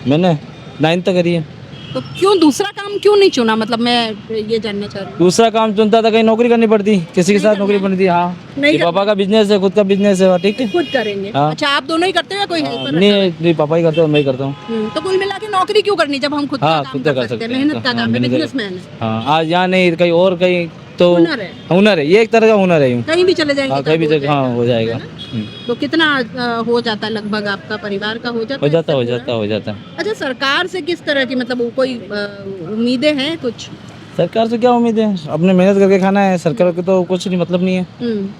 मैंने 9th तक करी है। तो क्यों दूसरा काम क्यों नहीं चुना, मतलब मैं ये जानना चाह रही हूँ। दूसरा काम चुनता था कहीं नौकरी करनी पड़ती, किसी के साथ नौकरी पड़ती। हाँ, नहीं ये पापा का बिजनेस है, खुद का बिजनेस है, ठीक है। खुद करेंगे। हाँ। अच्छा, आप दोनों ही करते हो या कोई हेल्पर? नहीं, पापा ही करते हो, मैं ही करता हूँ। तो कुल मिला के नौकरी क्यों करनी जब हम खुद का हाँ, काम खुद का कर सकते हैं, मेहनत का काम है, बिजनेसमैन है। हाँ, आज यहाँ नहीं कहीं और, कहीं तो हुनर है। हुनर है, ये एक तरह का हुनर है यूँ। कहीं भी चले जाएंगे हाँ, तब कहीं भी हो जगह हाँ हो जाएगा। तो कितना हो जाता है लगभग आपका परिवार का हो जाता हो जाता है हो इससे जाता हो जाता है। अच्छा, सरकार से किस तरह की मतलब वो कोई उम्मीदें हैं कुछ? सरकार से क्या उम्मीद है, अपने मेहनत करके खाना है। सरकार के तो कुछ नहीं मतलब नहीं है,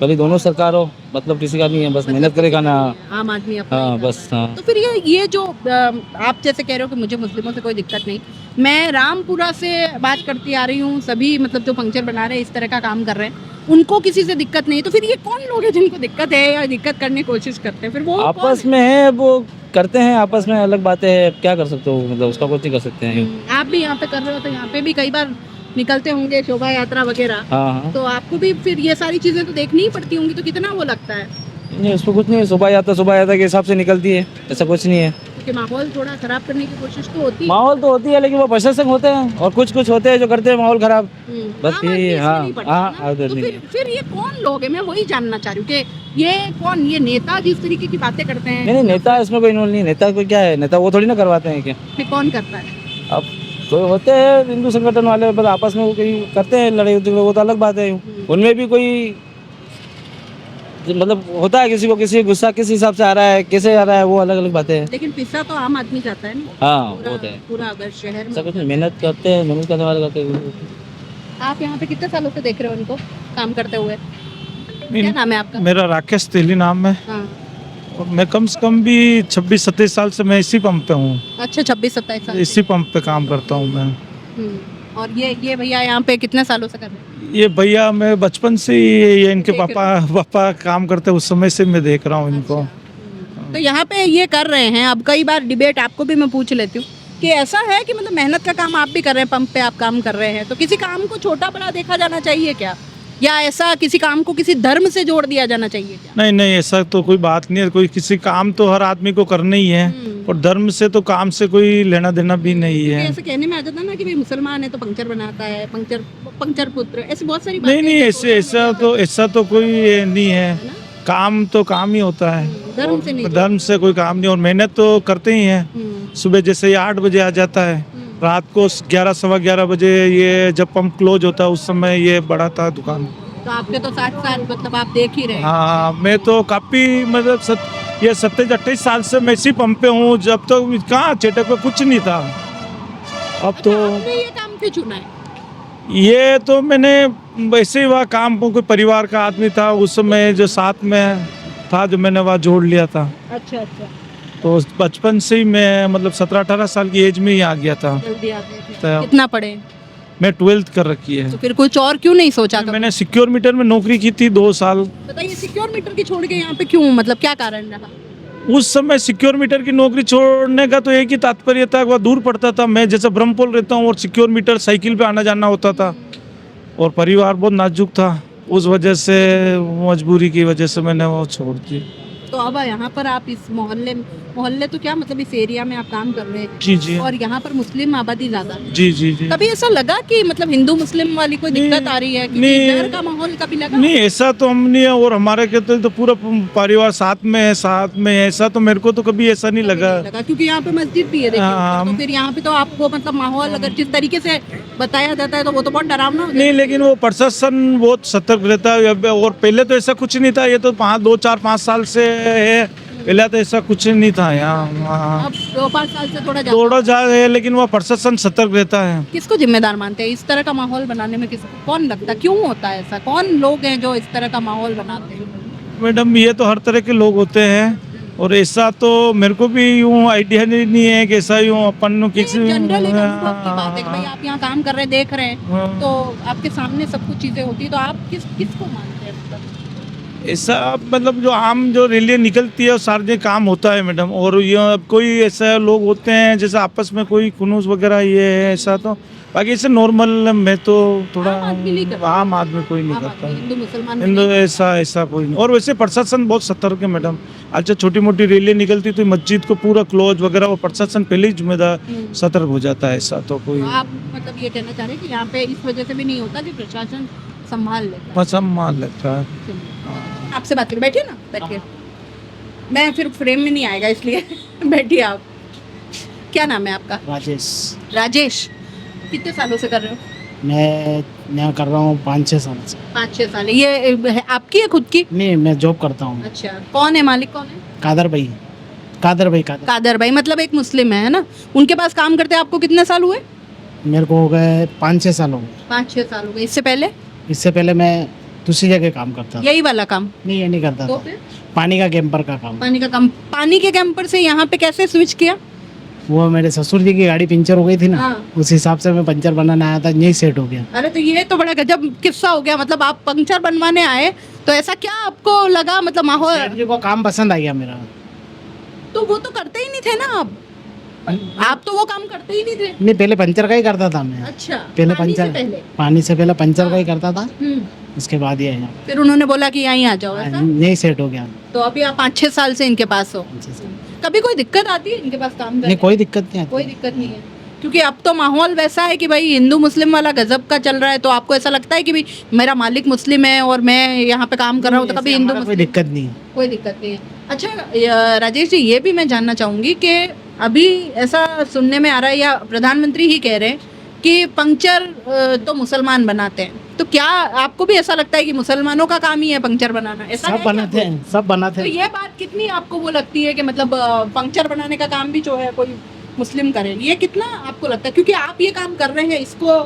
भले दोनों सरकार हो, मतलब किसी का नहीं है, बस मेहनत करके खाना। आम आदमी अपना ही हाँ खाना। बस। हाँ, तो फिर ये जो आप जैसे कह रहे हो कि मुझे मुस्लिमों से कोई दिक्कत नहीं, मैं रामपुरा से बात करती आ रही हूँ, सभी मतलब जो पंक्चर बना रहे हैं, इस तरह का काम कर रहे हैं, उनको किसी से दिक्कत नहीं। तो फिर ये कौन लोग हैं जिनको दिक्कत है या दिक्कत करने की कोशिश करते हैं? फिर वो आपस में है, वो करते हैं आपस में, अलग बातें हैं, क्या कर सकते हो, मतलब उसका कुछ नहीं कर सकते हैं। आप भी यहाँ पे कर रहे हो, तो यहाँ पे भी कई बार निकलते होंगे शोभा यात्रा वगैरह, हाँ हाँ, तो आपको भी फिर ये सारी चीजें तो देखनी ही पड़ती होंगी, तो कितना वो लगता है? नहीं उसमें कुछ नहीं है, सुबह यात्रा के हिसाब से निकलती है, ऐसा कुछ नहीं है। क्योंकि माहौल थोड़ा खराब करने की कोशिश तो होती है। माहौल तो होती है, लेकिन वो प्रशासक होते हैं और कुछ होते हैं जो करते हैं माहौल खराब, बस आम यही। आदमी इसमें हाँ नहीं पड़ता हाँ, ना। तो नहीं। फिर ये कौन लोग हैं, मैं वही जानना चाह रही हूँ कि ये कौन, ये नेता जिस तरीके की बातें करते हैं, नहीं, नेता इसमें कोई इन्वॉल्व नहीं। नेता कोई क्या है, नेता वो थोड़ी ना करवाते हैं क्या। फिर कौन करता है? अब कोई होते हैं हिंदू संगठन वाले, बस आपस में वो कहीं करते हैं लड़ाई, वो तो अलग बात है। उनमें भी कोई मतलब होता है, किसी को किसी गुस्सा किस हिसाब से आ रहा है, कैसे आ रहा है, वो अलग अलग बातें हैं। लेकिन पिस्सा तो आम आदमी जाता है ना। हाँ वो तो है, पूरा अगर शहर में सब कुछ मेहनत करते हैं, मेहनत करने वाले करते हैं। आप यहाँ पे कितने सालों से देख रहे हो इनको काम करते हुए? क्या नाम है आपका? मेरा राकेश तेली नाम है। हाँ। और मैं कम से कम भी 26-27 साल से मैं इसी पंप पे हूँ, अच्छा, 26-27 साल से। इसी पंप पे काम करता हूँ मैं। और ये भैया यहाँ पे कितने सालों से कर रहे हैं? ये भैया मैं बचपन से ही ये इनके पापा काम करते उस समय से मैं देख रहा हूँ इनको। तो यहाँ पे ये कर रहे हैं। अब कई बार डिबेट आपको भी मैं पूछ लेती हूँ कि ऐसा है कि मतलब मेहनत का काम आप भी कर रहे हैं, पंप पे आप काम कर रहे हैं, तो किसी काम को छोटा बड़ा देखा जाना चाहिए क्या, या ऐसा किसी काम को किसी धर्म से जोड़ दिया जाना चाहिए क्या? नहीं नहीं, ऐसा तो कोई बात नहीं है। कोई किसी काम तो हर आदमी को करना ही है, और धर्म से तो काम से कोई लेना देना भी नहीं है। ऐसे कहने में आ जाता ना कि भाई मुसलमान है तो पंक्चर बनाता है, पंक्चर पुत्र, ऐसी बहुत सारी नहीं नहीं, ऐसा तो कोई नहीं है। काम तो काम ही होता है, धर्म से नहीं। धर्म से कोई काम नहीं। और मेहनत तो करते ही हैं। सुबह जैसे ये 8 बजे आ जाता है, रात को 11 सवा 11 बजे ये जब पंप क्लोज होता है उस समय ये बड़ा था दुकान। तो आपके तो 60 साल मतलब आप देख ही रहे हैं। हाँ, मैं तो काफ़ी मतलब ये 27-28 साल से मैं इसी पंप पे हूँ। जब तक कहाँ चेटक पे कुछ नहीं था। अब तो आपने ये काम क्यों चुना है? ये तो मैंने वैसे ही वहाँ काम, कोई परिवार का आदमी था उस समय जो साथ में था, जो मैंने वहाँ जोड़ लिया था। अच्छा। तो बचपन से ही मैं मतलब 17-18 साल की एज में ही आ गया था। जल्दी आ गए थे। तो कितना पढ़े? मैं 12th कर रखी है। तो फिर कुछ और क्यों नहीं सोचा? मैंने सिक्योर मीटर में नौकरी की थी 2 साल। बताइए, सिक्योर मीटर की छोड़ के यहाँ पे क्यों, मतलब क्या कारण रहा? उस समय सिक्योर मीटर की नौकरी छोड़ने का तो एक ही तात्पर्य था, वह दूर पड़ता था। मैं जैसे ब्रह्मपुर रहता हूँ और सिक्योर मीटर साइकिल पे आना जाना होता था, और परिवार बहुत नाजुक था, उस वजह से मजबूरी की वजह से मैंने वो छोड़ दी। तो अब यहाँ पर आप इस मोहल्ले तो क्या मतलब इस एरिया में आप काम कर रहे हैं? जी जी। और यहाँ पर मुस्लिम आबादी ज्यादा है। जी जी जी। कभी ऐसा लगा कि मतलब हिंदू मुस्लिम वाली कोई दिक्कत आ रही है? डर का माहौल कभी लगा? नहीं, ऐसा तो हम नहीं है। और हमारे कहते तो पूरा परिवार साथ में है। ऐसा तो मेरे को तो कभी ऐसा नहीं लगा। क्योंकि यहाँ पे मस्जिद भी है देखिए। तो फिर यहाँ पे तो आपको मतलब माहौल अगर जिस तरीके से बताया जाता है तो वो तो बहुत डरावना हो जाता है। नहीं, लेकिन वो प्रशासन बहुत सतर्क रहता है। और पहले तो ऐसा कुछ नहीं था। ये तो 2-4-5 साल से है, पहले तो ऐसा कुछ नहीं था यहाँ। अब 2-5 साल से थोड़ा ज्यादा है, लेकिन वह प्रशासन सतर्क रहता है। किसको जिम्मेदार मानते हैं इस तरह का माहौल बनाने में? किसको, कौन लगता है, क्यों होता है ऐसा? कौन लोग हैं जो इस तरह का माहौल बनाते हैं? मैडम, ये तो हर तरह के लोग होते हैं, और ऐसा तो मेरे को भी यूँ आइडिया नहीं है कि ऐसा यूँ अपन किसी जनरल एक अनुभव की बात है कि भाई आप यहाँ काम कर रहे हैं, देख रहे हैं, तो आपके सामने सब कुछ चीजें होती है, तो आप किसको मानते हैं? मतलब ऐसा मतलब जो आम जो रैली निकलती है सार्वजनिक काम होता है मैडम। और ये कोई ऐसा लोग होते हैं जैसे आपस में कोई खुनूस वगैरह ये है ऐसा, तो बाकी ऐसे नॉर्मल मैं तो थोड़ा आम आदमी कोई नहीं करता, हिंदू मुसलमान हिंदू ऐसा कोई नहीं। और वैसे प्रशासन बहुत सतर्क है मैडम। अच्छा छोटी मोटी रैली निकलती तो मस्जिद को पूरा क्लोज वगैरह, वो प्रशासन पहले ही जिम्मेदार सतर्क हो जाता है, ऐसा तो कोई आप मतलब ये कहना चाह रहे हैं कि यहाँ पे इस वजह से भी नहीं होता कि प्रशासन संभाल लेता है। बस हम मान लेता है। आपसे बात करें, बैठिए ना, बैठिए। मैं फिर फ्रेम में नहीं आएगा इसलिए बैठिए आप। क्या नाम है आपका? राजेश। राजेश, कितने सालों से कर रहे हो? मैं यहाँ कर रहा हूँ 5-6 साल से। 5-6 साल। ये आपकी है खुद की? नहीं, मैं जॉब करता हूँ। अच्छा, कौन है मालिक, कौन है? कादर भाई। कादर भाई मतलब एक मुस्लिम है ना? उनके पास काम करते आपको कितने साल हुए? मेरे को हो गए 5-6 साल हो गए। 5-6 साल हो गए। इससे पहले मैं दूसरी जगह काम करता था। यही वाला काम? नहीं, ये नहीं करता तो था। फिर? पानी का कैंपर का काम। पानी का काम। पानी के कैंपर से यहाँ पे कैसे स्विच किया? वो मेरे ससुर जी की गाड़ी पंचर हो गई थी ना, हाँ। उस हिसाब से मैं पंचर बनाने आया था, यही सेट हो गया। अरे तो ये तो बड़ा गजब किस्सा हो गया। मतलब आप पंक्चर बनवाने आए तो ऐसा क्या आपको लगा, मतलब माहौल? सेठ जी को काम पसंद आ गया मेरा। तो वो तो करते ही नहीं थे ना आप तो वो काम करते ही नहीं थे। नहीं, पहले पंचर का ही करता था मैं। अच्छा, पहले पानी से पंचर, पहले? पानी से पहले पंचर का ही करता था, हम्म। उसके बाद ये फिर उन्होंने बोला कि यहीं आ जाओ, ऐसा? यही सेट हो गया। तो अभी आप 5-6 साल से इनके पास हो। कभी कोई दिक्कत आती है इनके पास काम करने? नहीं, कोई दिक्कत नहीं आती। कोई दिक्कत नहीं है, क्योंकि अब तो माहौल वैसा है कि भाई हिंदू मुस्लिम वाला गजब का चल रहा है। तो आपको ऐसा लगता है कि भाई मेरा मालिक मुस्लिम है और मैं यहाँ पे काम कर रहा हूँ तो कभी हिंदू कोई दिक्कत नहीं है। कोई दिक्कत नहीं है। अच्छा राजेश जी, ये भी मैं जानना चाहूँगी कि अभी ऐसा सुनने में आ रहा है या प्रधानमंत्री ही कह रहे हैं कि पंक्चर तो मुसलमान बनाते हैं, तो क्या आपको भी ऐसा लगता है कि मुसलमानों का काम ही है पंक्चर बनाना? ऐसा सब बनाते हैं, सब बनाते तो हैं। ये बात कितनी आपको वो लगती है कि मतलब पंक्चर बनाने का काम भी जो है कोई मुस्लिम करे, ये कितना आपको लगता है? क्योंकि आप ये काम कर रहे हैं, इसको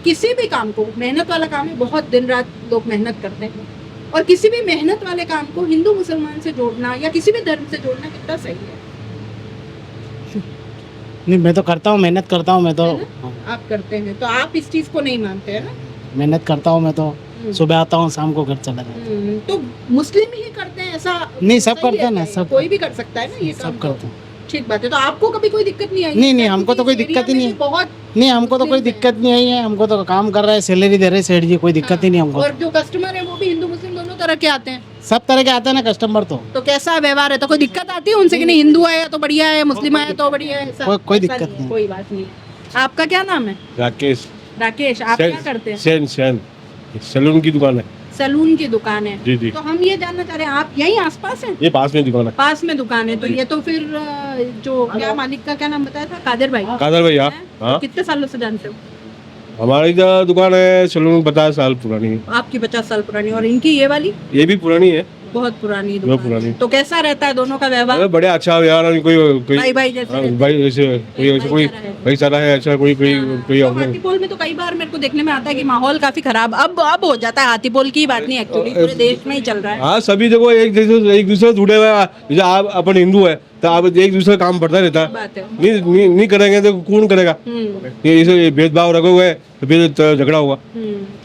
किसी भी काम को, मेहनत वाला काम है, बहुत दिन रात लोग मेहनत करते हैं, और किसी भी मेहनत वाले काम को हिंदू मुसलमान से जोड़ना या किसी भी धर्म से जोड़ना कितना सही है? नहीं, मैं तो करता हूँ, मेहनत करता हूँ मैं तो। आप करते हैं तो आप इस चीज को नहीं मानते हैं ना? मेहनत करता हूँ मैं तो, सुबह आता हूँ शाम को घर चला जाता हूँ। तो मुस्लिम ही करते हैं ऐसा? नहीं, सब सही करते हैं है ना, क्या? सब कोई भी कर सकता है ना ये काम? सब करते हैं। ठीक बात है। तो आपको कभी कोई दिक्कत नहीं आई? नहीं, हमको तो कोई दिक्कत ही नहीं। बहुत नहीं, हमको तो कोई दिक्कत नहीं आई है। हमको तो काम कर रहा है, सैलरी दे रहे सेठ जी, कोई दिक्कत ही नहीं हमको। और जो कस्टमर है वो भी हिंदू मुस्लिम दोनों तरह के आते हैं? सब तरह के आते हैं ना कस्टमर तो कैसा व्यवहार है? तो कोई दिक्कत आती है उनसे कि नहीं हिंदू आया तो बढ़िया है, मुस्लिम आया तो बढ़िया है? ऐसा? कोई ऐसा दिक्कत है, नहीं। कोई बात नहीं। आपका क्या नाम है? राकेश। राकेश, आप क्या करते हैं? सैन सैलून की दुकान है। सैलून की दुकान है? जी जी। तो हम ये जानना चाह रहे हैं, आप यहीं आसपास हैं? ये पास में दुकान है। पास में दुकान है, तो ये तो फिर जो क्या मालिक का क्या नाम बताया था? कादर भाई। कादर भाई, हाँ। तो कितने सालों से जानते हो? हमारी जो दुकान है सैलून 50 साल पुरानी है। आपकी 50 साल पुरानी, और इनकी ये वाली ये भी पुरानी है, बहुत पुरानी बहुत दुकान पुरानी। है। तो कैसा रहता है दोनों का व्यवहार? अरे बड़े अच्छा यार, कोई भाई जैसे हाँ, भाई ऐसे कोई ऐसे कोई भाईचारा है, ऐसा कोई तो हाथीपोल में तो कई बार मेरे को देखने में आता है कि माहौल काफी खराब अब हो जाता है। हाथीपोल की बात नहीं, एक्चुअली पूरे देश में ही चल रहा है। हाँ, सभी जगह एक दूसरे से जुड़े हुए हैं। जैसे आप अपन हिंदू है तो आप एक दूसरे का काम पड़ता रहता बात है। नहीं करेंगे तो कौन करेगा? ये भेदभाव रखे हुए तो फिर झगड़ा होगा।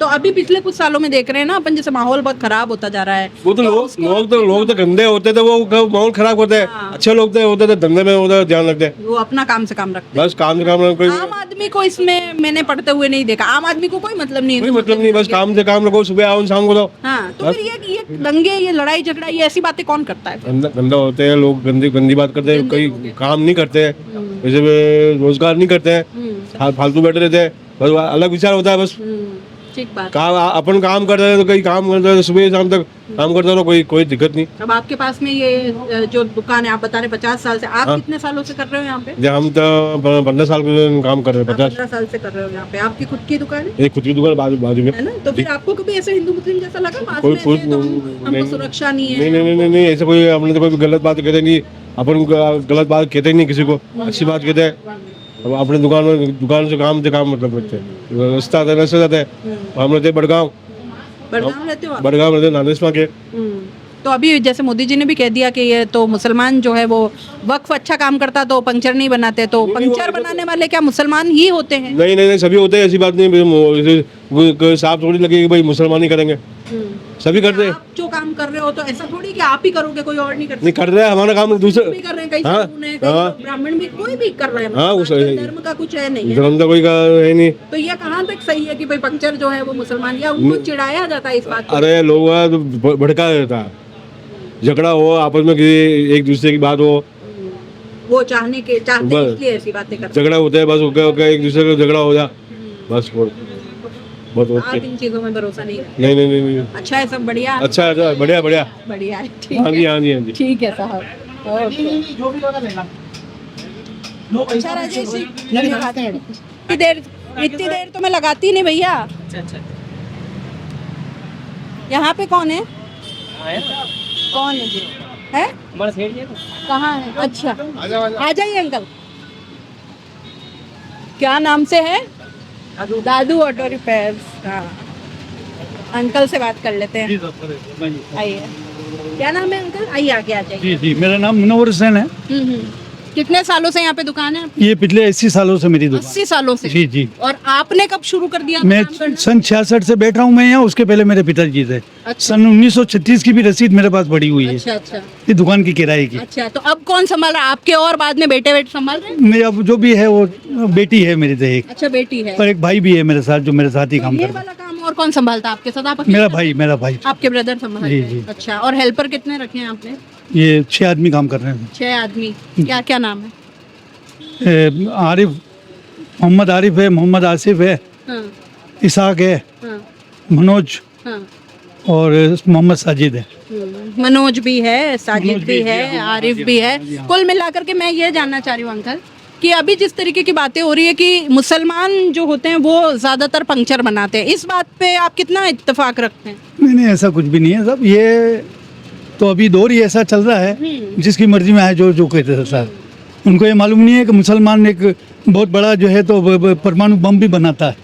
तो अभी पिछले कुछ सालों में देख रहे हैं ना अपन, जैसे माहौल बहुत खराब होता जा रहा है। वो तो लोग तो गंदे होते थे, वो माहौल खराब करते हैं। अच्छे लोग होते थे धंधे में, उधर ध्यान रखते हैं, वो अपना काम से काम रखते हैं। बस काम से काम रखो। आम आदमी को इसमें मैंने पढ़ते हुए नहीं देखा। आम आदमी को कोई मतलब नहीं है। कोई मतलब नहीं, बस काम से काम रखो, सुबह आओ शाम को दो। हाँ, तो फिर ये दंगे, ये लड़ाई झगड़ा, ये ऐसी बातें कौन करता है? गंदा होते हैं लोग, गंदी बात करते हैं, कोई काम नहीं करते हैं, जैसे रोजगार नहीं करते हैं, फालतू बैठे रहते हैं, बस अलग विचार होता है। बस ठीक बात। काम अपन काम करते हैं तो कहीं काम करते हैं, सुबह शाम तक काम करते रहो, कोई दिक्कत नहीं। अब आपके पास में ये जो दुकान है, आप बता रहे 50 साल से, आप कितने सालों से कर रहे हो यहाँ पे? हम तो 15 साल के काम कर रहे हैं। 15 साल से कर रहे हो यहाँ पे। आपकी खुद की दुकान है? ये खुद की दुकान बाजू में है ना? तो फिर आपको कभी ऐसे हिंदू मुस्लिम जैसा लगा पास कोई में थे तो हमको सुरक्षा नहीं है? नहीं, ऐसा कोई हमने तो कोई गलत बात कहते नहीं, अपन गलत बात कहते नहीं किसी को, अच्छी बात कहते हैं। अब अपने दुकान से काम मतलब रखते हैं, रास्ता जाते हैं। हम रहते बड़गांव रहते हो आप? बड़गांव रहते नानेश्वर के। तो अभी जैसे मोदी जी ने भी कह दिया कि ये तो मुसलमान जो है वो वक्फ अच्छा काम करता तो पंक्चर नहीं बनाते, तो पंक्चर बनाने वाले क्या मुसलमान ही होते हैं? नहीं, सभी होते हैं, ऐसी बात नहीं। साफ थोड़ी लगे कि भाई मुसलमान ही करेंगे। सभी करते हैं। आप जो काम कर रहे हो तो ऐसा थोड़ी कि आप ही करोगे, कोई और नहीं करता। नहीं कर रहे हैं, हमारा काम दूसरे भी कर रहे हैं, कई हाँ, साधु हैं, कई हाँ। लोग ब्राह्मण भी, कोई भी कर रहे हैं। हाँ, वो आजकल सही है। धर्म का कुछ है नहीं है। धर्म का कोई का है नहीं। तो ये कहाँ तक सही है कि भाई पंक्चर जो है वो मुसलमान, या उनको चिढ़ाया जाता है इस बात को? अरे लोग तो भड़का देता है, झगड़ा हो आपस में, किसी एक दूसरे की बात हो, वो चाहते बस। इसलिए ऐसी बातें करते झगड़ा होता है, बस ओके एक दूसरे को झगड़ा हो जा, बस बहुत हैं। आप इन चीजों में भरोसा नहीं रखते। नहीं नहीं नहीं। अच्छा है, सब बढ़िया अच्छा अच्छा, बढ़िया बढ़िया। बढ़िया है, ठीक हाँ जी है, हाँ जी हाँ जी। ठीक है साहब, ओके। अच्छा राजेश जी, धन्यवाद। इतनी देर तो मैं लगाती नहीं भैया। यहाँ पे कौन है? कौन है? कहाँ है? अच्छा, आ जाइए अंकल। क्या नाम से है? दादू ऑटो रिपेयर्स। हाँ, अंकल से बात कर लेते हैं। आइए, क्या नाम है अंकल? आइए आगे आ जाइए। जी जी, मेरा नाम मुनव्वर हुसैन है। कितने सालों से यहाँ पे दुकान है? ये पिछले 80 सालों से मेरी दुकान। 80 सालों से? जी जी। और आपने कब शुरू कर दिया? मैं सन 66 से बैठ रहा हूँ मैं यहाँ, उसके पहले मेरे पिताजी थे। अच्छा। सन 1936 की भी रसीद मेरे पास पड़ी हुई है। अच्छा अच्छा ये दुकान की किराए की। अच्छा, तो अब कौन संभाल रहा है आपके, और बाद में बेटे संभाल रहे हैं? नहीं, अब जो भी है वो बेटी है मेरी तो एक, अच्छा, बेटी है। और एक भाई भी है मेरे साथ जो मेरे साथ ही काम ये करता है। वाला काम और कौन संभालता है आपके साथ? आप अकेले? मेरा भाई आपके ब्रदर संभालते जी, हैं? जी। अच्छा, और हेल्पर कितने रखे हैं आपने? ये 6 आदमी काम कर रहे हैं। 6 आदमी। क्या क्या नाम है? आरिफ, मोहम्मद आरिफ है, मोहम्मद आसिफ है, हाँ, इसाक है, हाँ, मनोज हाँ। और मोहम्मद साजिद है। मनोज भी है, साजिद भी है, आरिफ भी है। कुल मिलाकर के मैं ये जानना चाह रही हूँ अंकल कि अभी जिस तरीके की बातें हो रही है कि मुसलमान जो होते हैं वो ज़्यादातर पंक्चर बनाते हैं, इस बात पे आप कितना इत्तेफाक रखते हैं? नहीं नहीं, ऐसा कुछ भी नहीं है सब। ये तो अभी दौर ही ऐसा चल रहा है, जिसकी मर्जी में आए जो कहते हैं सर। उनको ये मालूम नहीं है कि मुसलमान एक बहुत बड़ा जो है तो परमाणु बम भी बनाता है।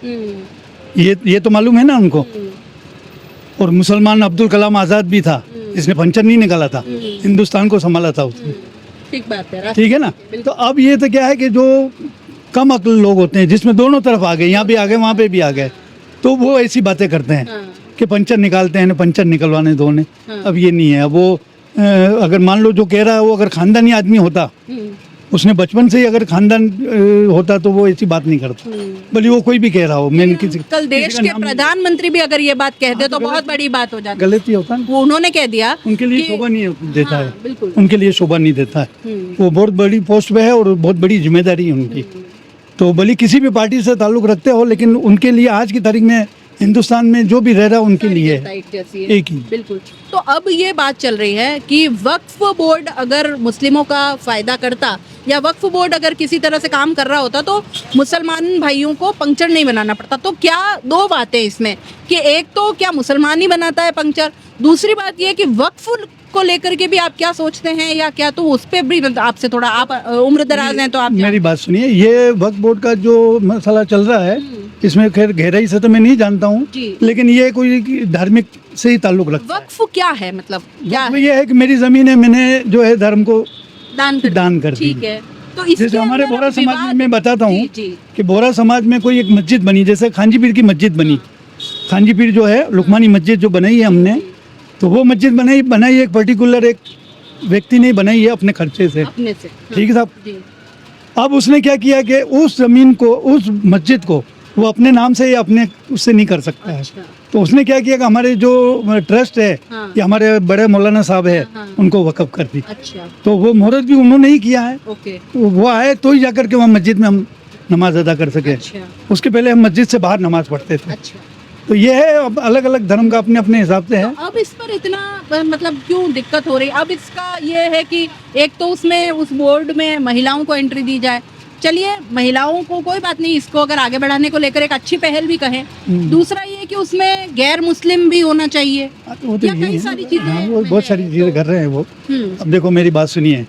ये तो मालूम है ना उनको। और मुसलमान अब्दुल कलाम आज़ाद भी था, जिसने पंचर नहीं निकाला था, हिंदुस्तान को संभाला था उसने। ठीक बात है। ठीक है ना। तो अब ये तो क्या है कि जो कम अक्ल लोग होते हैं, जिसमें दोनों तरफ आ गए, यहाँ भी आ गए वहाँ पे भी आ गए, तो वो ऐसी बातें करते हैं कि पंचर निकालते हैं, पंचर निकलवाने दो ने। अब ये नहीं है। अब वो अगर मान लो जो कह रहा है वो अगर खानदानी आदमी होता, उसने बचपन से ही अगर खानदान होता तो वो ऐसी बात नहीं करता, भले वो कोई भी कह रहा हो। मैं किसी कल देश के प्रधानमंत्री भी अगर ये बात कह दे तो बहुत बड़ी बात हो जाती है। गलत ही होता है। वो उन्होंने कह दिया, उनके लिए शोभा नहीं देता है। बिल्कुल। उनके लिए शोभा नहीं देता है। वो बहुत बड़ी पोस्ट पे है और बहुत बड़ी जिम्मेदारी है उनकी। तो भले किसी भी पार्टी से ताल्लुक रखते हो, लेकिन उनके लिए आज की तारीख में हिंदुस्तान में जो भी रह रहा है उनके लिए एक ही। बिल्कुल। तो अब ये बात चल रही है कि वक्फ बोर्ड अगर मुस्लिमों का फायदा करता, या वक्फ बोर्ड अगर किसी तरह से काम कर रहा होता, तो मुसलमान भाइयों को पंक्चर नहीं बनाना पड़ता। तो क्या दो बातें इसमें कि एक तो क्या मुसलमान ही बनाता है पंक्चर, दूसरी बात ये कि वक्फ को लेकर के भी आप क्या सोचते हैं, या क्या तो उस पर भी आपसे थोड़ा, आप उम्र दराज हैं तो आप मेरी बात सुनिए। ये वक्फ बोर्ड का जो मसला चल रहा है, इसमें खैर गहराई से तो मैं नहीं जानता हूँ, लेकिन ये कोई धार्मिक से ही ताल्लुक रखता है। वक्फ क्या है, मतलब क्या है? ये है कि मेरी जमीन है, मैंने जो है धर्म को दान कर दी। ठीक है। तो इसके जैसे हमारे अंदर बोरा समाज में विवाद- मैं बताता हूँ जी। कि बोरा समाज में कोई एक मस्जिद बनी, जैसे खांजी पीर की मस्जिद बनी। खांजी पीर जो है लुकमानी मस्जिद जो बनाई है हमने, तो वो मस्जिद बनाई एक पर्टिकुलर एक व्यक्ति ने बनाई है अपने खर्चे से। अपने से। ठीक है साहब। जी। अब उसने क्या किया कि उस जमीन को, उस मस्जिद को वो अपने नाम से या अपने उससे नहीं कर सकता है। तो उसने क्या किया कि हमारे जो ट्रस्ट है, या हमारे बड़े मौलाना साहब है, उनको वक़्फ़ कर दी। अच्छा। तो वो मुहूर्त भी उन्होंने ही किया है। ओके। तो वो आए तो ही जाकर के वहाँ मस्जिद में हम नमाज अदा कर सके। अच्छा। उसके पहले हम मस्जिद से बाहर नमाज पढ़ते थे। अच्छा। तो ये है, अब अलग अलग धर्म का अपने अपने हिसाब से है। तो अब इस पर इतना मतलब क्यों दिक्कत हो रही? अब इसका ये है कि एक तो उसमें उस बोर्ड में महिलाओं को एंट्री दी जाए, चलिए महिलाओं को कोई बात नहीं, इसको अगर आगे बढ़ाने को लेकर एक अच्छी पहल भी कहें। दूसरा ये कि उसमें गैर मुस्लिम भी होना चाहिए, वो तो या ये कई है। सारी चीजें। हाँ, वो बहुत सारी चीज़ें कर रहे हैं वो। अब देखो मेरी बात सुनिए,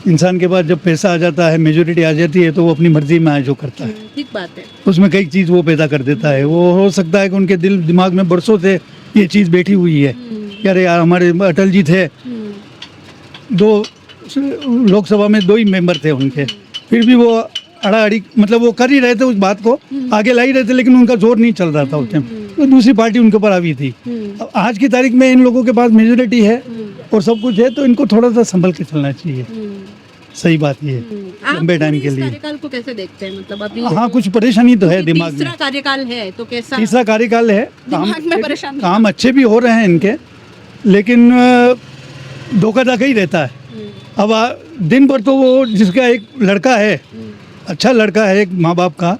इंसान के पास जब पैसा आ जाता है, मेजोरिटी आ जाती है, तो वो अपनी मर्जी में जो करता है, ठीक बात है। उसमें कई चीज़ वो पैदा कर देता है। वो हो सकता है कि उनके दिल दिमाग में बरसों से ये चीज़ बैठी हुई है कि अरे यार हमारे अटल जी थे, 2 लोकसभा में 2 ही मेंबर थे उनके, फिर भी वो अड़ाअड़ी मतलब वो कर ही रहे थे, उस बात को आगे ला ही रहे थे, लेकिन उनका जोर नहीं चल रहा था उस टाइम। तो दूसरी पार्टी उनके ऊपर हावी थी। अब आज की तारीख में इन लोगों के पास मेजोरिटी है और सब कुछ है, तो इनको थोड़ा सा संभल के चलना चाहिए। सही बात ये लंबे टाइम के लिए। कार्यकाल को कैसे देखते हैं, मतलब अभी हाँ, कुछ परेशानी तो है दिमाग में। तीसरा कार्यकाल है तो कैसा तीसरा कार्यकाल है, दिमाग में परेशानी? काम अच्छे भी हो रहे हैं इनके, लेकिन धोखा ही रहता है। अब दिन भर तो वो जिसका एक लड़का है, अच्छा लड़का है एक माँ बाप का,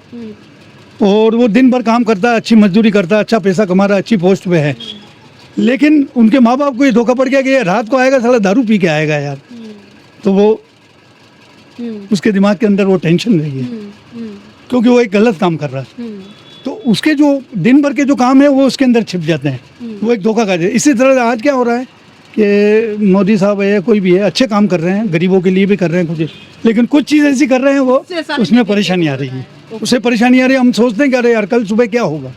और वो दिन भर काम करता है, अच्छी मजदूरी करता है, अच्छा पैसा कमा रहा है, अच्छी पोस्ट पे है, लेकिन उनके माँ बाप को ये धोखा पड़ गया कि ये रात को आएगा साला दारू पी के आएगा यार, तो वो उसके दिमाग के अंदर वो टेंशन रही है क्योंकि वो एक गलत काम कर रहा है, तो उसके जो दिन भर के जो काम है वो उसके अंदर छिप जाते हैं, वो एक धोखा का। इसी तरह आज क्या हो रहा है कि मोदी साहब है, कोई भी है, अच्छे काम कर रहे हैं, गरीबों के लिए भी कर रहे हैं कुछ, लेकिन कुछ चीज़ ऐसी कर रहे हैं वो उसमें परेशानी आ रही है, उससे परेशानी आ रही है। हम सोचते हैं कि अरे यार कल सुबह क्या होगा,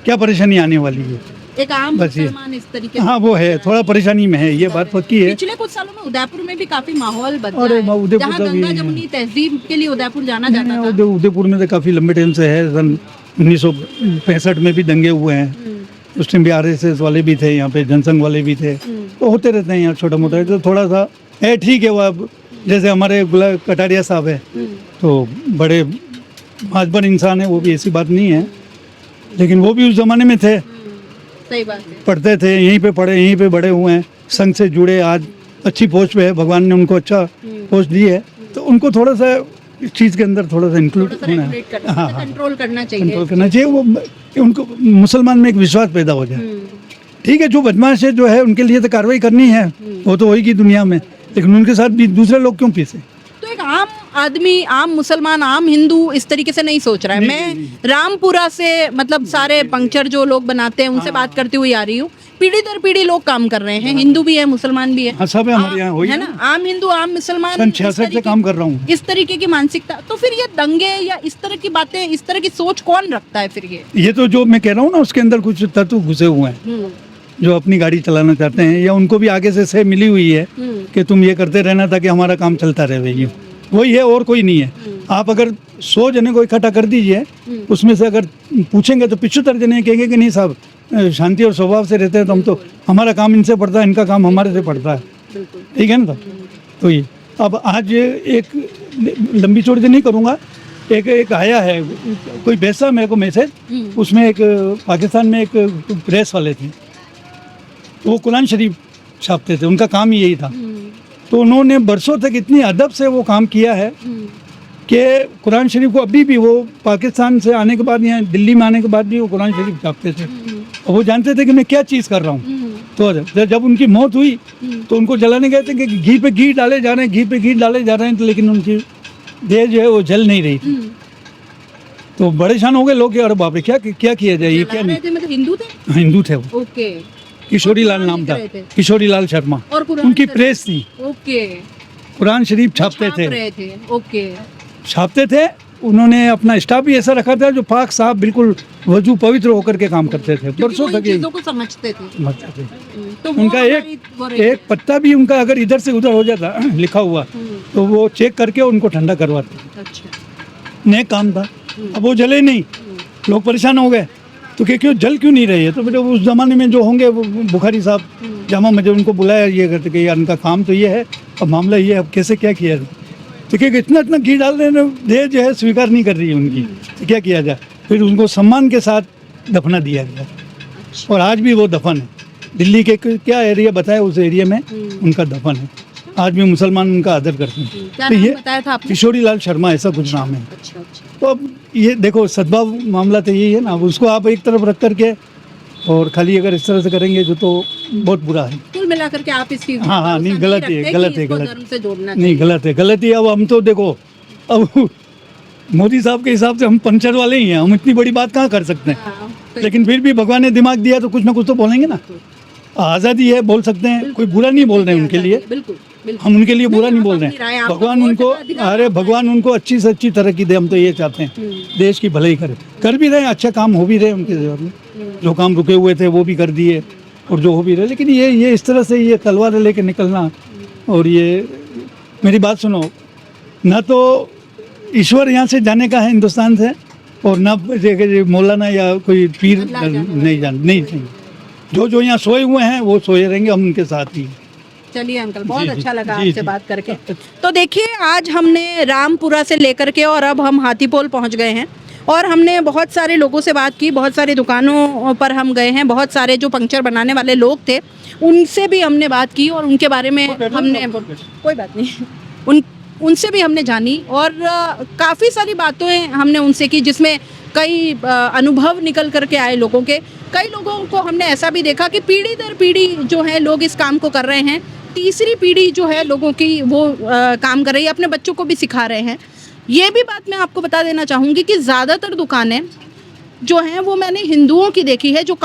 क्या परेशानी आने वाली है, एक आम बस ये। मुसलमान इस तरीके हाँ वो है, थोड़ा परेशानी में है, ये बात पक्की है। पिछले कुछ सालों में उदयपुर में भी काफी माहौल बदला अरे है, उदयपुर जहाँ का भी गंगा है। जमुनी तहजीब के लिए उदयपुर जाना जाता था। उदयपुर में तो काफ़ी लंबे टाइम से है, सन 1965 में भी दंगे हुए हैं, उस टाइम भी RSS वाले भी थे यहाँ पे, जनसंघ वाले भी थे, तो होते रहते हैं यहाँ छोटा मोटा, तो थोड़ा सा है ठीक है। वो अब जैसे हमारे गुलाब कटारिया साहब है तो बड़े माजबर इंसान है, वो भी ऐसी बात नहीं है, लेकिन वो भी उस ज़माने में थे, सही बात है। पढ़ते थे, यहीं पे पढ़े, यहीं पे बड़े हुए हैं, संघ से जुड़े, आज अच्छी पोस्ट पे है, भगवान ने उनको अच्छा पोस्ट दी है, तो उनको थोड़ा सा इस चीज़ के अंदर थोड़ा सा इंक्लूड होना है, हाँ कंट्रोल करना चाहिए, कंट्रोल करना चाहिए। वो उनको मुसलमान में एक विश्वास पैदा हो जाए। ठीक है, जो बदमाश है जो है उनके लिए तो कार्रवाई करनी है, वो तो होगी दुनिया में, लेकिन उनके साथ भी दूसरे लोग क्यों पीसे? तो एक आम आदमी, आम मुसलमान, आम हिंदू इस तरीके से नहीं सोच रहा है। मैं रामपुरा से, मतलब सारे पंक्चर जो लोग बनाते हैं उनसे बात करती हुई आ रही हूँ, पीढ़ी दर पीढ़ी लोग काम कर रहे हैं, हिंदू भी है, मुसलमान भी है, हाँ सब है हमारे यहाँ, हो है ना, आम हिंदू आम मुसलमान, सन 66 से काम कर रहा हूँ। इस तरीके की मानसिकता, तो फिर ये दंगे या इस तरह की बातें, इस तरह की सोच कौन रखता है फिर? ये तो जो मैं कह रहा हूँ ना, उसके अंदर कुछ तत्व घुसे हुए हैं जो अपनी गाड़ी चलाना चाहते हैं, या उनको भी आगे से मिली हुई है कि तुम ये करते रहना ताकि हमारा काम चलता रहे, भैया वही है और कोई नहीं है। आप अगर 100 जने को इकट्ठा कर दीजिए, उसमें से अगर पूछेंगे तो 75 जने कहेंगे कि नहीं साहब शांति और स्वभाव से रहते हैं, तो हम तो, हमारा काम इनसे पड़ता है, इनका काम हमारे से पड़ता है, ठीक है ना। तो ये अब आज एक लंबी चौड़ी नहीं करूँगा, एक आया है कोई भेजा मेरे को मैसेज, उसमें एक पाकिस्तान में एक प्रेस वाले थे, वो कुरान शरीफ छापते थे, उनका काम ही यही था, तो उन्होंने बरसों तक इतनी अदब से वो काम किया है कि कुरान शरीफ को अभी भी वो पाकिस्तान से आने के बाद, यहाँ दिल्ली में आने के बाद भी वो कुरान शरीफ छापते थे, और वो जानते थे कि मैं क्या चीज़ कर रहा हूँ। तो जब उनकी मौत हुई तो उनको जलाने गए थे कि घी पे घी डाले जा रहे हैं, घी पे घी डाले जा रहे हैं, तो लेकिन उनकी देह जो है वो जल नहीं रही थी, तो परेशान हो गए लोग, अरे बाप रे क्या किया जाए, ये क्या नहीं। मतलब हिंदू थे? हिंदू थे वो, ओके। किशोरी लाल नाम था, किशोरी लाल शर्मा, और उनकी प्रेस थी, ओके, कुरान शरीफ छापते थे, ओके, छापते थे। उन्होंने अपना स्टाफ भी ऐसा रखा था जो पाक साहब बिल्कुल वजू पवित्र होकर के काम करते थे, बरसों तक चीजों को समझते थे। तो उनका एक पत्ता भी उनका अगर इधर से उधर हो जाता लिखा हुआ, तो वो चेक करके उनको ठंडा करवाते। अच्छा, नेक काम था। अब वो जले नहीं, लोग परेशान हो गए, तो क्यों जल क्यों नहीं रही है? तो बेटे उस ज़माने में जो होंगे वो बुखारी साहब जामा मस्जिद, उनको बुलाया, ये करते कि यार उनका काम तो ये है, अब मामला ये है, अब कैसे क्या किया जाए? तो क्या इतना घी डाल रहे हैं, देह जो है स्वीकार नहीं कर रही है उनकी, तो क्या किया जाए? फिर उनको सम्मान के साथ दफना दिया गया, और आज भी वो दफन है। दिल्ली के क्या एरिया बताया, उस एरिया में उनका दफन है, आज भी मुसलमान उनका आदर करते हैं। क्या तो नाम ये बताया था आपने? किशोरी लाल शर्मा ऐसा कुछ नाम है। अच्छा, अच्छा। तो अब ये देखो सद्भाव मामला तो यही है ना, अब उसको आप एक तरफ रख करके और खाली अगर इस तरह से करेंगे जो तो बहुत बुरा है। कुल मिलाकर के आप इस चीज हाँ नहीं गलत है, गलत है, धर्म से जोड़ना नहीं गलत है, गलत है। अब हम तो देखो, अब मोदी साहब के हिसाब से हम पंचर वाले ही हैं, हम इतनी बड़ी बात कहाँ कर सकते हैं, लेकिन फिर भी भगवान ने दिमाग दिया तो कुछ ना कुछ तो बोलेंगे ना, आज़ादी है, बोल सकते हैं, कोई बुरा नहीं बोल रहे हैं उनके लिए, हम उनके लिए बुरा नहीं बोल रहे हैं। भगवान उनको, अरे भगवान उनको अच्छी से अच्छी तरक्की दे, हम तो ये चाहते हैं, देश की भलाई करे, कर भी रहे, अच्छा काम हो भी रहे उनके जीवन में, जो काम रुके हुए थे वो भी कर दिए, और जो हो भी रहे। लेकिन ये इस तरह से ये तलवार लेके निकलना, और ये मेरी बात सुनो, ना तो ईश्वर यहाँ से जाने का है हिंदुस्तान से, और ना मौलाना या कोई पीर नहीं। जो यहाँ सोए हुए हैं वो सोए रहेंगे, हम उनके साथ ही। चलिए अंकल, बहुत अच्छा लगा जी, आपसे जी। बात करके। तो देखिए, आज हमने रामपुरा से लेकर के और अब हम हाथीपोल पहुंच गए हैं और हमने बहुत सारे लोगों से बात की, बहुत सारी दुकानों पर हम गए हैं, बहुत सारे जो पंक्चर बनाने वाले लोग थे उनसे भी हमने बात की और उनके बारे में हमने, कोई बात नहीं, उनसे भी हमने जानी और काफ़ी सारी बातें हमने उनसे की, जिसमें कई अनुभव निकल करके आए लोगों के। कई लोगों को हमने ऐसा भी देखा कि पीढ़ी दर पीढ़ी जो है लोग इस काम को कर रहे हैं। तीसरी पीढ़ी जो है लोगों की वो काम कर रही है, अपने बच्चों को भी सिखा रहे हैं। ये भी बात मैं आपको बता देना चाहूँगी कि ज़्यादातर दुकानें जो हैं वो मैंने हिंदुओं की देखी है, जो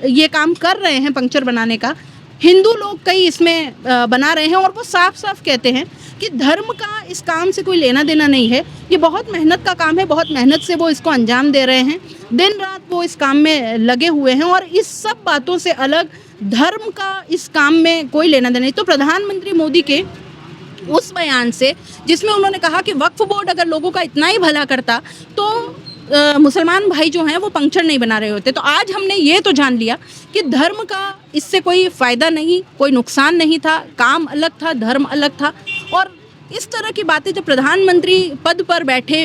ये काम कर रहे हैं पंक्चर बनाने का। हिंदू लोग कई इसमें बना रहे हैं और वो साफ साफ कहते हैं कि धर्म का इस काम से कोई लेना देना नहीं है। ये बहुत मेहनत का काम है, बहुत मेहनत से वो इसको अंजाम दे रहे हैं, दिन रात वो इस काम में लगे हुए हैं और इस सब बातों से अलग धर्म का इस काम में कोई लेना देना नहीं। तो प्रधानमंत्री मोदी के उस बयान से, जिसमें उन्होंने कहा कि वक्फ बोर्ड अगर लोगों का इतना ही भला करता तो मुसलमान भाई जो हैं वो पंक्चर नहीं बना रहे होते। तो आज हमने ये तो जान लिया कि धर्म का इससे कोई फ़ायदा नहीं, कोई नुकसान नहीं था, काम अलग था, धर्म अलग था। और इस तरह की बातें जब प्रधानमंत्री पद पर बैठे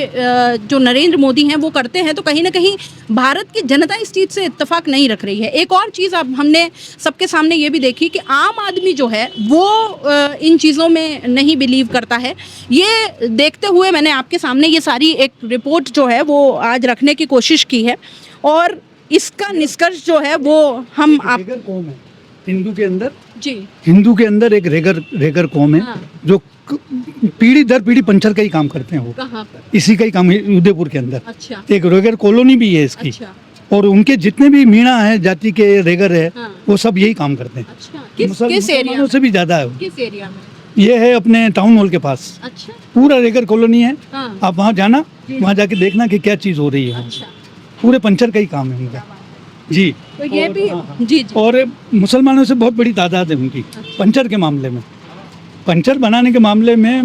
जो नरेंद्र मोदी हैं वो करते हैं तो कहीं ना कहीं भारत की जनता इस चीज़ से इत्तेफाक नहीं रख रही है। एक और चीज़ अब हमने सबके सामने ये भी देखी कि आम आदमी जो है वो इन चीज़ों में नहीं बिलीव करता है। ये देखते हुए मैंने आपके सामने ये सारी एक रिपोर्ट जो है वो आज रखने की कोशिश की है और इसका निष्कर्ष जो है वो हम आप हिंदू के अंदर जी हिंदू के अंदर एक रेगर कौम है। हाँ। जो पीढ़ी दर पीढ़ी पंचर का ही काम करते हैं। वो कहाँ पर? इसी का ही काम है उदयपुर के अंदर। अच्छा। एक रेगर कॉलोनी भी है इसकी। अच्छा। और उनके जितने भी मीणा है जाति के रेगर है हाँ। वो सब यही काम करते हैं। अच्छा। किस एरिया मुसलमानों से भी ज्यादा है वो। किस एरिया में? ये है अपने टाउन हॉल के पास। अच्छा। पूरा रेगर कॉलोनी है। हाँ। आप वहाँ जाना, जी। वहाँ जाके देखना कि क्या चीज़ हो रही है। अच्छा। पूरे पंचर का ही काम है उनका। जी। तो ये भी जी जी। और मुसलमानों से बहुत बड़ी तादाद है उनकी पंचर के मामले में। पंचर बनाने के मामले में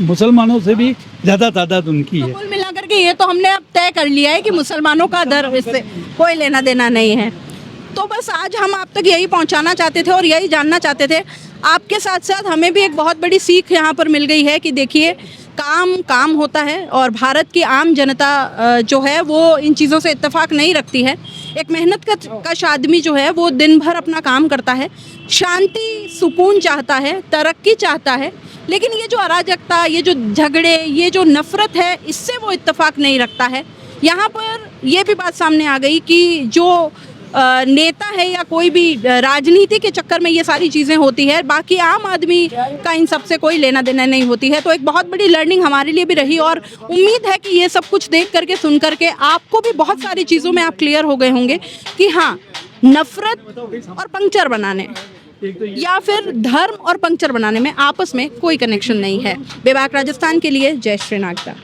मुसलमानों से भी ज़्यादा तादाद उनकी है। कुल मिलाकर के ये तो हमने अब तय कर लिया है कि मुसलमानों का धर्म इससे कोई लेना देना नहीं है। तो बस आज हम आप तक यही पहुंचाना चाहते थे और यही जानना चाहते थे। आपके साथ साथ हमें भी एक बहुत बड़ी सीख यहाँ पर मिल गई है कि देखिए काम होता है और भारत की आम जनता जो है वो इन चीज़ों से इत्तेफाक नहीं रखती है। एक मेहनत कश आदमी जो है वो दिन भर अपना काम करता है, शांति सुकून चाहता है, तरक्की चाहता है, लेकिन ये जो अराजकता, ये जो झगड़े, ये जो नफ़रत है, इससे वो इत्तेफाक नहीं रखता है। यहाँ पर ये भी बात सामने आ गई कि जो नेता है या कोई भी राजनीति के चक्कर में ये सारी चीज़ें होती है, बाकी आम आदमी का इन सब से कोई लेना देना नहीं होती है। तो एक बहुत बड़ी लर्निंग हमारे लिए भी रही और उम्मीद है कि ये सब कुछ देख करके सुन करके आपको भी बहुत सारी चीज़ों में आप क्लियर हो गए होंगे कि हाँ, नफ़रत और पंक्चर बनाने या फिर धर्म और पंक्चर बनाने में आपस में कोई कनेक्शन नहीं है। बेबाक राजस्थान के लिए जय श्री नागदा।